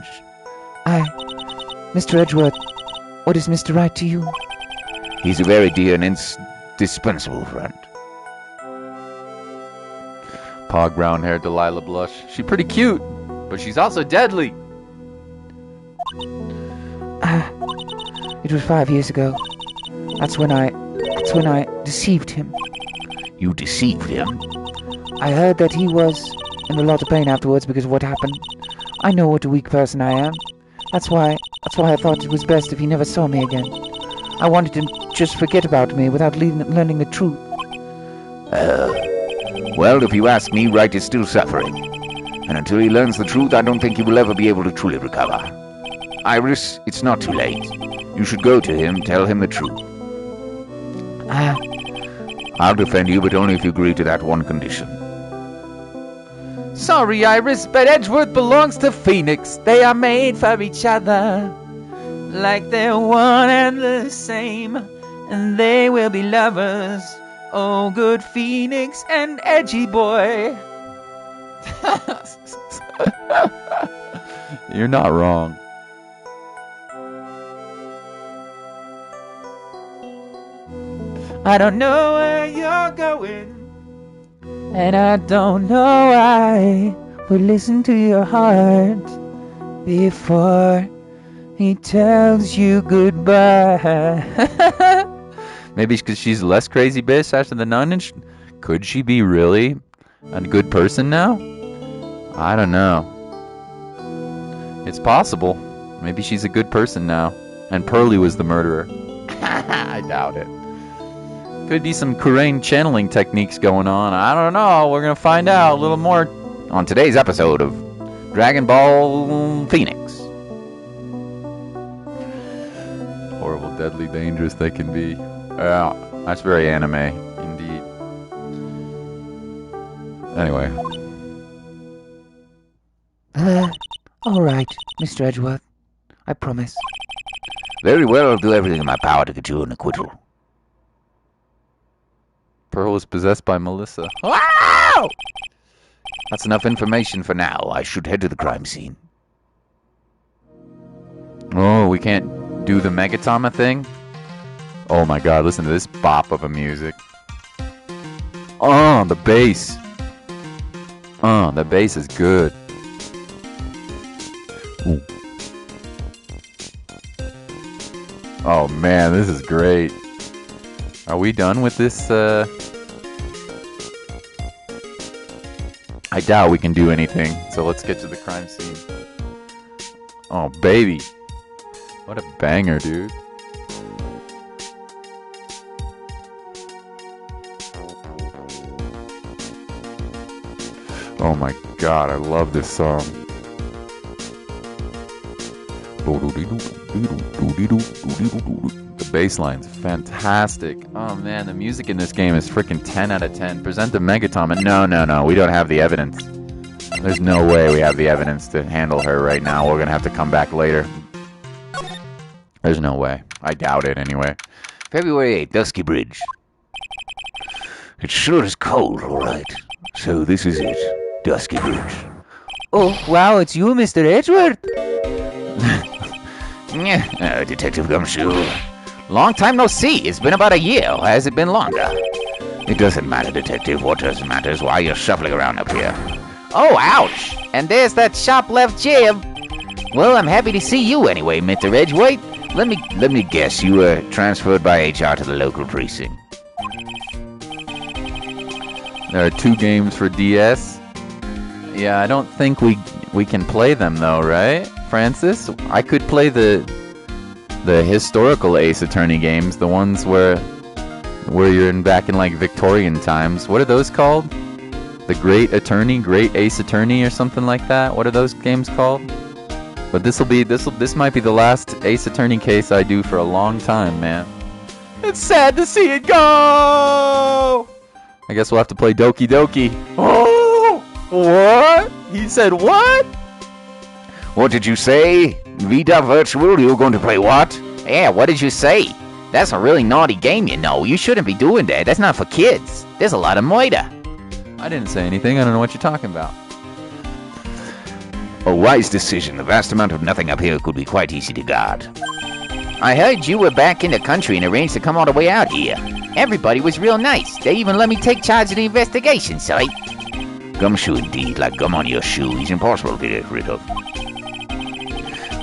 D: Mr. Edgeworth, what is Mr. Wright to you?
E: He's a very dear and indispensable friend.
A: Pog brown hair Delilah blush. She's pretty cute, but she's also deadly.
D: It was 5 years ago. That's when I deceived him.
E: You deceived him?
D: I heard that he was in a lot of pain afterwards because of what happened. I know what a weak person I am. That's why I thought it was best if he never saw me again. I wanted him to just forget about me without learning the truth.
E: Well, if you ask me, Wright is still suffering. And until he learns the truth, I don't think he will ever be able to truly recover. Iris, it's not too late. You should go to him, tell him the truth. I'll defend you, but only if you agree to that one condition.
A: Sorry, Iris, but Edgeworth belongs to Phoenix. They are made for each other, like they're one and the same, and they will be lovers. Oh, good Phoenix and Edgy boy. You're not wrong. I don't know where you're going,
D: And I don't know why, but listen to your heart before he tells you goodbye.
A: Maybe because she's less crazy bitch after the nun, and could she be really a good person now? I don't know. It's possible. Maybe she's a good person now, and Pearlie was the murderer. I doubt it. Could be some Kurain channeling techniques going on. I don't know. We're gonna find out a little more
E: On today's episode of Dragon Ball Phoenix.
A: horrible, deadly, dangerous they can be. Yeah, that's very anime, indeed. Anyway.
D: All right, Mr. Edgeworth. I promise.
E: Very well, I'll do everything in my power to get you an acquittal.
A: Pearl is possessed by Melissa.
E: Wow! That's enough information for now. I should head to the crime scene.
A: Oh, we can't do the Megatama thing? Oh my god, listen to this bop of a music. Oh, the bass. Oh, the bass is good. Ooh. Oh man, this is great. Are we done with this? I doubt we can do anything, so let's get to the crime scene. Oh, baby. What a banger, dude. Oh my god, I love this song. The bass line's fantastic. Oh man, the music in this game is freaking 10 out of 10. Present the Megatama. No, we don't have the evidence. There's no way we have the evidence to handle her right now. We're gonna have to come back later. There's no way. I doubt it anyway.
E: February 8th, Dusky Bridge. It sure is cold, all right. So this is it, Dusky Bridge.
C: Oh, wow, it's you, Mr. Edgeworth.
E: Detective Gumshoe.
C: Long time no see. It's been about a year. Or has it been longer?
E: It doesn't matter, Detective. What does matter is why you're shuffling around up here.
C: Oh, ouch. And there's that sharp left jab. Well, I'm happy to see you anyway, Mr. Edgeworth.
E: Let me guess, you were transferred by HR to the local precinct.
A: There are 2 games for DS. Yeah, I don't think we can play them though, right, Francis? I could play the historical Ace Attorney games, the ones where you're back in like Victorian times. What are those called? The Great Attorney, Great Ace Attorney, or something like that. What are those games called? But this might be the last Ace Attorney case I do for a long time, man. It's sad to see it go. I guess we'll have to play Doki Doki. Oh, what? He said what?
E: What did you say? Vida Virtual, you're going to play what?
C: Yeah, what did you say? That's a really naughty game, you know. You shouldn't be doing that. That's not for kids. There's a lot of murder.
A: I didn't say anything. I don't know what you're talking about.
E: A wise decision. The vast amount of nothing up here could be quite easy to guard.
C: I heard you were back in the country and arranged to come all the way out here. Everybody was real nice. They even let me take charge of the investigation, so
E: Gumshoe indeed, like gum on your shoe. He's impossible to get rid of.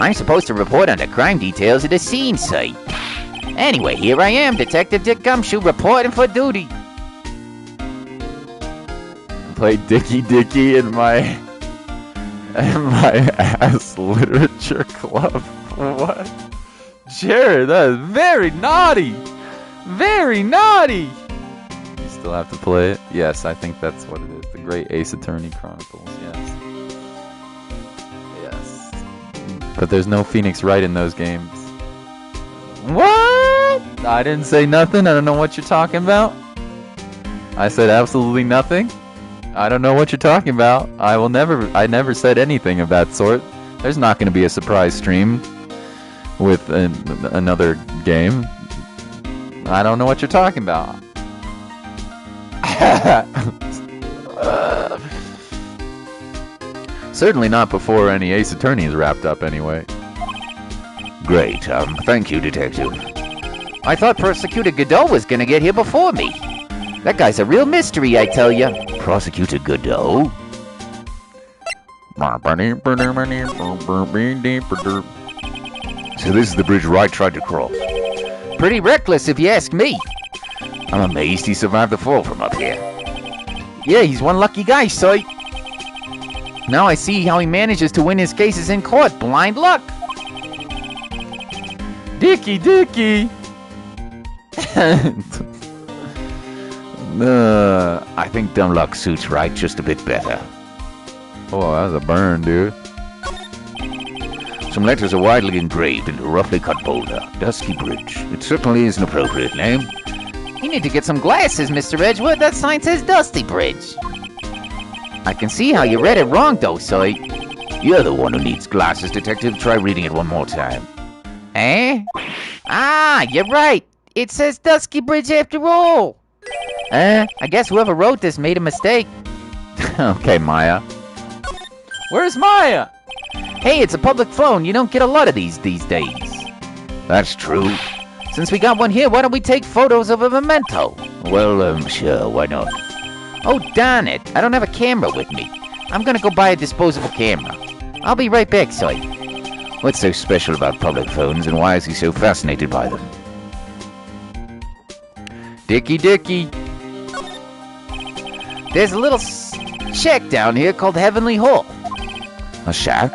C: I'm supposed to report on the crime details of the scene site. Anyway, here I am, Detective Dick Gumshoe, reporting for duty.
A: Play Dicky Dicky in my ass literature club. What? Jared, that is very naughty. Very naughty. You still have to play it? Yes, I think that's what it is. The Great Ace Attorney Chronicles, yes. Yes. But there's no Phoenix Wright in those games. What? I didn't say nothing. I don't know what you're talking about. I said absolutely nothing. I don't know what you're talking about. I never said anything of that sort. There's not going to be a surprise stream with another game. I don't know what you're talking about. Certainly not before any Ace Attorney is wrapped up anyway.
E: Great, thank you, Detective.
C: I thought Prosecutor Godot was gonna get here before me. That guy's a real mystery, I tell ya.
E: Prosecutor Godot? So this is the bridge Wright tried to cross.
C: Pretty reckless, if you ask me.
E: I'm amazed he survived the fall from up here.
C: Yeah, he's one lucky guy, so now I see how he manages to win his cases in court. Blind luck.
A: Dicky Dicky!
E: I think dumb luck suits Wright just a bit better.
A: Oh, that was a burn, dude.
E: Some letters are widely engraved into a roughly cut boulder. Dusky Bridge. It certainly is an appropriate name.
C: You need to get some glasses, Mr. Edgewood. That sign says Dusty Bridge. I can see how you read it wrong, though, Soy.
E: You're the one who needs glasses, Detective. Try reading it one more time.
C: Eh? Ah, you're right. It says Dusky Bridge after all. I guess whoever wrote this made a mistake.
A: Okay, Maya. Where's Maya?
C: Hey, it's a public phone. You don't get a lot of these days.
E: That's true.
C: Since we got one here, why don't we take photos of a memento?
E: Well, sure, why not?
C: Oh, darn it. I don't have a camera with me. I'm gonna go buy a disposable camera. I'll be right back, Soy.
E: What's so special about public phones, and why is he so fascinated by them?
A: Dicky Dicky.
C: There's a little shack down here called Heavenly Hall.
E: A shack?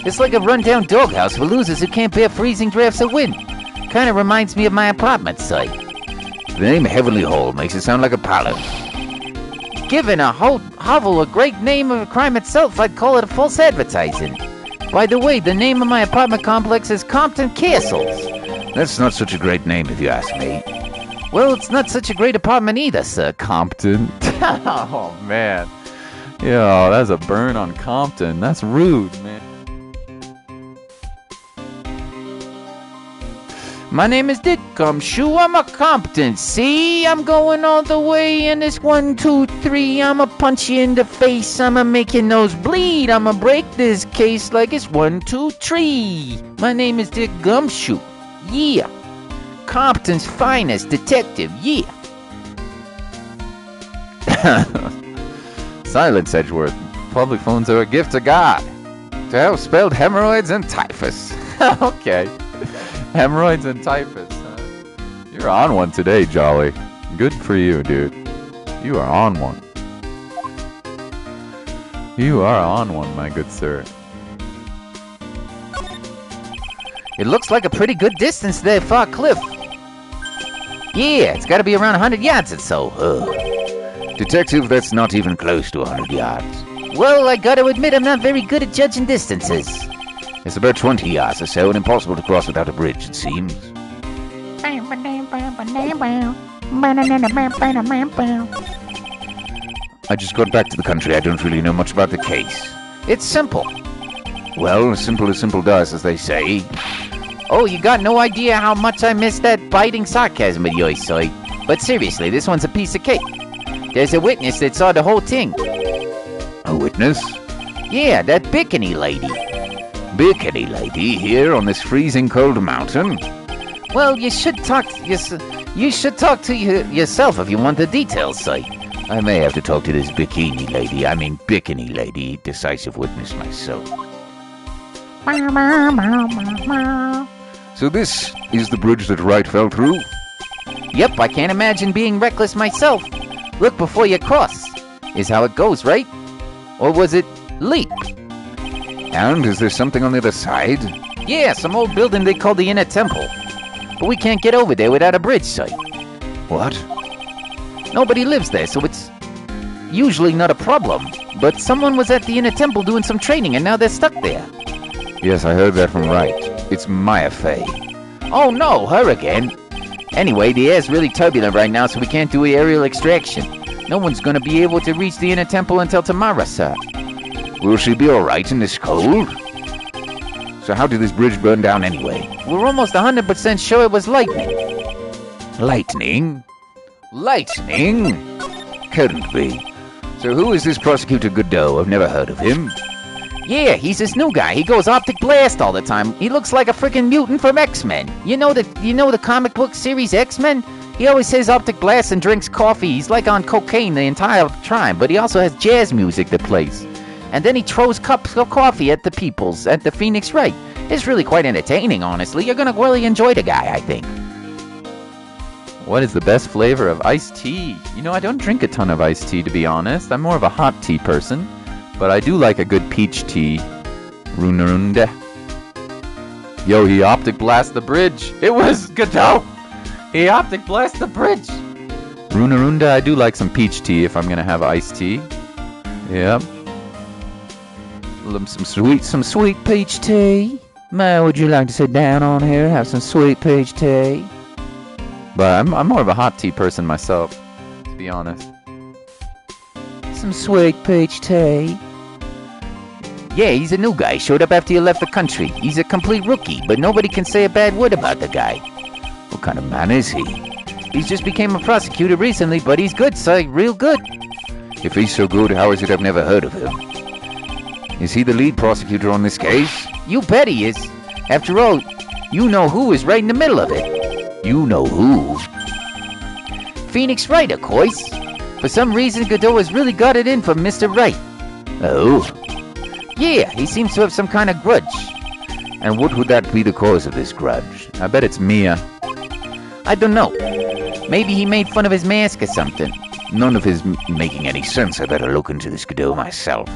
C: It's like a rundown doghouse for losers who can't bear freezing drafts of wind. Kinda reminds me of my apartment site.
E: The name Heavenly Hall makes it sound like a palace.
C: Given a hovel a great name of a crime itself, I'd call it a false advertising. By the way, the name of my apartment complex is Compton Castles.
E: That's not such a great name if you ask me.
C: Well, it's not such a great apartment either, sir.
A: Compton. Oh, man. Yo, that's a burn on Compton. That's rude, man.
C: My name is Dick Gumshoe. I'm a Compton. See, I'm going all the way in this 1, 2, 3. I'ma punch you in the face. I'ma make your nose bleed. I'ma break this case like it's 1, 2, 3. My name is Dick Gumshoe. Yeah. Compton's finest detective. Yeah.
A: Silence, Edgeworth. Public phones are a gift to God. To have spelled hemorrhoids and typhus. Okay. Hemorrhoids and typhus. You're on one today, Jolly. Good for you, dude. You are on one. You are on one, my good sir.
C: It looks like a pretty good distance there, far cliff. Yeah, it's gotta be around 100 yards or so.
E: Detective, that's not even close to 100 yards.
C: Well, I gotta admit I'm not very good at judging distances.
E: It's about 20 yards or so and impossible to cross without a bridge, it seems. I just got back to the country. I don't really know much about the case.
C: It's simple.
E: Well, simple as simple does, as they say.
C: Oh, you got no idea how much I miss that biting sarcasm of yours, soy. But seriously, this one's a piece of cake. There's a witness that saw the whole thing.
E: A witness?
C: Yeah, that bikini lady.
E: Bikini lady here on this freezing cold mountain?
C: Well, you should talk to yourself if you want the details, soy.
E: I may have to talk to this bikini lady, decisive witness myself. So this is the bridge that Wright fell through?
C: Yep, I can't imagine being reckless myself. Look before you cross, is how it goes, right? Or was it leap?
E: And is there something on the other side?
C: Yeah, some old building they call the Inner Temple. But we can't get over there without a bridge, site.
E: What?
C: Nobody lives there, so it's usually not a problem. But someone was at the Inner Temple doing some training, and now they're stuck there.
E: Yes, I heard that from Wright. It's Maya Fey.
C: Oh no, her again. Anyway, the air's really turbulent right now, so we can't do aerial extraction. No one's gonna be able to reach the Inner Temple until tomorrow, sir.
E: Will she be alright in this cold? So how did this bridge burn down anyway?
C: We're almost 100% sure it was lightning.
E: Lightning?
C: Lightning?
E: Couldn't be. So who is this Prosecutor Godot? I've never heard of him.
C: Yeah, he's this new guy. He goes optic blast all the time. He looks like a freaking mutant from X-Men. You know the comic book series X-Men? He always says optic blast and drinks coffee. He's like on cocaine the entire time, but he also has jazz music that plays. And then he throws cups of coffee at the peoples at the Phoenix Wright. It's really quite entertaining, honestly. You're gonna really enjoy the guy, I think.
A: What is the best flavor of iced tea? You know, I don't drink a ton of iced tea, to be honest. I'm more of a hot tea person. But I do like a good peach tea. Runarunde. Yo, he optic blast the bridge. It was Godot. He optic blast the bridge. Runarunde, I do like some peach tea if I'm gonna have iced tea. Yep. Some sweet peach tea.
D: Ma, would you like to sit down on here and have some sweet peach tea?
A: But I'm more of a hot tea person myself, to be honest.
D: Some sweet peach tea.
C: Yeah, he's a new guy. Showed up after you left the country. He's a complete rookie, but nobody can say a bad word about the guy.
E: What kind of man is he?
C: He's just became a prosecutor recently, but he's good, sir. Real good.
E: If he's so good, how is it I've never heard of him? Is he the lead prosecutor on this case?
C: You bet he is. After all, you know who is right in the middle of it.
E: You know who?
C: Phoenix Wright, of course. For some reason, Godot has really got it in for Mr. Wright.
E: Oh?
C: Yeah, he seems to have some kind of grudge.
E: And what would that be the cause of this grudge?
A: I bet it's Mia.
C: I don't know. Maybe he made fun of his mask or something.
E: None of his making any sense. I better look into this Godot myself.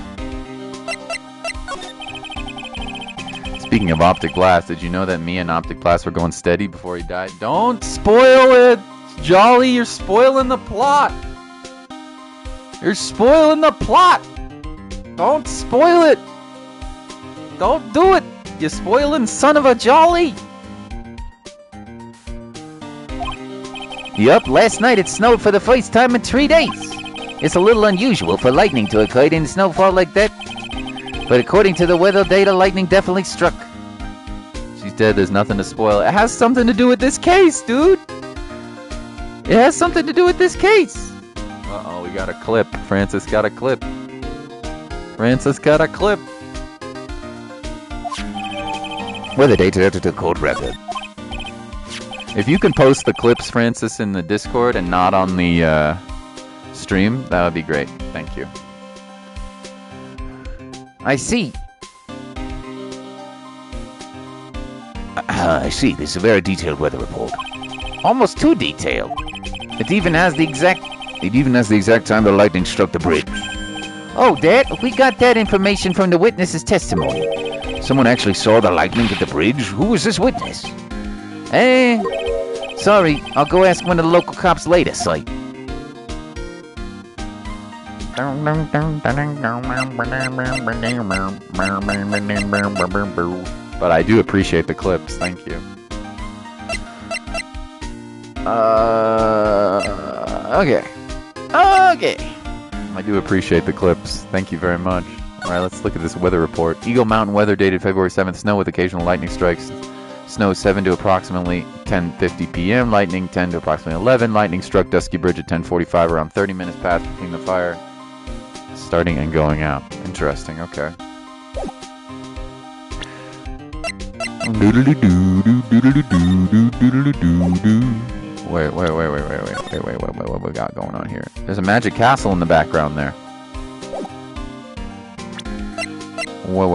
A: Speaking of optic blast, did you know that Mia and optic blast were going steady before he died? Don't spoil it! Jolly, you're spoiling the plot! You're spoiling the plot! Don't spoil it! Don't do it! You spoiling son of a Jolly!
C: Yup, last night it snowed for the first time in 3 days. It's a little unusual for lightning to occur in snowfall like that. But according to the weather data, lightning definitely struck.
A: She's dead, there's nothing to spoil. It has something to do with this case, dude! It has something to do with this case! Uh-oh, we got a clip. Francis got a clip. Francis got a clip.
E: Weather data to the court record.
A: If you can post the clips, Francis, in the Discord and not on the stream, that would be great. Thank you.
C: I see.
E: I see. This is a very detailed weather report.
C: Almost too detailed. It even has the exact
E: time the lightning struck the bridge.
C: Oh, Dad, we got that information from the witness's testimony.
E: Someone actually saw the lightning hit the bridge? Who was this witness?
C: Sorry, I'll go ask one of the local cops later, Sight.
A: But I do appreciate the clips, thank you.
C: Okay.
A: I do appreciate the clips. Thank you very much. Alright, let's look at this weather report. Eagle Mountain weather dated February 7th. Snow with occasional lightning strikes. Snow 7 to approximately 10:50 p.m. Lightning 10 to approximately 11. Lightning struck Dusky Bridge at 10:45. Around 30 minutes passed between the fire starting and going out. Interesting, okay. Wait, what we got going on here? There's a magic castle in the background there. Wait.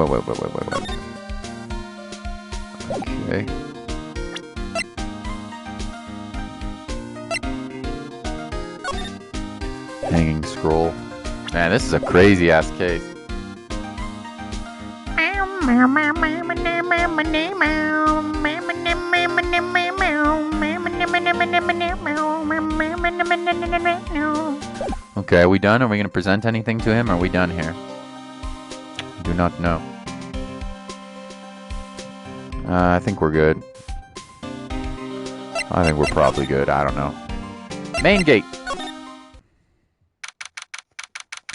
A: Okay. Hanging scroll. Man, this is a crazy ass case. Okay, are we done? Are we going to present anything to him? Are we done here? I do not know. I think we're good. I think we're probably good. I don't know. Main gate.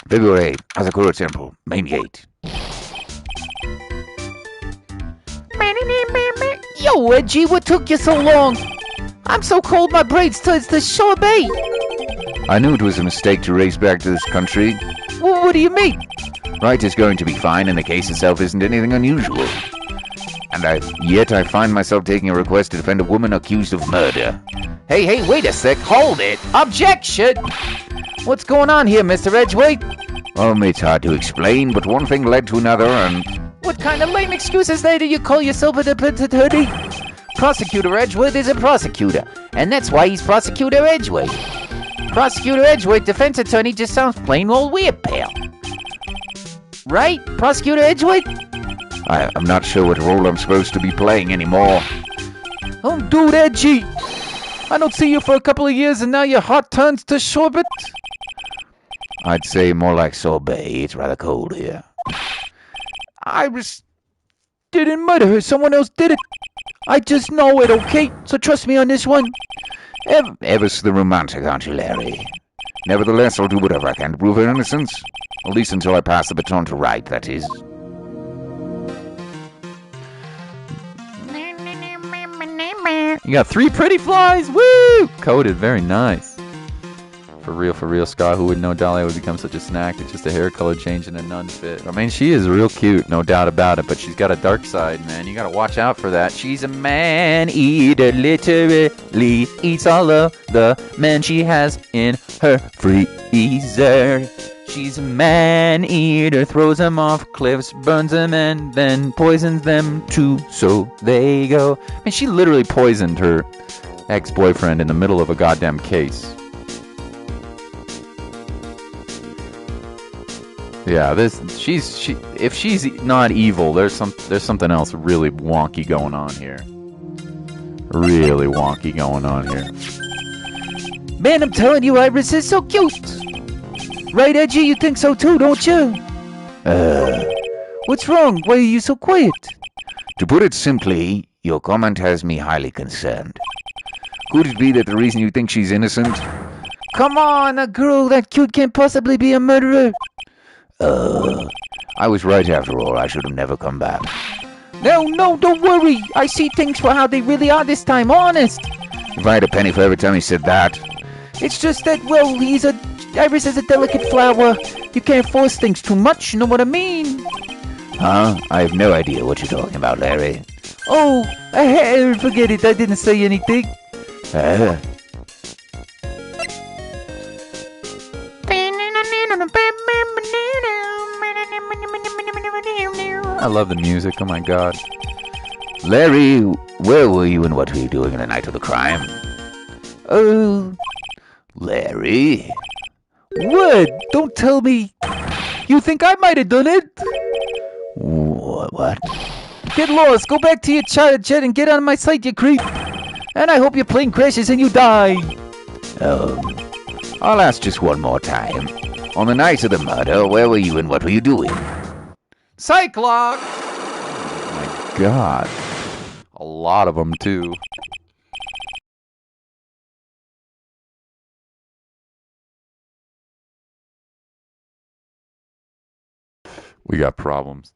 E: February 8th, Asakura Temple, main gate.
C: Yo, Reggie, what took you so long? I'm so cold my braids turns to sorbet.
E: I knew it was a mistake to race back to this country.
C: Well, what do you mean?
E: Wright is going to be fine, and the case itself isn't anything unusual. And yet I find myself taking a request to defend a woman accused of murder.
C: Hey, wait a sec. Hold it. Objection! What's going on here, Mr. Edgewaite?
E: It's hard to explain, but one thing led to another, and...
C: What kind of lame excuses there do you call yourself an attorney? Prosecutor Edgewaite is a prosecutor, and that's why he's Prosecutor Edgewaite. Prosecutor Edgewaite, defense attorney, just sounds plain old weird, pal. Right, Prosecutor Edgewaite?
E: I'm not sure what role I'm supposed to be playing anymore.
C: Oh, dude, Edgy! I don't see you for a couple of years, and now your heart turns to sorbet?
E: I'd say more like sorbet. It's rather cold here.
C: Iris didn't murder her. Someone else did it. I just know it, okay? So trust me on this one.
E: Ever so the romantic, aren't you, Larry? Nevertheless, I'll do whatever I can to prove her innocence. At least until I pass the baton to Wright, that is.
A: You got 3 pretty flies! Woo! Coded, very nice. For real, Scott, who would know Dahlia would become such a snack? It's just a hair color change and a nun fit. I mean, she is real cute, no doubt about it, but she's got a dark side, man. You gotta watch out for that. She's a man-eater, literally eats all of the men she has in her freezer. She's a man-eater, throws them off cliffs, burns them, and then poisons them too, so they go. I mean, she literally poisoned her ex-boyfriend in the middle of a goddamn case. Yeah, if she's not evil, there's something else really wonky going on here. Really wonky going on here.
C: Man, I'm telling you, Iris is so cute. Right, Edgy? You think so too, don't you? What's wrong? Why are you so quiet?
E: To put it simply, your comment has me highly concerned. Could it be that the reason you think she's innocent?
C: Come on, a girl that cute can't possibly be a murderer.
E: I was right after all. I should have never come back.
C: No, don't worry. I see things for how they really are this time, honest.
E: If I had a penny for every time he said that.
C: It's just that, well, Iris is a delicate flower. You can't force things too much, you know what I mean?
E: Huh? I have no idea what you're talking about, Larry.
C: Oh, forget it. I didn't say anything.
A: I love the music. Oh my god.
E: Larry, where were you and what were you doing the night of the crime?
C: Oh,
E: Larry?
C: what? Don't tell me. You think I might have done it?
E: What?
C: Get lost. Go back to your jet and get out of my sight, you creep. And I hope your plane crashes and you die.
E: I'll ask just one more time. On the night of the murder, where were you and what were you doing?
C: Cyclops!
A: Oh my god. A lot of them, too. We got problems.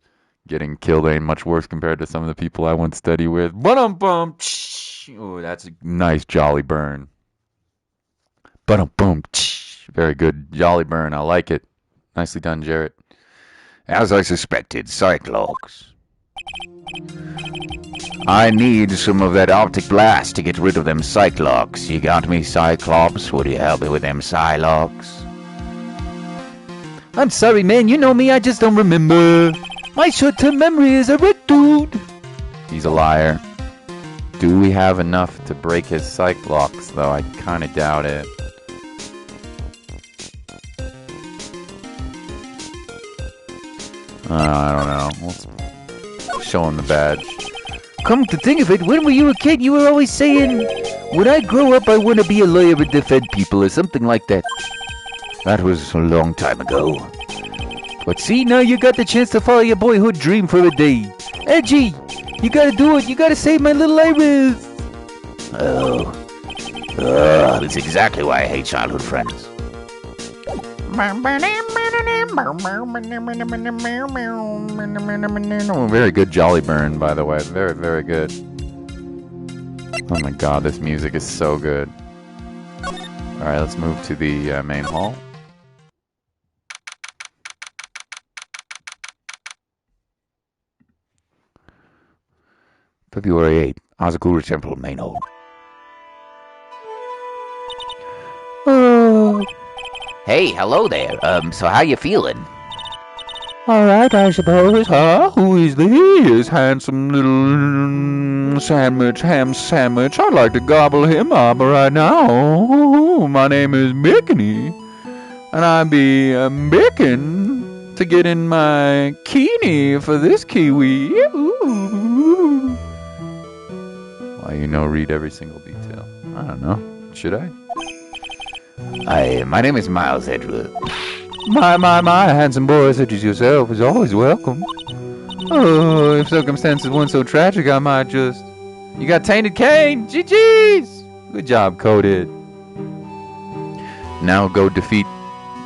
A: Getting killed ain't much worse compared to some of the people I went steady with. Ba-dum-bum! Oh, that's a nice jolly burn. Ba-dum-bum! Very good jolly burn. I like it. Nicely done, Jarrett.
E: As I suspected, Cyclops. I need some of that optic blast to get rid of them Cyclops. You got me, Cyclops? Would you help me with them Cyclops?
C: I'm sorry, man. You know me. I just don't remember. My short-term memory is a red dude.
A: He's a liar. Do we have enough to break his Cyclops, though? I kind of doubt it. I don't know. Let's show him the badge.
C: Come to think of it, when were you a kid, you were always saying, when I grow up, I want to be a lawyer and defend people, or something like that.
E: That was a long time ago.
C: But see, now you got the chance to follow your boyhood dream for a day. Edgy, you gotta do it. You gotta save my little Iris.
E: That's exactly why I hate childhood friends.
A: Very good jolly burn, by the way. Very, very good. Oh my god, this music is so good. Alright, let's move to the main hall.
E: February 8th, Azakura Temple, main hall.
D: Hey, hello there. So how you feeling?
B: Alright, I suppose, huh? Who is this handsome little ham sandwich? I'd like to gobble him up right now. My name is Bikini, and I be bicking to get in my kini for this kiwi. Ooh.
A: Why, read every single detail. I don't know. Should I?
E: My name is Miles Edgeworth.
B: My handsome boy such as yourself is always welcome. Oh, if circumstances weren't so tragic, I might just...
A: You got tainted cane! GG's! Good job, Coded. Now go defeat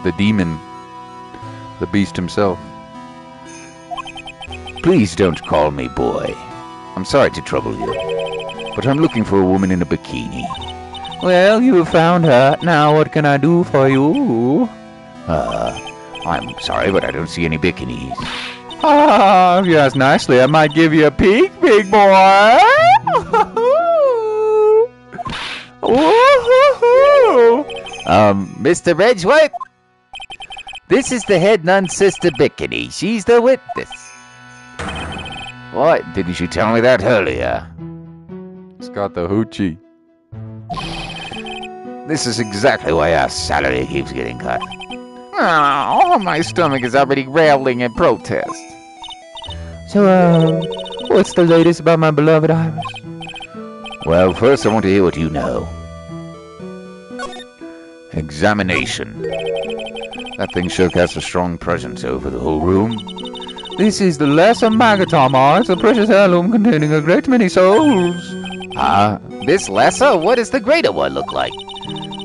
A: the demon. The beast himself.
E: Please don't call me boy. I'm sorry to trouble you, but I'm looking for a woman in a bikini.
B: Well, you found her. Now what can I do for you?
E: I'm sorry, but I don't see any bikinis.
B: Ah, if you ask nicely, I might give you a peek, big boy.
C: Mr. Edgeworth, this is the head nun's sister Bikini. She's the witness.
E: What? Didn't you tell me that earlier?
A: It's got the hoochie.
E: This is exactly why our salary keeps getting cut.
C: Oh, my stomach is already railing in protest.
B: So, what's the latest about my beloved Iris?
E: Well, first I want to hear what you know. Examination. That thing sure casts a strong presence over the whole room.
B: This is the lesser Magatama. It's a precious heirloom containing a great many souls.
C: This lesser? What does the greater one look like?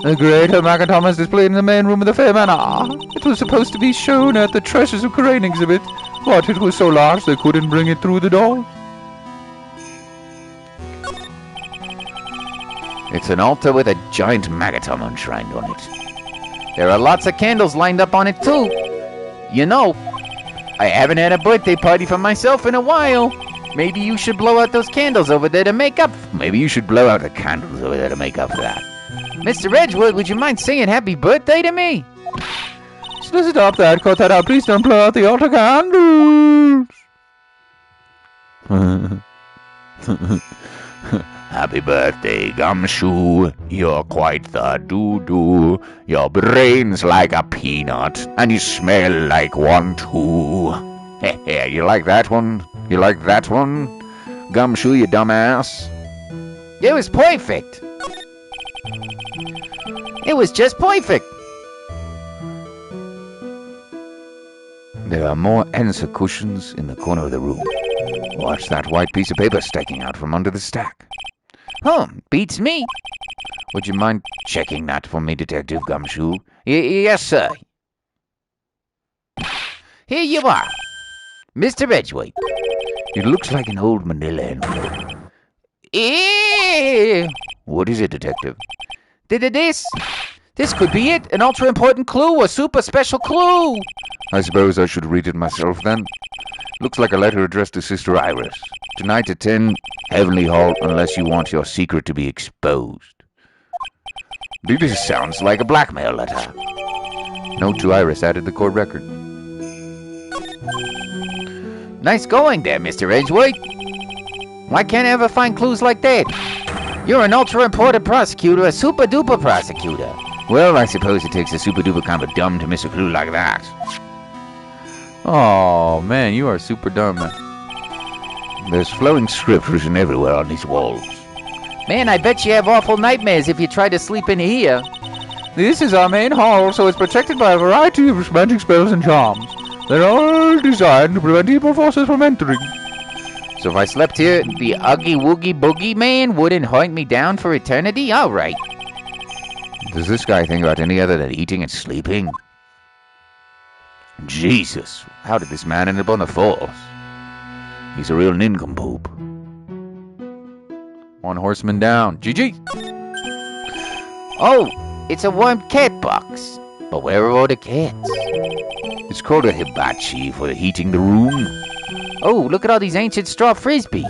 B: The greater Magatama is displayed in the main room of the fair manor. It was supposed to be shown at the Treasures of Crane exhibit, but it was so large they couldn't bring it through the door.
E: It's an altar with a giant Magatama enshrined on it. There are lots of candles lined up on it too. You know, I haven't had a birthday party for myself in a while. Maybe you should blow out those candles over there to make up. Maybe you should blow out the candles over there to make up for that. Mr. Edgewood, would you mind singing happy birthday to me?
B: Stop that, cut that out, please don't blow out the altar candles.
E: Happy birthday, Gumshoe. You're quite the doo-doo. Your brain's like a peanut, and you smell like one too. You like that one? You like that one? Gumshoe, you dumbass.
C: It was perfect. It was just perfect.
E: There are more answer cushions in the corner of the room. Watch that white piece of paper sticking out from under the stack.
C: Beats me.
E: Would you mind checking that for me, Detective Gumshoe? Yes, sir.
C: Here you are, Mr. Edgewood.
E: It looks like an old manila envelope. What is it, Detective?
C: This could be it. An ultra-important clue, a super special clue.
E: I suppose I should read it myself, then. Looks like a letter addressed to Sister Iris. Tonight at 10, Heavenly Hall, unless you want your secret to be exposed. This sounds like a blackmail letter. Note to Iris added the court record.
C: Nice going there, Mr. Edgewood. Why can't I ever find clues like that? You're an ultra-important prosecutor, a super-duper prosecutor.
E: Well, I suppose it takes a super-duper kind of dumb to miss a clue like that.
B: Oh, man, you are super dumb, man.
E: There's flowing script written everywhere on these walls.
C: Man, I bet you have awful nightmares if you try to sleep in here.
B: This is our main hall, so it's protected by a variety of magic spells and charms. They're all designed to prevent evil forces from entering.
C: So if I slept here, the Uggy Woogie Boogie Man wouldn't hunt me down for eternity? All right.
E: Does this guy think about any other than eating and sleeping? Jesus, how did this man end up on the force? He's a real nincompoop.
B: One horseman down. GG.
C: Oh, it's a warm cat box. But where are all the cats?
E: It's called a hibachi for heating the room.
C: Oh, look at all these ancient straw frisbees.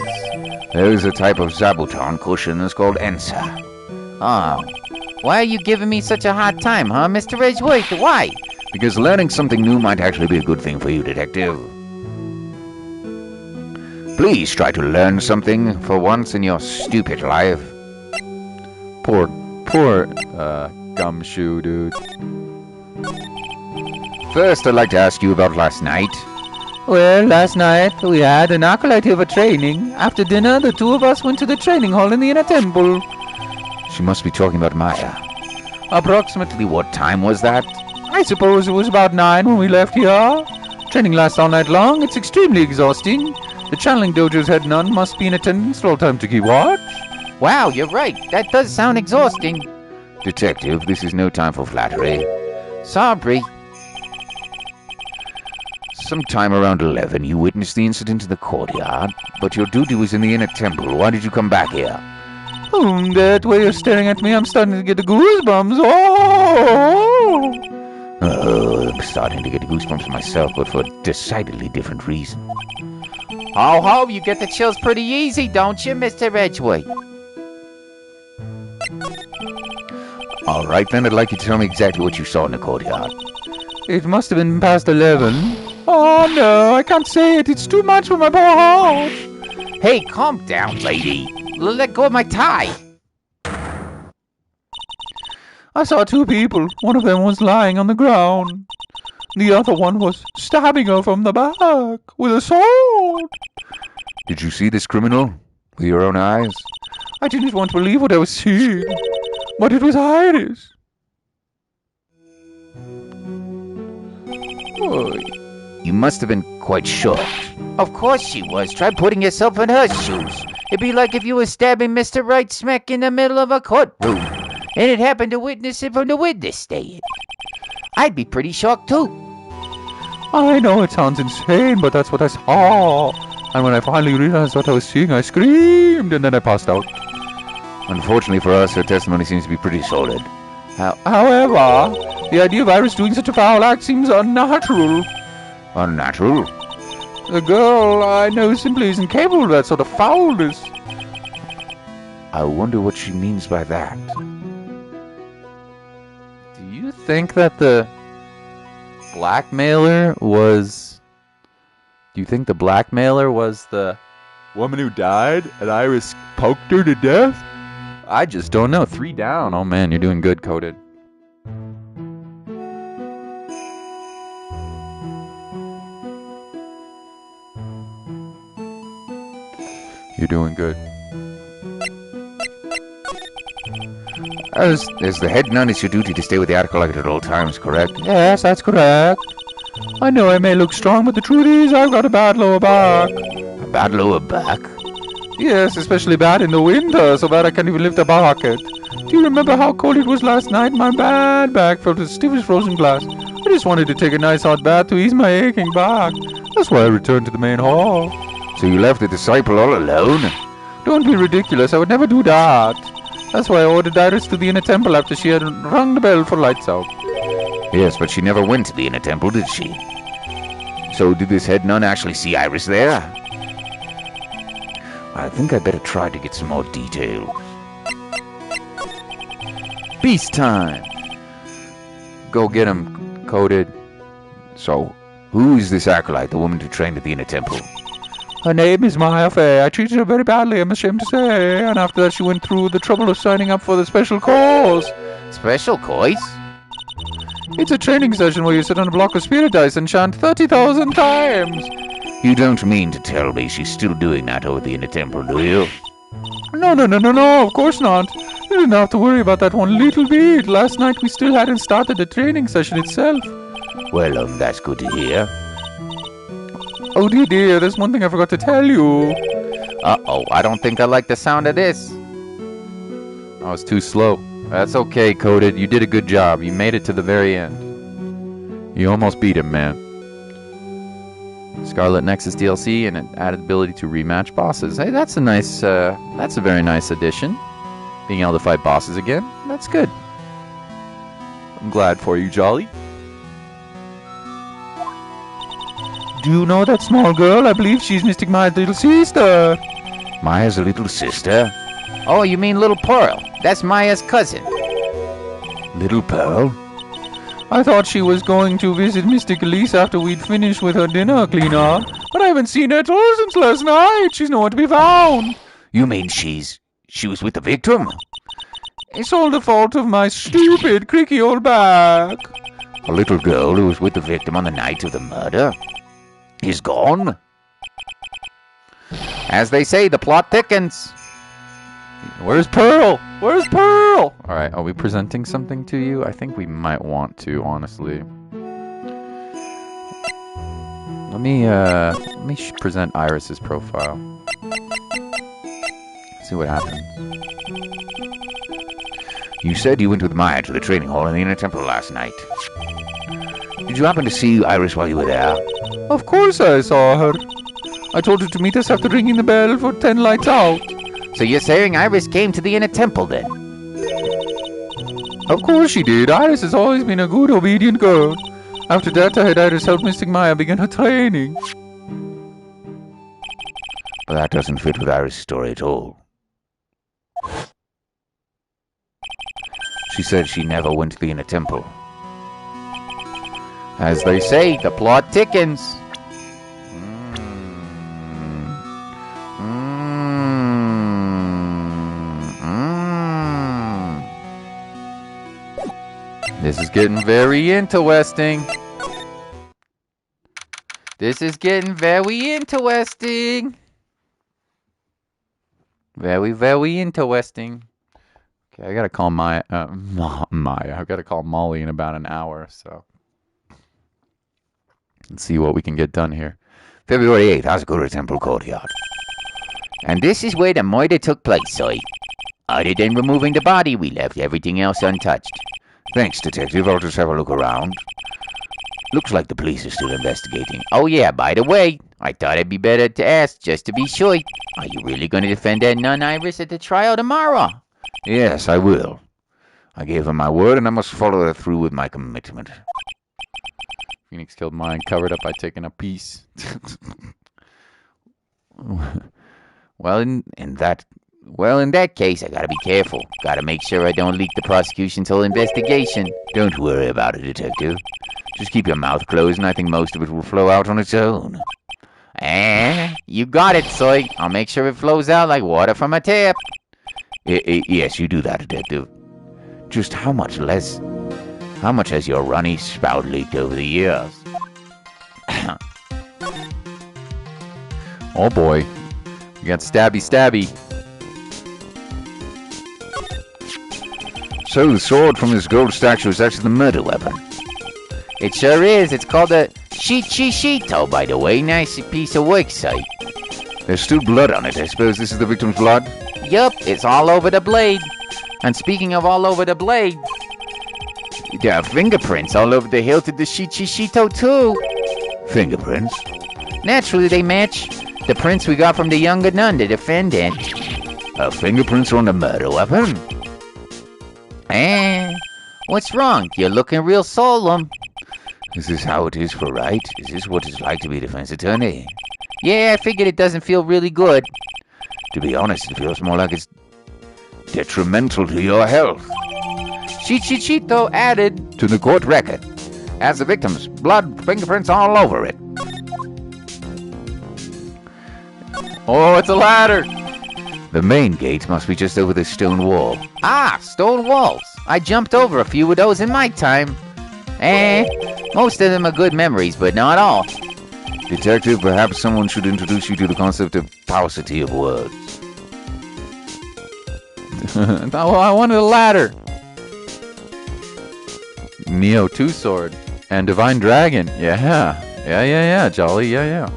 E: There is a type of zabuton cushion that's called ensa.
C: Oh, why are you giving me such a hard time, huh, Mr. Edgewood? Why?
E: Because learning something new might actually be a good thing for you, Detective. Please try to learn something for once in your stupid life.
B: Poor Gumshoe, dude.
E: First, I'd like to ask you about last night.
B: Well, last night we had an acolyte here for training. After dinner, the two of us went to the training hall in the inner temple.
E: She must be talking about Maya.
B: Approximately
E: What time was that?
B: I suppose it was about 9 when we left here. Training lasts all night long. It's extremely exhausting. The channeling dojo's head nun must be in attendance at all time to keep watch.
C: Wow, you're right. That does sound exhausting.
E: Detective, this is no time for flattery.
C: Sorry.
E: Sometime around 11, you witnessed the incident in the courtyard, but your duty was in the inner temple. Why did you come back here?
B: That way you're staring at me, I'm starting to get the goosebumps. Oh,
E: I'm starting to get goosebumps myself, but for a decidedly different reason.
C: Ho, you get the chills pretty easy, don't you, Mr. Edgewood?
E: All right, then, I'd like you to tell me exactly what you saw in the courtyard.
B: It must have been past 11. Oh, no, I can't say it. It's too much for my poor heart.
C: Hey, calm down, lady. Let go of my tie.
B: I saw two people. One of them was lying on the ground. The other one was stabbing her from the back with a sword.
E: Did you see this criminal with your own eyes?
B: I didn't want to believe what I was seeing, but it was Iris.
E: Oh, you must have been quite shocked.
C: Of course she was. Try putting yourself in her shoes. It'd be like if you were stabbing Mr. Wright smack in the middle of a courtroom. and it happened to witness it from the witness stand. I'd be pretty shocked too.
B: I know it sounds insane, but that's what I saw. And when I finally realized what I was seeing, I screamed, and then I passed out.
E: Unfortunately for us, her testimony seems to be pretty solid.
B: However, the idea of Iris doing such a foul act seems unnatural.
E: Unnatural?
B: The girl I know simply isn't capable of that sort of foulness.
E: I wonder what she means by that.
A: Do you think that the blackmailer was... Do you think the blackmailer was the woman who died and Iris poked her to death? I just don't know. 3 down. Oh man, you're doing good, Coded. You're doing good.
E: As the head nun, it's your duty to stay with the acolyte at all times, correct?
B: Yes, that's correct. I know I may look strong, but the truth is I've got a bad lower back.
E: A bad lower back?
B: Yes, especially bad in the winter, so bad I can't even lift a bucket. Do you remember how cold it was last night? My bad back felt as stiff as frozen glass. I just wanted to take a nice hot bath to ease my aching back. That's why I returned to the main hall.
E: So you left the disciple all alone?
B: Don't be ridiculous, I would never do that. That's why I ordered Iris to the inner temple after she had rung the bell for lights out.
E: Yes, but she never went to the inner temple, did she? So did this head nun actually see Iris there? I think I better try to get some more details.
A: Beast time! Go get him, Coded.
E: So, who is this acolyte, the woman who trained at the inner temple?
B: Her name is Maya Fey. I treated her very badly, I'm ashamed to say. And after that she went through the trouble of signing up for the special course.
C: Special course?
B: It's a training session where you sit on a block of spirit dice and chant 30,000 times.
E: You don't mean to tell me she's still doing that over the inner temple, do you?
B: No, of course not. You didn't have to worry about that one little bit. Last night we still hadn't started the training session itself.
E: Well, that's good to hear.
B: Oh dear, there's one thing I forgot to tell you.
A: Uh-oh, I don't think I like the sound of this. I was too slow. That's okay, Coded. You did a good job. You made it to the very end. You almost beat him, man. Scarlet Nexus DLC and an added ability to rematch bosses. Hey, that's a nice, that's a very nice addition. Being able to fight bosses again. That's good. I'm glad for you, Jolly.
B: Do you know that small girl? I believe she's Mystic Maya's little sister.
E: Maya's little sister?
C: Oh, you mean Little Pearl? That's Maya's cousin.
E: Little Pearl?
B: I thought she was going to visit Mystic Elise after we'd finished with her dinner cleanup, but I haven't seen her at all since last night. She's nowhere to be found.
E: You mean she was with the victim?
B: It's all the fault of my stupid, creaky old back.
E: A little girl who was with the victim on the night of the murder is gone?
C: As they say, the plot thickens.
A: Where's Pearl? Where's Pearl? Alright, are we presenting something to you? I think we might want to, honestly. Let me present Iris's profile. See what happens.
E: You said you went with Maya to the training hall in the inner temple last night. Did you happen to see Iris while you were there?
B: Of course I saw her. I told her to meet us after ringing the bell for 10 lights out.
C: So you're saying Iris came to the inner temple then?
B: Of course she did. Iris has always been a good, obedient girl. After that, I had Iris help Mystic Maya begin her training.
E: But that doesn't fit with Iris' story at all. She said she never went to the inner temple.
C: As they say, the plot thickens.
A: This is getting very interesting. This is getting very interesting. Very, very interesting. Okay, I gotta call Maya. I gotta call Molly in about an hour, so. Let's see what we can get done here.
E: February 8th, Asgore Temple Courtyard.
C: And this is where the murder took place, Si. Other than removing the body, we left everything else untouched.
E: Thanks, Detective. I'll just have a look around. Looks like the police are still investigating.
C: Oh yeah, by the way, I thought it'd be better to ask just to be sure. Are you really going to defend that nun Iris at the trial tomorrow?
E: Yes, I will. I gave her my word, and I must follow her through with my commitment.
A: Phoenix killed mine, covered up by taking a piece.
C: Well, in that case, I gotta be careful. Gotta make sure I don't leak the prosecution's whole investigation.
E: Don't worry about it, Detective. Just keep your mouth closed, and I think most of it will flow out on its own.
C: You got it, Soy. I'll make sure it flows out like water from a tap.
E: Yes, you do that, Detective. Just how much has your runny spout leaked over the years?
A: Oh boy. We got stabby.
E: So the sword from this gold statue is actually the murder weapon.
C: It sure is. It's called a Shito, by the way. Nice piece of work, Soy.
E: There's still blood on it. I suppose this is the victim's blood?
C: Yup, it's all over the blade. And speaking of all over the blade, there are fingerprints all over the hilt of the Shito too.
E: Fingerprints?
C: Naturally, they match the prints we got from the younger nun, the defendant.
E: Fingerprints on the murder weapon?
C: What's wrong? You're looking real solemn.
E: Is this how it is for Wright? Is this what it's like to be defense attorney?
C: Yeah, I figured it doesn't feel really good.
E: To be honest, it feels more like it's detrimental to your health.
C: Shito added
E: To the court record, as the victim's blood fingerprints all over it.
A: Oh, it's a ladder.
E: The main gate must be just over this stone wall.
C: Stone walls. I jumped over a few of those in my time. Most of them are good memories, but not all.
E: Detective, perhaps someone should introduce you to the concept of paucity of words.
A: I wanted a ladder. Neo 2 sword. And Divine Dragon. Yeah. Jolly, yeah.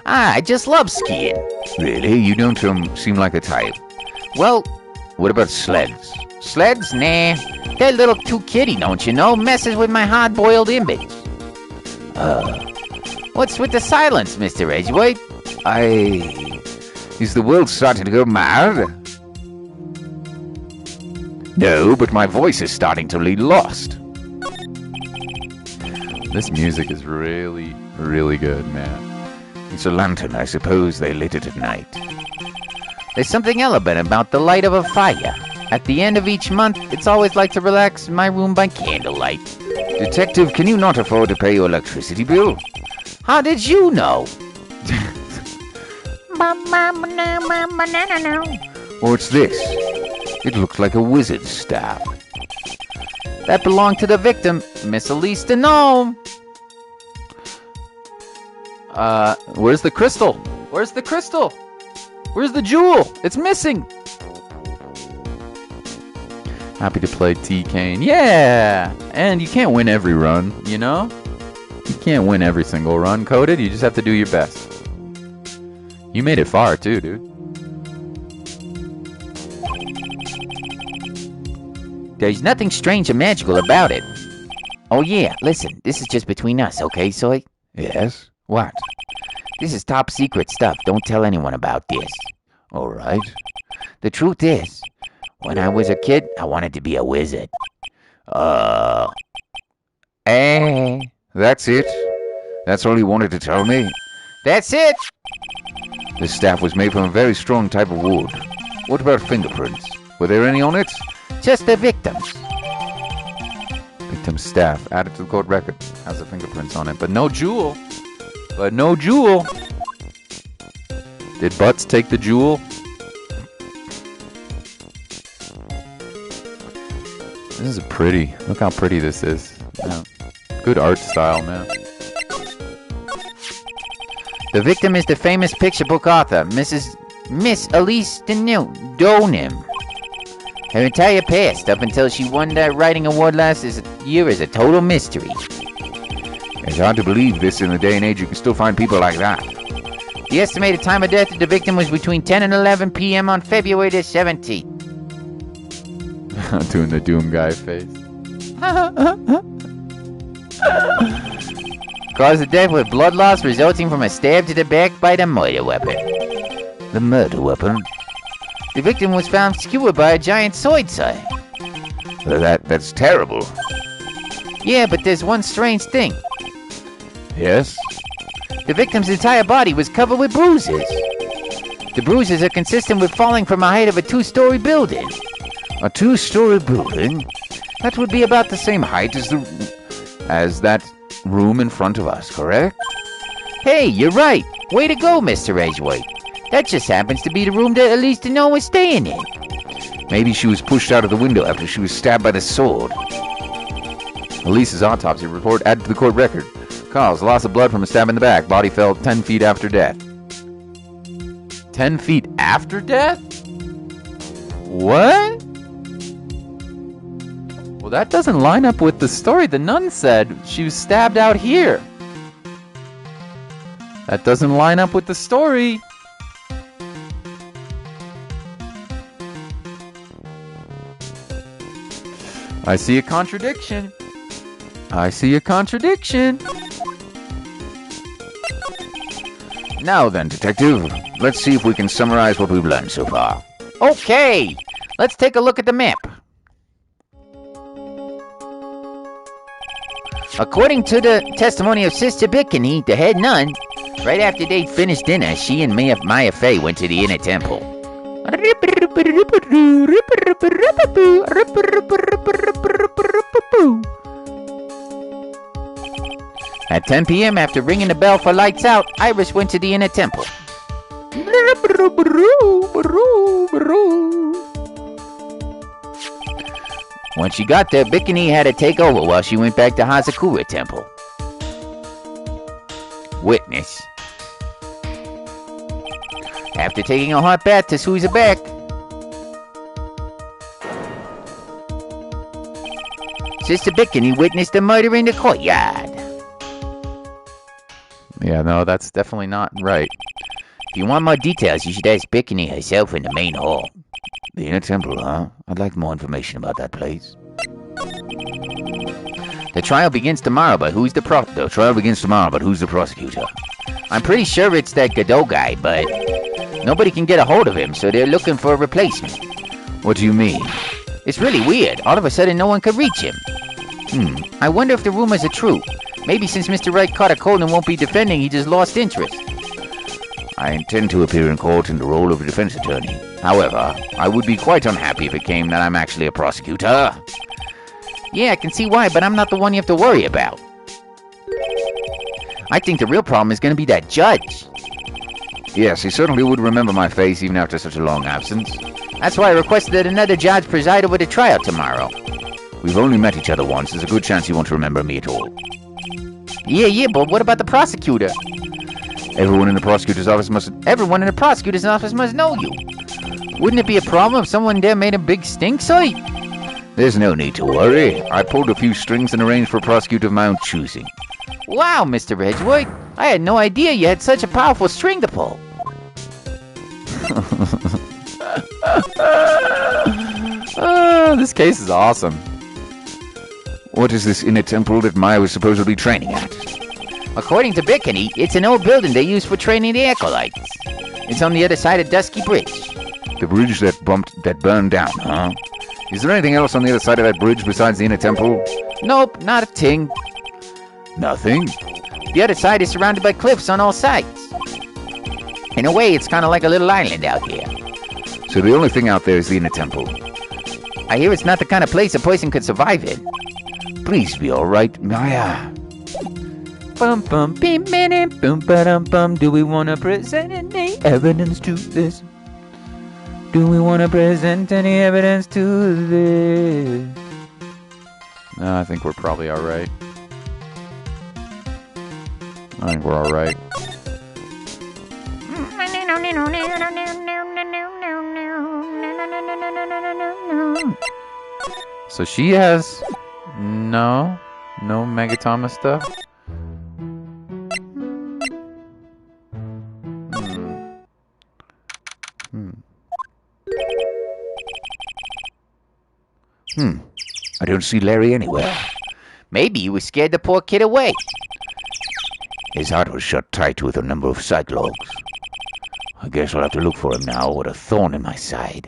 C: I just love skiing.
E: Really? You don't seem like the type.
C: Well,
E: What about sleds?
C: sleds? Nah. They're a little too kiddie, don't you know? Messes with my hard-boiled image. What's with the silence, Mr. Edgeworth?
E: Is the world starting to go mad? No, but my voice is starting to be lost.
A: This music is really, really good, man.
E: It's a lantern. I suppose they lit it at night.
C: There's something elegant about the light of a fire. At the end of each month, it's always like to relax in my room by candlelight.
E: Detective, can you not afford to pay your electricity bill?
C: How did you know?
E: What's this? It looks like a wizard's staff.
C: That belonged to the victim, Miss Elise the Gnome.
A: Where's the crystal? Where's the crystal? Where's the jewel? It's missing. Happy to play T. Kane. Yeah! And you can't win every run, you know? You can't win every single run, Coded. You just have to do your best. You made it far, too, dude.
C: There's nothing strange or magical about it. Oh yeah, listen, this is just between us, okay, Soy?
E: Yes? What?
C: This is top secret stuff. Don't tell anyone about this.
E: All right.
C: The truth is, when I was a kid, I wanted to be a wizard.
E: That's it? That's all you wanted to tell me?
C: That's it!
E: The staff was made from a very strong type of wood. What about fingerprints? Were there any on it?
C: Just the victims.
A: Victim staff added to the court record. Has the fingerprints on it, but no jewel. Did Butts take the jewel? This is pretty. Look how pretty this is. Yeah. Good art style, man.
C: The victim is the famous picture book author, Miss Elise Donim. Her entire past, up until she won that writing award last year, is a total mystery.
E: It's hard to believe this in the day and age you can still find people like that.
C: The estimated time of death of the victim was between 10 and 11 p.m. on February the 17th.
A: Doing the Doom guy face.
C: Cause of death with blood loss resulting from a stab to the back by the murder weapon.
D: The murder weapon?
C: The victim was found skewered by a giant sword saw.
E: That's terrible.
C: Yeah, but there's one strange thing.
E: Yes?
C: The victim's entire body was covered with bruises. The bruises are consistent with falling from a height of a 2-story building.
E: A 2-story building? That would be about the same height as that room in front of us, correct?
C: Hey, you're right. Way to go, Mr. Edgeworth. That just happens to be the room that Elise Denon was staying in.
E: Maybe she was pushed out of the window after she was stabbed by the sword.
A: Elise's autopsy report added to the court record. Cause, loss of blood from a stab in the back. Body fell 10 feet after death. 10 feet after death? What? Well, that doesn't line up with the story. The nun said she was stabbed out here. That doesn't line up with the story. I see a contradiction. I see a contradiction.
E: Now then, Detective, let's see if we can summarize what we've learned so far.
C: Okay, let's take a look at the map. According to the testimony of Sister Bikini, the head nun, right after they finished dinner, she and Maya Fey went to the inner temple. At 10 p.m., after ringing the bell for lights out, Iris went to the inner temple. When she got there, Bikini had to take over while she went back to Hazakura Temple. Witness. After taking a hot bath, Tasui's back. Sister Bikini witnessed the murder in the courtyard.
A: Yeah, no, that's definitely not right.
C: If you want more details, you should ask Bikini herself in the main hall.
E: The inner temple, huh? I'd like more information about that place.
C: The trial begins tomorrow, but who's the
E: The trial begins tomorrow, but who's the prosecutor?
C: I'm pretty sure it's that Godot guy, but nobody can get a hold of him, so they're looking for a replacement.
E: What do you mean?
C: It's really weird. All of a sudden, no one could reach him. I wonder if the rumors are true. Maybe since Mr. Wright caught a cold and won't be defending, he just lost interest.
E: I intend to appear in court in the role of a defense attorney. However, I would be quite unhappy if it came that I'm actually a prosecutor.
C: Yeah, I can see why, but I'm not the one you have to worry about. I think the real problem is going to be that judge.
E: Yes, he certainly would remember my face even after such a long absence.
C: That's why I requested that another judge preside over the trial tomorrow.
E: We've only met each other once. There's a good chance you won't remember me at all.
C: Yeah, but what about the prosecutor?
E: Everyone in the prosecutor's office must
C: know you. Wouldn't it be a problem if someone there made a big stink site?
E: There's no need to worry. I pulled a few strings and arranged for a prosecutor of my own choosing.
C: Wow, Mr. Edgeworth. I had no idea you had such a powerful string to pull.
A: This case is awesome.
E: What is this inner temple that Maya was supposedly training at?
C: According to Bikini, it's an old building they use for training the acolytes. It's on the other side of Dusky Bridge.
E: The bridge that burned down, huh? Is there anything else on the other side of that bridge besides the inner temple?
C: Nope, not a thing.
E: Nothing?
C: The other side is surrounded by cliffs on all sides. In a way, it's kind of like a little island out here.
E: So the only thing out there is the inner temple.
C: I hear it's not the kind of place a person could survive in.
E: Please be alright, Maya.
A: Bum bum bim bim bum ba bum. Do we wanna present any evidence to this? Do we wanna present any evidence to this? No, I think we're probably alright. I think we're alright. So she has no Megatama stuff.
E: I don't see Larry anywhere.
C: Maybe he was scared the poor kid away.
E: His heart was shut tight with a number of cyclops. I guess I'll have to look for him now with a thorn in my side.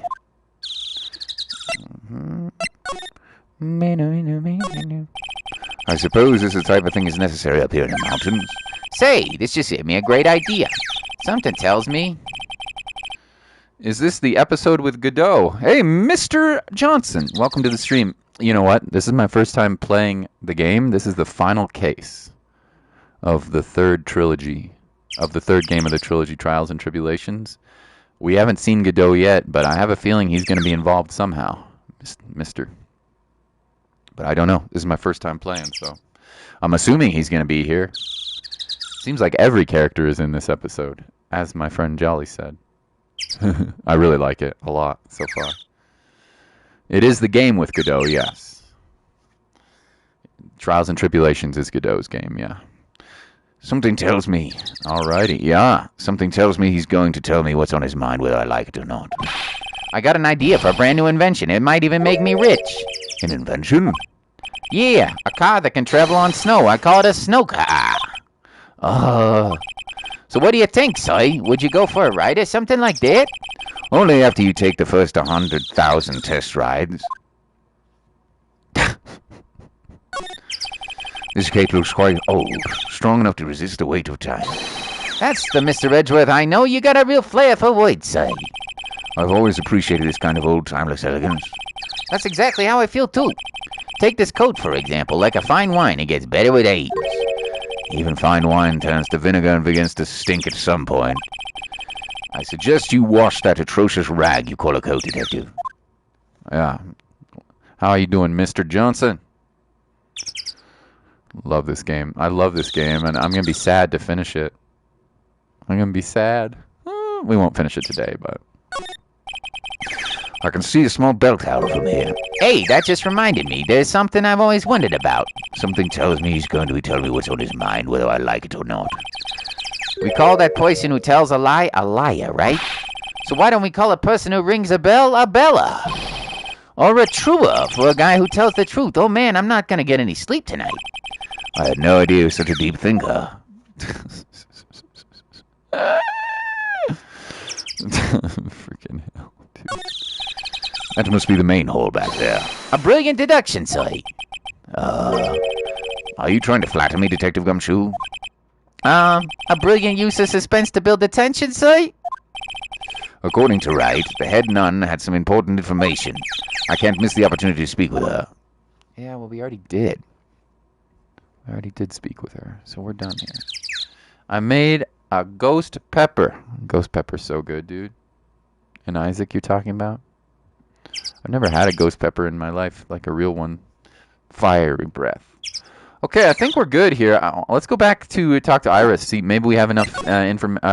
E: I suppose this is the type of thing is necessary up here in the mountains.
C: Say, this just gave me a great idea. Something tells me...
A: Is this the episode with Godot? Hey, Mr. Johnson, welcome to the stream. You know what? This is my first time playing the game. This is the final case of the third trilogy, of the third game of the trilogy, Trials and Tribulations. We haven't seen Godot yet, but I have a feeling he's going to be involved somehow, Mr. But I don't know. This is my first time playing, so I'm assuming he's going to be here. Seems like every character is in this episode, as my friend Jolly said. I really like it a lot so far. It is the game with Godot, yes. Trials and Tribulations is Godot's game, yeah.
E: Something tells me.
A: Alrighty.
E: Yeah, something tells me he's going to tell me what's on his mind, whether I like it or not.
C: I got an idea for a brand new invention. It might even make me rich.
E: An invention?
C: Yeah, a car that can travel on snow. I call it a snow car. So what do you think, Si? Would you go for a ride or something like that?
E: Only after you take the first 100,000 test rides. This cape looks quite old, strong enough to resist the weight of time.
C: That's the Mr. Edgeworth I know. You got a real flair for words, Si.
E: I've always appreciated this kind of old, timeless elegance.
C: That's exactly how I feel, too. Take this coat, for example. Like a fine wine, it gets better with age.
E: Even fine wine turns to vinegar and begins to stink at some point. I suggest you wash that atrocious rag you call a coat, detective.
A: Yeah. How are you doing, Mr. Johnson? Love this game. I love this game, and I'm going to be sad to finish it. I'm going to be sad. We won't finish it today, but...
E: I can see a small bell tower from here.
C: Hey, that just reminded me. There's something I've always wondered about.
E: Something tells me he's going to be telling me what's on his mind, whether I like it or not.
C: We call that person who tells a lie a liar, right? So why don't we call a person who rings a bell a beller? Or a truer for a guy who tells the truth. Oh man, I'm not going to get any sleep tonight.
E: I had no idea he was such a deep thinker.
A: Freaking hell, dude.
E: That must be the main hall back there.
C: A brilliant deduction, Si.
E: Are you trying to flatter me, Detective Gumshoe?
C: A brilliant use of suspense to build the tension, Si?
E: According to Wright, the head nun had some important information. I can't miss the opportunity to speak with her.
A: Yeah, well, we already did. We already did speak with her, so we're done here. I made a ghost pepper. Ghost pepper's so good, dude. And Isaac, you're talking about? I've never had a ghost pepper in my life, like a real one. Fiery breath. Okay, I think we're good here. Let's go back to talk to Iris. See, maybe we have enough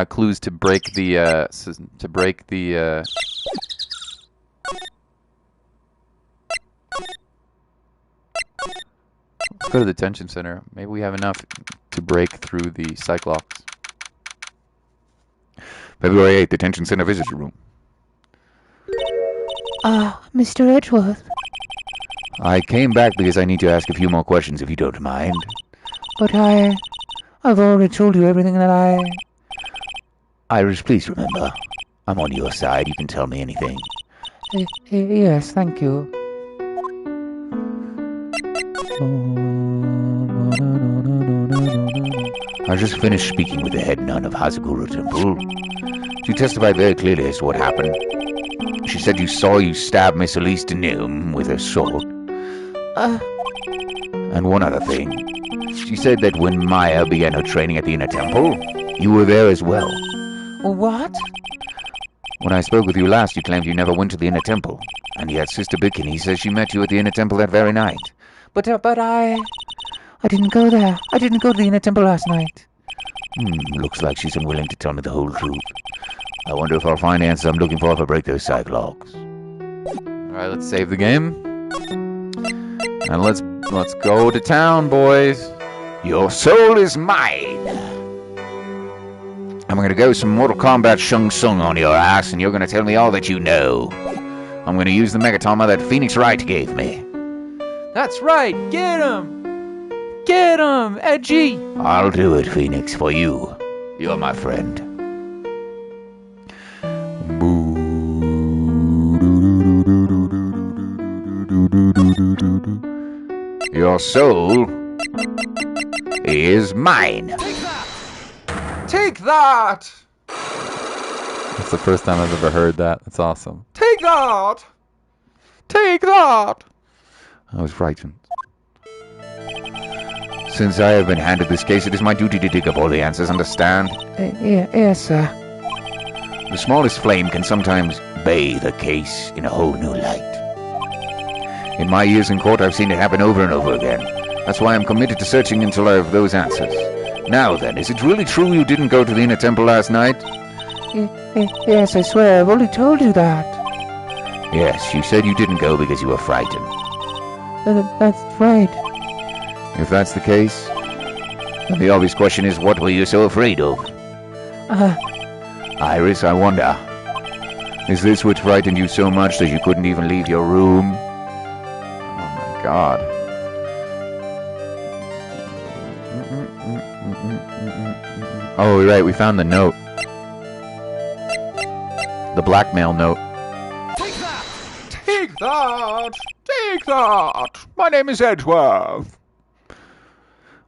A: clues to break the Let's go to the detention center. Maybe we have enough to break through the Cyclops.
E: February 8th, detention center visitor room.
B: Mr. Edgeworth.
E: I came back because I need to ask a few more questions, if you don't mind.
B: But I've already told you everything that
E: Iris, please remember, I'm on your side. You can tell me anything.
B: Yes, thank you.
E: I just finished speaking with the head nun of Hazagura Temple. She testified very clearly as to what happened. She said you saw you stab Miss Elise Denilm with her sword. And one other thing. She said that when Maya began her training at the Inner Temple, you were there as well.
B: What?
E: When I spoke with you last, you claimed you never went to the Inner Temple. And yet Sister Bikini says she met you at the Inner Temple that very night.
B: But I didn't go there. I didn't go to the Inner Temple last night.
E: Looks like she's unwilling to tell me the whole truth. I wonder if I'll find the answers I'm looking for if I break those Cyclops.
A: Alright, let's save the game. And let's go to town, boys.
E: Your soul is mine. I'm gonna go some Mortal Kombat Shang Tsung on your ass, and you're gonna tell me all that you know. I'm gonna use the Megatama that Phoenix Wright gave me.
A: That's right. Get him. Get him, Edgy.
E: I'll do it, Phoenix, for you. You're my friend. Your soul is mine.
A: Take that.
B: That's the first time I've ever heard that. That's awesome.
A: Take that. Take that.
E: I was frightened. Since I have been handed this case, it is my duty to dig up all the answers, understand?
D: Yes, sir.
E: The smallest flame can sometimes bathe a case in a whole new light. In my years in court, I've seen it happen over and over again. That's why I'm committed to searching until I have those answers. Now then, is it really true you didn't go to the inner temple last night?
D: Yes, I swear, I've already told you that.
E: Yes, you said you didn't go because you were frightened.
D: That's right.
E: If that's the case, then the obvious question is, what were you so afraid of? Iris, I wonder, is this what frightened you so much that you couldn't even leave your room?
A: Oh my God.
B: Oh, right, we found the note. The blackmail note.
A: Take that. Take that. Take that. My name is Edgeworth.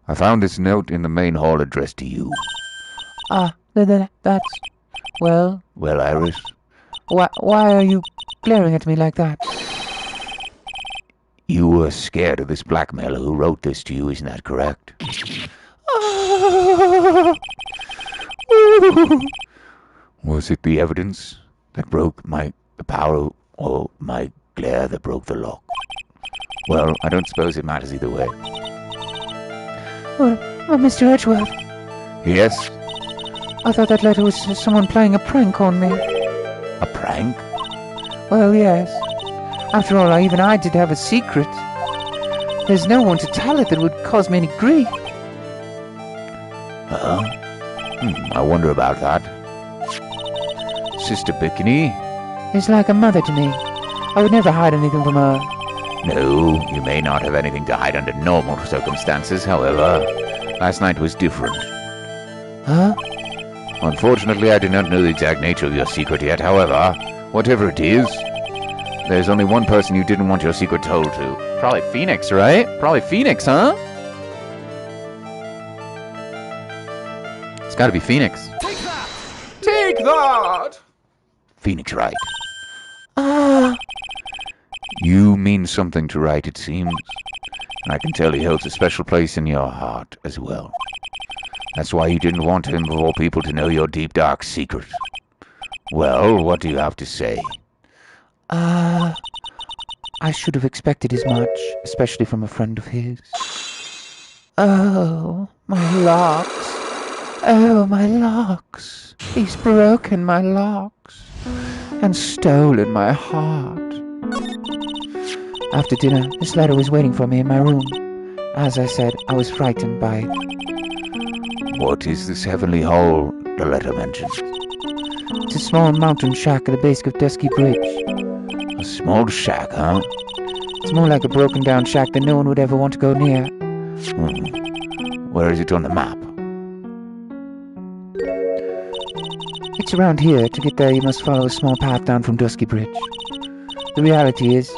E: I found this note in the main hall addressed to you.
D: That's... Well,
E: Well, Iris,
D: why are you glaring at me like that?
E: you were scared of this blackmailer who wrote this to you, isn't that correct? Was it the evidence that broke the power, or my glare that broke the lock? Well, I don't suppose it matters either way.
D: Oh, Mr. Edgeworth,
E: Yes?
D: I thought that letter was someone playing a prank on me.
E: A prank?
D: Well, yes. After all, even I did have a secret. There's no one to tell it that would cause me any grief.
E: I wonder about that. Sister Bikini?
D: Is like a mother to me. I would never hide anything from her.
E: No, you may not have anything to hide under normal circumstances, however, last night was different.
D: Huh?
E: Unfortunately, I do not know the exact nature of your secret yet, however, whatever it is, there's only one person you didn't want your secret told to.
A: Probably Phoenix, right? Probably Phoenix, huh?
B: It's gotta be Phoenix.
A: Take that! Take that!
E: Phoenix Wright.
D: Ah,
E: You mean something to Wright, it seems. And I can tell he holds a special place in your heart as well. That's why you didn't want him, of all people, to know your deep, dark secret. Well, what do you have to say?
D: I should have expected as much, especially from a friend of his. Oh, my locks. Oh, my locks. He's broken my locks and stolen my heart. After dinner, this letter was waiting for me in my room. As I said, I was frightened by it.
E: What is this heavenly hall the letter mentions?
D: It's a small mountain shack at the base of Dusky Bridge.
E: A small shack, huh?
D: It's more like a broken down shack that no one would ever want to go near.
E: Where is it on the map?
D: It's around here. To get there, you must follow a small path down from Dusky Bridge. The reality is,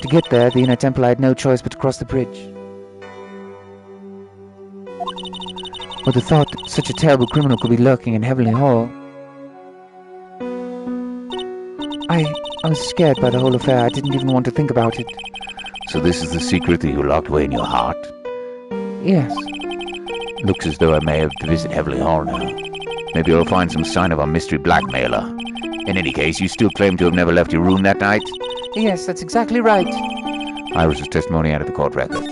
D: to get there, the Inner Temple had no choice but to cross the bridge. But the thought that such a terrible criminal could be lurking in Heavenly Hall... I was scared by the whole affair. I didn't even want to think about it.
E: So this is the secret that you locked away in your heart?
D: Yes.
E: Looks as though I may have to visit Heavenly Hall now. Maybe I'll find some sign of our mystery blackmailer. In any case, you still claim to have never left your room that night?
D: Yes, that's exactly right.
E: Iris's testimony out of the court record.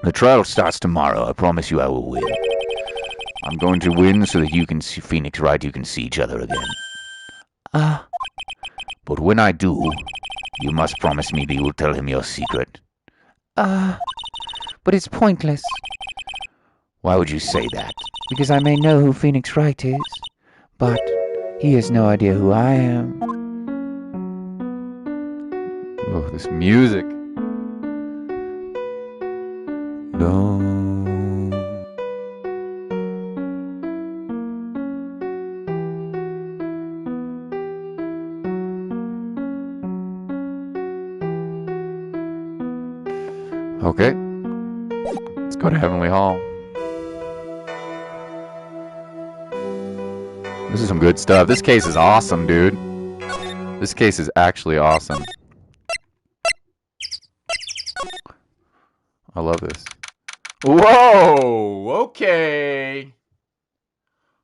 E: The trial starts tomorrow. I promise you I will win. I'm going to win so that you can see Phoenix Wright, you can see each other again. But when I do, you must promise me that you will tell him your secret.
D: But it's pointless,
E: Why would you say that?
D: because I may know who Phoenix Wright is, but he has no idea who I am.
B: Oh, this music. Long.
A: Okay. Let's go to Heavenly Hall. This is some good stuff. This case is awesome, dude. This case is actually awesome. I love this. Whoa! Okay.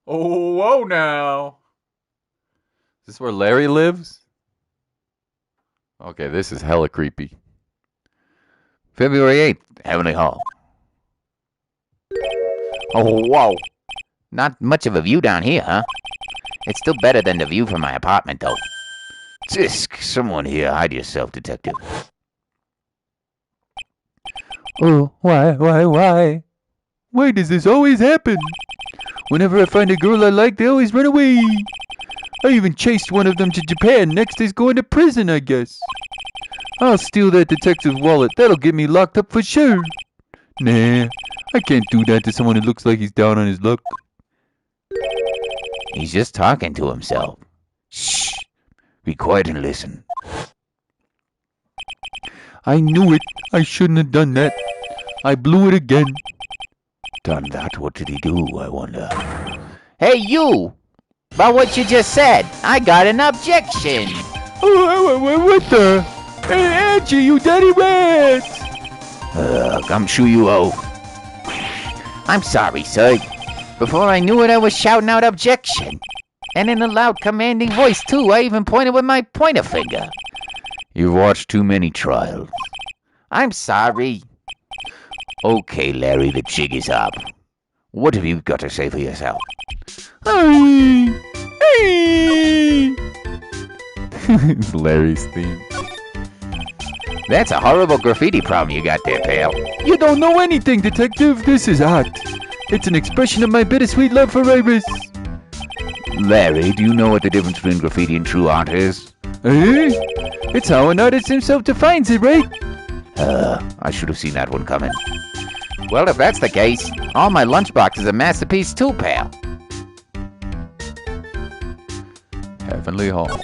A: Oh, whoa now. Is this where Larry lives? Okay, this is hella creepy. February 8th, Heavenly Hall.
C: Oh, whoa. Not much of a view down here, huh? It's still better than the view from my apartment, though.
E: Tisk, someone here. Hide yourself, detective.
B: Oh, why? Why does this always happen? Whenever I find a girl I like, they always run away. I even chased one of them to Japan. Next he's going to prison, I guess. I'll steal that detective's wallet. That'll get me locked up for sure. Nah, I can't do that to someone who looks like he's down on his luck.
C: He's just talking to himself.
E: Shh. Be quiet and listen.
B: I knew it. I shouldn't have done that. I blew it again.
E: Done that? What did he do, I wonder?
C: Hey, you! About what you just said, I got an objection.
B: What the? Hey, Angie, you dirty rat!
E: Gumshoe you owe.
C: I'm sorry, sir. Before I knew it, I was shouting out objection. And in a loud, commanding voice, too. I even pointed with my pointer finger.
E: You've watched too many trials.
C: I'm sorry.
E: Okay, Larry, the jig is up. What have you got to say for yourself?
B: Hey!
A: It's Larry's theme.
C: That's a horrible graffiti problem you got there, pal.
B: You don't know anything, detective. This is art. It's an expression of my bittersweet love for Iris.
E: Larry, do you know what the difference between graffiti and true art is?
B: Eh? It's how an artist himself defines it, right?
E: I should have seen that one coming.
C: Well, if that's the case, all my lunchbox is a masterpiece too, pal.
A: Heavenly Hall.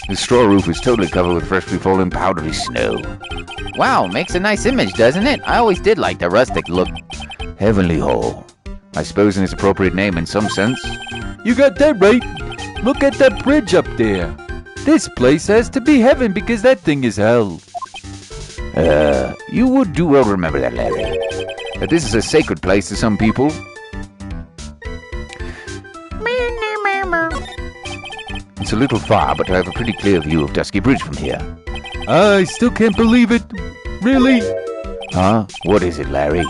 E: The straw roof is totally covered with freshly fallen powdery snow.
C: Wow, makes a nice image, doesn't it? I always did like the rustic look.
E: Heavenly Hall. I suppose in its appropriate name in some sense.
B: You got that right. Look at that bridge up there. This place has to be heaven because that thing is hell.
E: You would do well remember that, Larry. That this is a sacred place to some people. It's a little far, but I have a pretty clear view of Dusky Bridge from here.
B: I still can't believe it. Really?
E: Huh? What is it, Larry?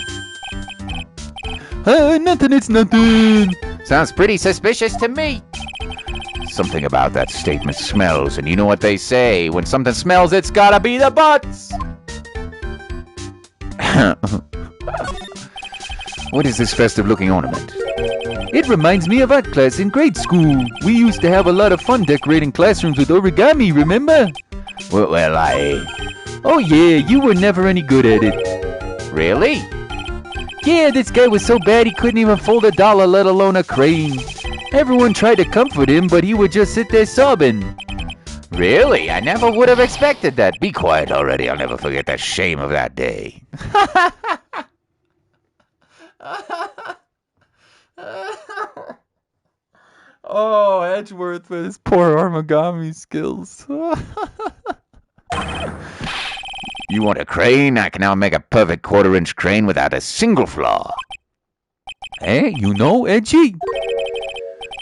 B: Nothing, it's nothing.
C: Sounds pretty suspicious to me.
E: Something about that statement smells, and you know what they say.
C: When something smells, it's gotta be the butts.
E: What is this festive-looking ornament?
B: It reminds me of art class in grade school. We used to have a lot of fun decorating classrooms with origami, remember?
E: Well,
B: Oh yeah, you were never any good at it.
C: Really?
B: Yeah, this guy was so bad he couldn't even fold a dollar, let alone a crane. Everyone tried to comfort him, but he would just sit there sobbing.
C: Really? I never would have expected that.
E: Be quiet already. I'll never forget the shame of that day.
A: Oh, Edgeworth with his poor origami skills.
E: You want a crane? I can now make a perfect quarter-inch crane without a single flaw.
B: Hey, you know, Edgy?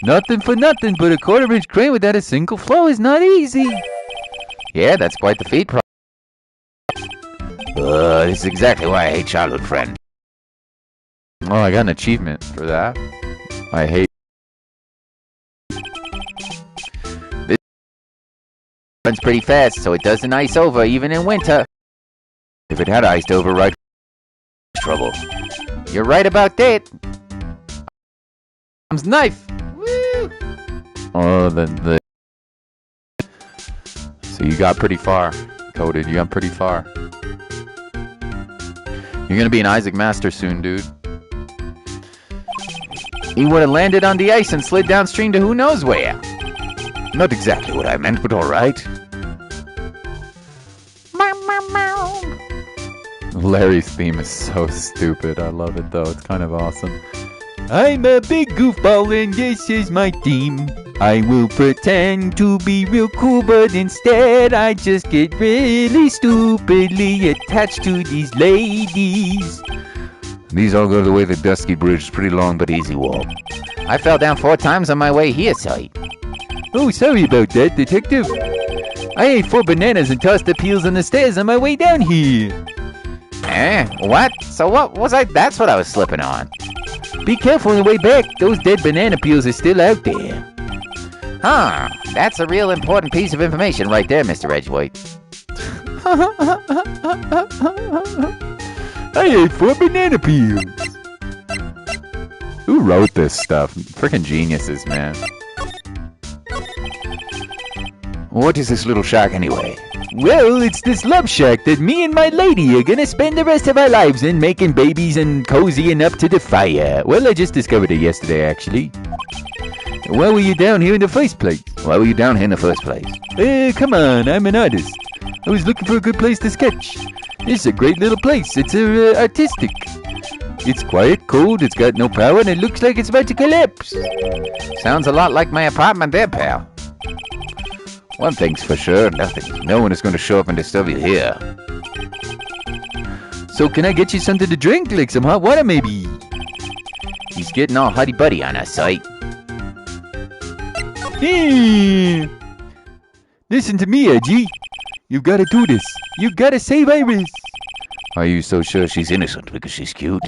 B: Nothing for nothing, but a quarter-inch crane without a single flaw is not easy.
C: Yeah, that's quite the feat.
E: This is exactly why I hate childhood friends.
A: Oh, I got an achievement for that. I hate.
C: This runs pretty fast, so it doesn't ice over even in winter.
E: If it had iced over, right, trouble.
C: You're right about that.
A: Mom's knife. Woo! Oh, the. So you got pretty far, Coded. You got pretty far. You're gonna be an Isaac Master soon, dude. He would have landed on the ice and slid downstream to who knows where.
E: Not exactly what I meant, but alright.
A: Larry's theme is so stupid. I love it, though. It's kind of awesome. I'm a big goofball and this is my theme. I will pretend to be real cool, but instead I just get really stupidly attached to these ladies.
E: These all go the way the Dusky Bridge. It's pretty long but easy walk.
C: I fell down 4 times on my way here, Sight.
A: Oh, sorry about that, Detective. I ate 4 bananas and tossed the peels on the stairs on my way down here.
C: What? So what was I? That's what I was slipping on.
A: Be careful on the way back. Those dead banana peels are still out there.
C: Huh. That's a real important piece of information right there, Mr. Edgewhite.
A: I ate 4 banana peels. Who wrote this stuff? Freaking geniuses, man.
E: What is this little shack anyway?
A: Well, it's this love shack that me and my lady are gonna spend the rest of our lives in, making babies and cozying up to the fire. Well, I just discovered it yesterday, actually. Why were you down here in the first place?
E: Why were you down here in the first place?
A: Come on, I'm an artist. I was looking for a good place to sketch. This is a great little place. It's artistic. It's quiet, cold, it's got no power, and it looks like it's about to collapse.
C: Sounds a lot like my apartment there, pal.
E: One thing's for sure, no one is going to show up and disturb you here.
A: So can I get you something to drink, like some hot water maybe?
C: He's getting all huddy-buddy on us, Sight.
A: Hey! Listen to me, Edgy. You gotta do this. You gotta save Iris.
E: Are you so sure she's innocent because she's cute?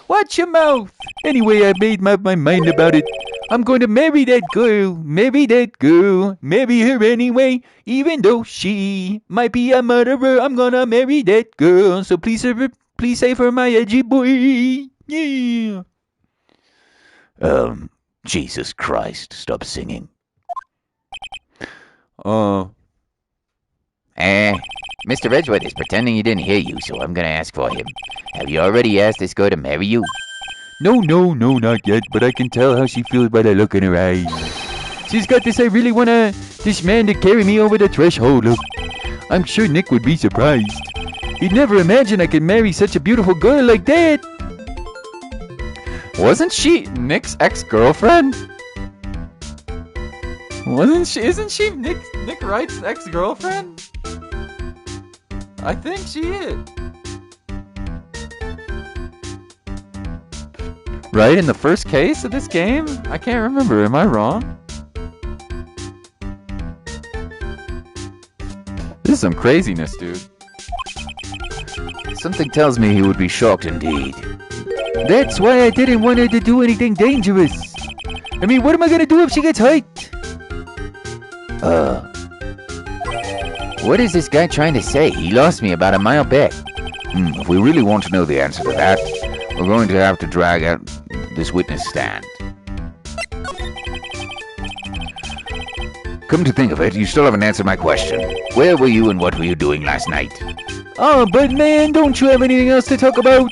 A: Watch your mouth. Anyway, I made up my mind about it. I'm going to marry that girl. Marry that girl. Marry her anyway. Even though she might be a murderer, I'm gonna marry that girl. So please save her, my edgy boy. Yeah.
E: Jesus Christ, stop singing.
C: Mr. Edgewood is pretending he didn't hear you, so I'm gonna ask for him. Have you already asked this girl to marry you?
A: No, not yet, but I can tell how she feels by the look in her eyes. She's got this, I really wanna, this man to carry me over the threshold look. I'm sure Nick would be surprised. He'd never imagine I could marry such a beautiful girl like that. Wasn't she Nick's ex-girlfriend? Isn't she Nick Wright's ex-girlfriend? I think she is. Right, in the first case of this game? I can't remember, am I wrong? This is some craziness, dude.
E: Something tells me he would be shocked indeed.
A: That's why I didn't want her to do anything dangerous. I mean, what am I gonna do if she gets hurt?
C: What is this guy trying to say? He lost me about a mile back.
E: If we really want to know the answer to that, we're going to have to drag out this witness stand. Come to think of it, you still haven't answered my question. Where were you and what were you doing last night?
A: Oh, but man, don't you have anything else to talk about?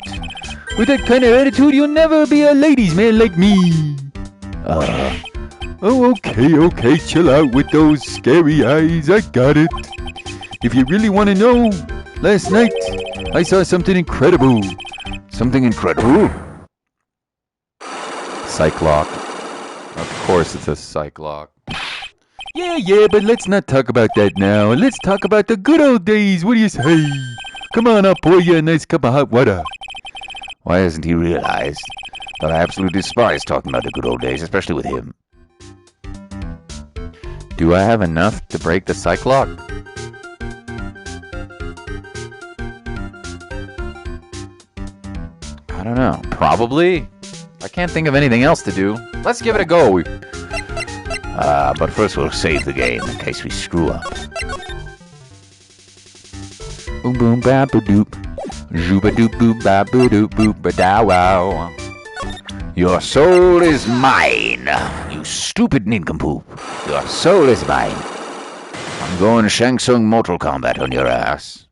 A: With that kind of attitude, you'll never be a ladies' man like me. Oh, okay, chill out with those scary eyes, I got it. If you really want to know, last night, I saw something incredible.
E: Something incredible?
A: Cyclock. Of course it's a Cyclock. Yeah, but let's not talk about that now. Let's talk about the good old days, what do you say? Come on, I'll pour you a nice cup of hot water.
E: Why hasn't he realized that I absolutely despise talking about the good old days, especially with him?
A: Do I have enough to break the Cyclock? I don't know. Probably. I can't think of anything else to do. Let's give it a go.
E: But first we'll save the game in case we screw up.
A: Boom boom ba ba doop. Zooba doop boop ba boo doop boop ba da wow.
E: Your soul is mine, you stupid nincompoop. Your soul is mine. I'm going Shang Tsung Mortal Kombat on your ass.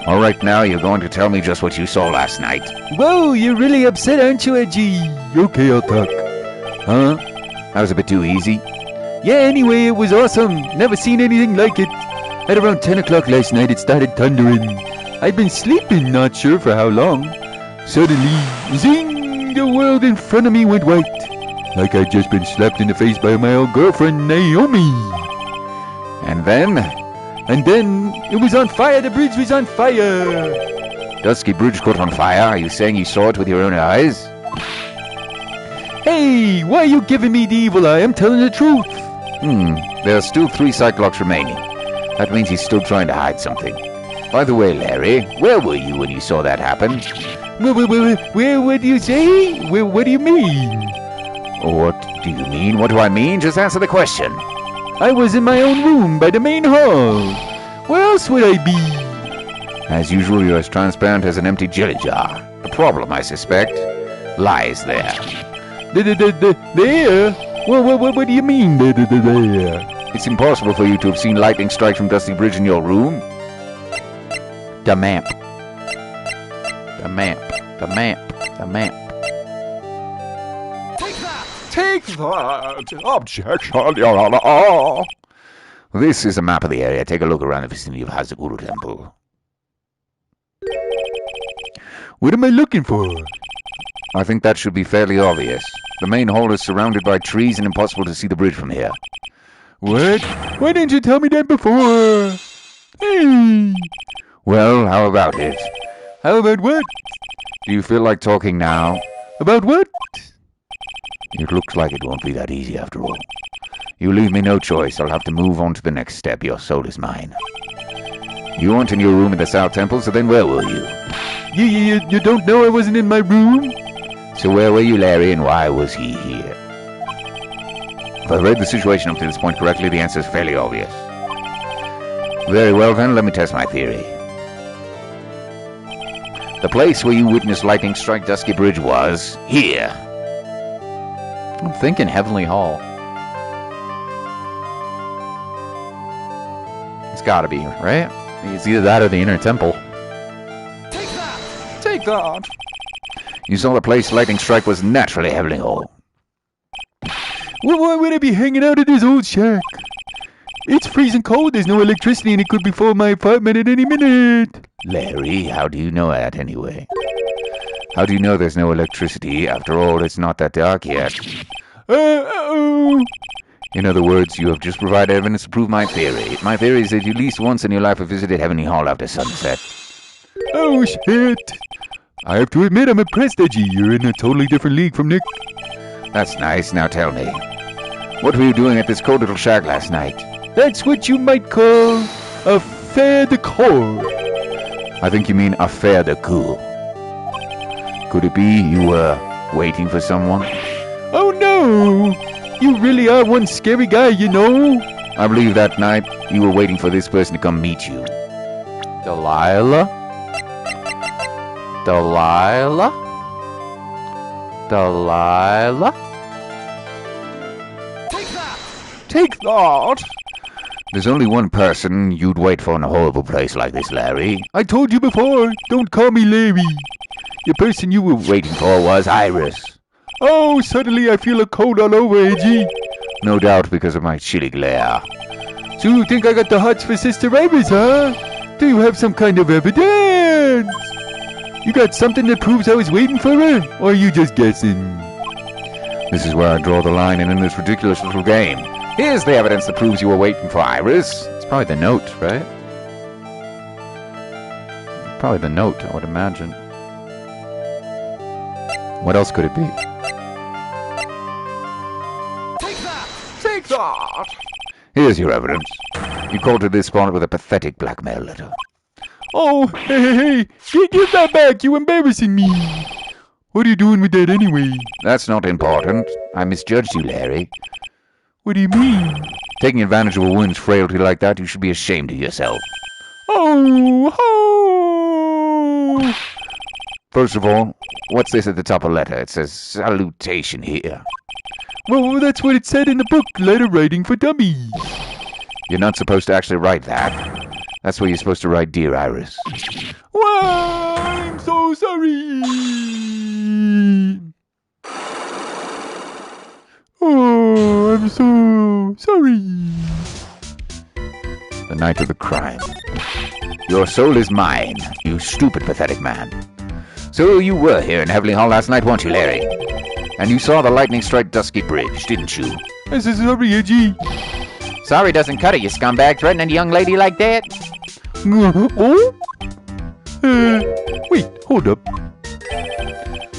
E: All right, now you're going to tell me just what you saw last night.
B: Whoa, you're really upset, aren't you, Edgy? Okay, I'll talk.
E: Huh? That was a bit too easy.
B: Yeah, anyway, it was awesome. Never seen anything like it. At around 10 o'clock last night, it started thundering. I'd been sleeping, not sure for how long. Suddenly, zing, the world in front of me went white. Like I'd just been slapped in the face by my old girlfriend, Naomi.
E: And then?
B: And then, it was on fire, the bridge was on fire.
E: Dusky Bridge caught on fire? Are you saying you saw it with your own eyes?
B: Hey, why are you giving me the evil eye? I'm telling the truth.
E: There are still 3 Cyclops remaining. That means he's still trying to hide something. By the way, Larry, where were you when you saw that happen?
B: Where, what do you say? What do you mean?
E: What do you mean? What do I mean? Just answer the question.
B: I was in my own room by the main hall. Where else would I be?
E: As usual, you're as transparent as an empty jelly jar. The problem, I suspect, lies there.
B: There? What do you mean, there?
E: It's impossible for you to have seen lightning strike from Dusty Bridge in your room.
A: The map. The map. The map. The map.
E: Take that! Objection, Your Honor! This is a map of the area. Take a look around the vicinity of Hazaguru Temple.
B: What am I looking for?
E: I think that should be fairly obvious. The main hall is surrounded by trees and impossible to see the bridge from here.
B: What? Why didn't you tell me that before? Hey!
E: Well, how about it?
B: How about what?
E: Do you feel like talking now?
B: About what?
E: It looks like it won't be that easy after all. You leave me no choice. I'll have to move on to the next step. Your soul is mine. You weren't in your room in the South Temple, so then where were you?
B: You don't know I wasn't in my room?
E: So where were you, Larry, and why was he here? If I read the situation up to this point correctly, the answer is fairly obvious. Very well then, let me test my theory. The place where you witnessed lightning strike Dusky Bridge was here.
A: I'm thinking Heavenly Hall. It's gotta be, right? It's either that or the Inner Temple.
E: Take that! You saw the place lightning strike was naturally Heavenly Hall.
B: Well, why would I be hanging out at this old shack? It's freezing cold, there's no electricity, and it could be for my apartment at any minute.
E: Larry, how do you know that anyway? How do you know there's no electricity? After all, it's not that dark yet.
B: Uh-oh.
E: In other words, you have just provided evidence to prove my theory. My theory is that you at least once in your life have visited Heavenly Hall after sunset.
B: Oh, shit. I have to admit I'm impressed, Edgy. You're in a totally different league from Nick.
E: That's nice. Now tell me, what were you doing at this cold little shack last night?
B: That's what you might call a fait decor.
E: I think you mean affaire de coup. Could it be you were waiting for someone?
B: Oh, no. You really are one scary guy, you know.
E: I believe that night you were waiting for this person to come meet you.
A: Delilah? Delilah? Delilah?
E: Take that! There's only one person you'd wait for in a horrible place like this, Larry.
B: I told you before, don't call me Larry. The person you were
E: Waiting for was Iris.
B: Oh, suddenly I feel a cold all over, Edgy.
E: No doubt because of my chilly glare.
B: So you think I got the hots for Sister Iris, huh? Do you have some kind of evidence? You got something that proves I was waiting for her? Or are you just guessing?
E: This is where I draw the line and in this ridiculous little game. Here's the evidence that proves you were waiting for Iris.
A: It's probably the note, right? Probably the note, I would imagine. What else could it be?
E: Take that! Here's your evidence. You called to this spot with a pathetic blackmail letter.
B: Oh, hey, give that back, you embarrassing me. What are you doing with that anyway?
E: That's not important. I misjudged you, Larry.
B: What do you mean?
E: Taking advantage of a woman's frailty like that, you should be ashamed of yourself.
B: Oh,
E: First of all, what's this at the top of the letter? It says salutation here.
B: Well, that's what it said in the book, Letter Writing for Dummies.
E: You're not supposed to actually write that. That's where you're supposed to write Dear Iris.
B: Wow, I'm so sorry. Oh, I'm so sorry.
E: The night of the crime. Your soul is mine, you stupid, pathetic man. So you were here in Heavenly Hall last night, weren't you, Larry? And you saw the lightning strike Dusky Bridge, didn't you?
B: I'm so sorry, Edgy.
C: Sorry doesn't cut it, you scumbag, threatening a young lady like that.
B: Oh? Wait, hold up.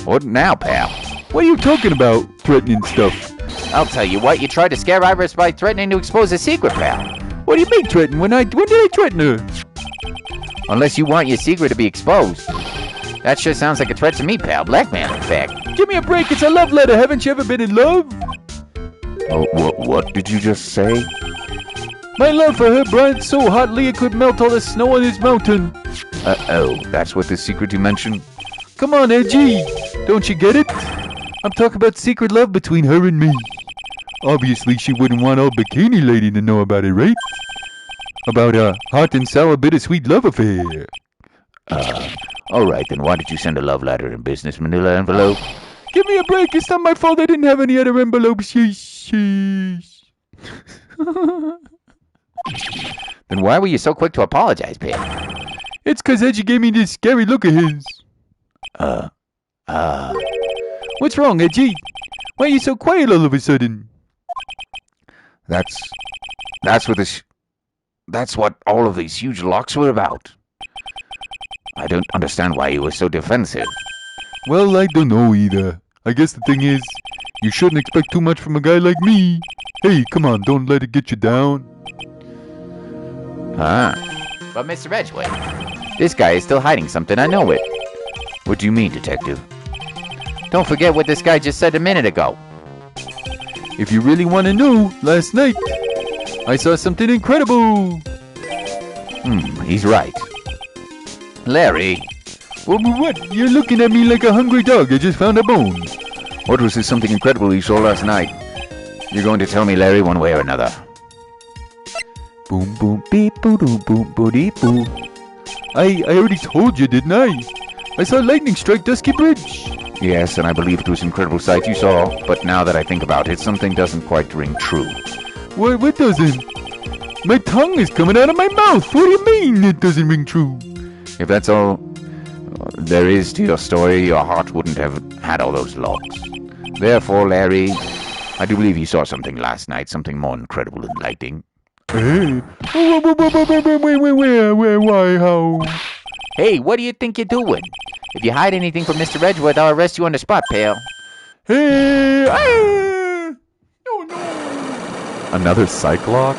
E: What now, pal?
B: What are you talking about, threatening stuff?
C: I'll tell you what, you tried to scare Iris by threatening to expose a secret, pal.
B: What do you mean threaten? When did I threaten her?
C: Unless you want your secret to be exposed. That sure sounds like a threat to me, pal. Blackmail, in fact.
B: Give me a break, it's a love letter. Haven't you ever been in love?
E: Oh, what did you just say?
B: My love for her burned so hotly it could melt all the snow on this mountain.
E: Oh, that's what the secret you mentioned?
B: Come on, Edgy. Don't you get it? I'm talking about secret love between her and me. Obviously, she wouldn't want old bikini lady to know about it, right? About a hot and sour bittersweet love affair.
E: Alright, then why did you send a love letter in business manila envelope?
B: Give me a break, it's not my fault I didn't have any other envelopes. Sheesh.
C: Then why were you so quick to apologize, pal?
B: It's 'cause Edgy gave me this scary look of his. What's wrong, Edgy? Why are you so quiet all of a sudden?
E: That's what all of these huge locks were about. I don't understand why you were so defensive.
B: Well, I don't know either. I guess the thing is, you shouldn't expect too much from a guy like me. Hey, come on, don't let it get you down.
C: But Mr. Edgewood, this guy is still hiding something, I know it.
E: What do you mean, detective?
C: Don't forget what this guy just said a minute ago.
B: If you really want to know, last night, I saw something incredible.
E: He's right. Larry,
B: What? You're looking at me like a hungry dog. I just found a bone.
E: what was this something incredible you saw last night? You're going to tell me, Larry, one way or another.
B: Boom, boom, beep, boo, doo, boom, boo, dee, boo. I already told you, didn't I? I saw lightning strike Dusky Bridge.
E: Yes, and I believe it was an incredible sight you saw, but now that I think about it, something doesn't quite ring true.
B: What doesn't? My tongue is coming out of my mouth. What do you mean it doesn't ring true?
E: If that's all there is to your story, your heart wouldn't have had all those locks. Therefore, Larry, I do believe you saw something last night, something more incredible than lightning.
B: Hey. Where, why, how?
C: Hey, what do you think you're doing? If you hide anything from Mr. Edgewood, I'll arrest you on the spot, pal.
B: Hey, oh no.
A: Another psych lock?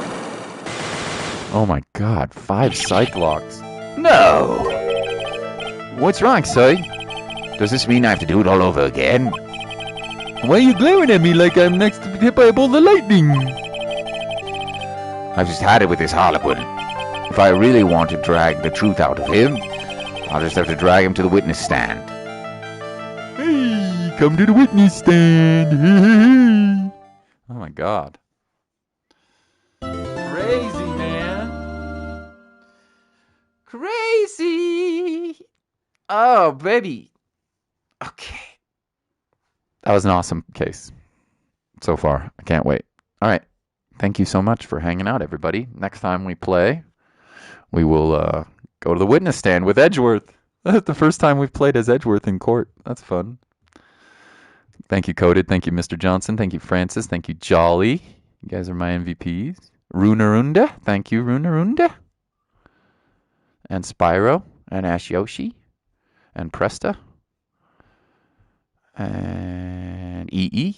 A: Oh my god, 5 psych locks.
E: No!
C: What's wrong, son?
E: Does this mean I have to do it all over again?
B: Why are you glaring at me like I'm next to be hit by a bolt of lightning?
E: I've just had it with this Harlequin. If I really want to drag the truth out of him, I'll just have to drag him to the witness stand.
B: Hey, come to the witness stand.
A: Oh my god. Crazy, man. Crazy. Oh, baby. Okay. That was an awesome case so far. I can't wait. All right. Thank you so much for hanging out, everybody. Next time we play, we will go to the witness stand with Edgeworth. That's the first time we've played as Edgeworth in court. That's fun. Thank you, Coded. Thank you, Mr. Johnson. Thank you, Francis. Thank you, Jolly. You guys are my MVPs. Runarunda. Thank you, Runarunda. And Spyro. And Ash Yoshi. And Presta. And EE.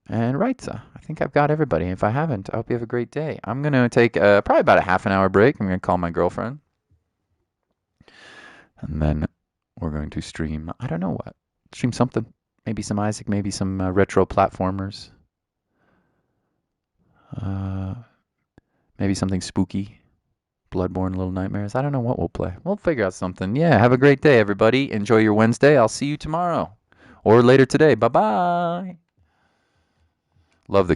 A: And Wrightsa. I think I've got everybody. If I haven't, I hope you have a great day. I'm going to take probably about a half an hour break. I'm going to call my girlfriend. And then we're going to stream, I don't know what. Stream something. Maybe some Isaac, maybe some retro platformers. Maybe something spooky. Bloodborne Little Nightmares. I don't know what we'll play. We'll figure out something. Yeah, have a great day, everybody. Enjoy your Wednesday. I'll see you tomorrow. Or later today. Bye-bye. Love the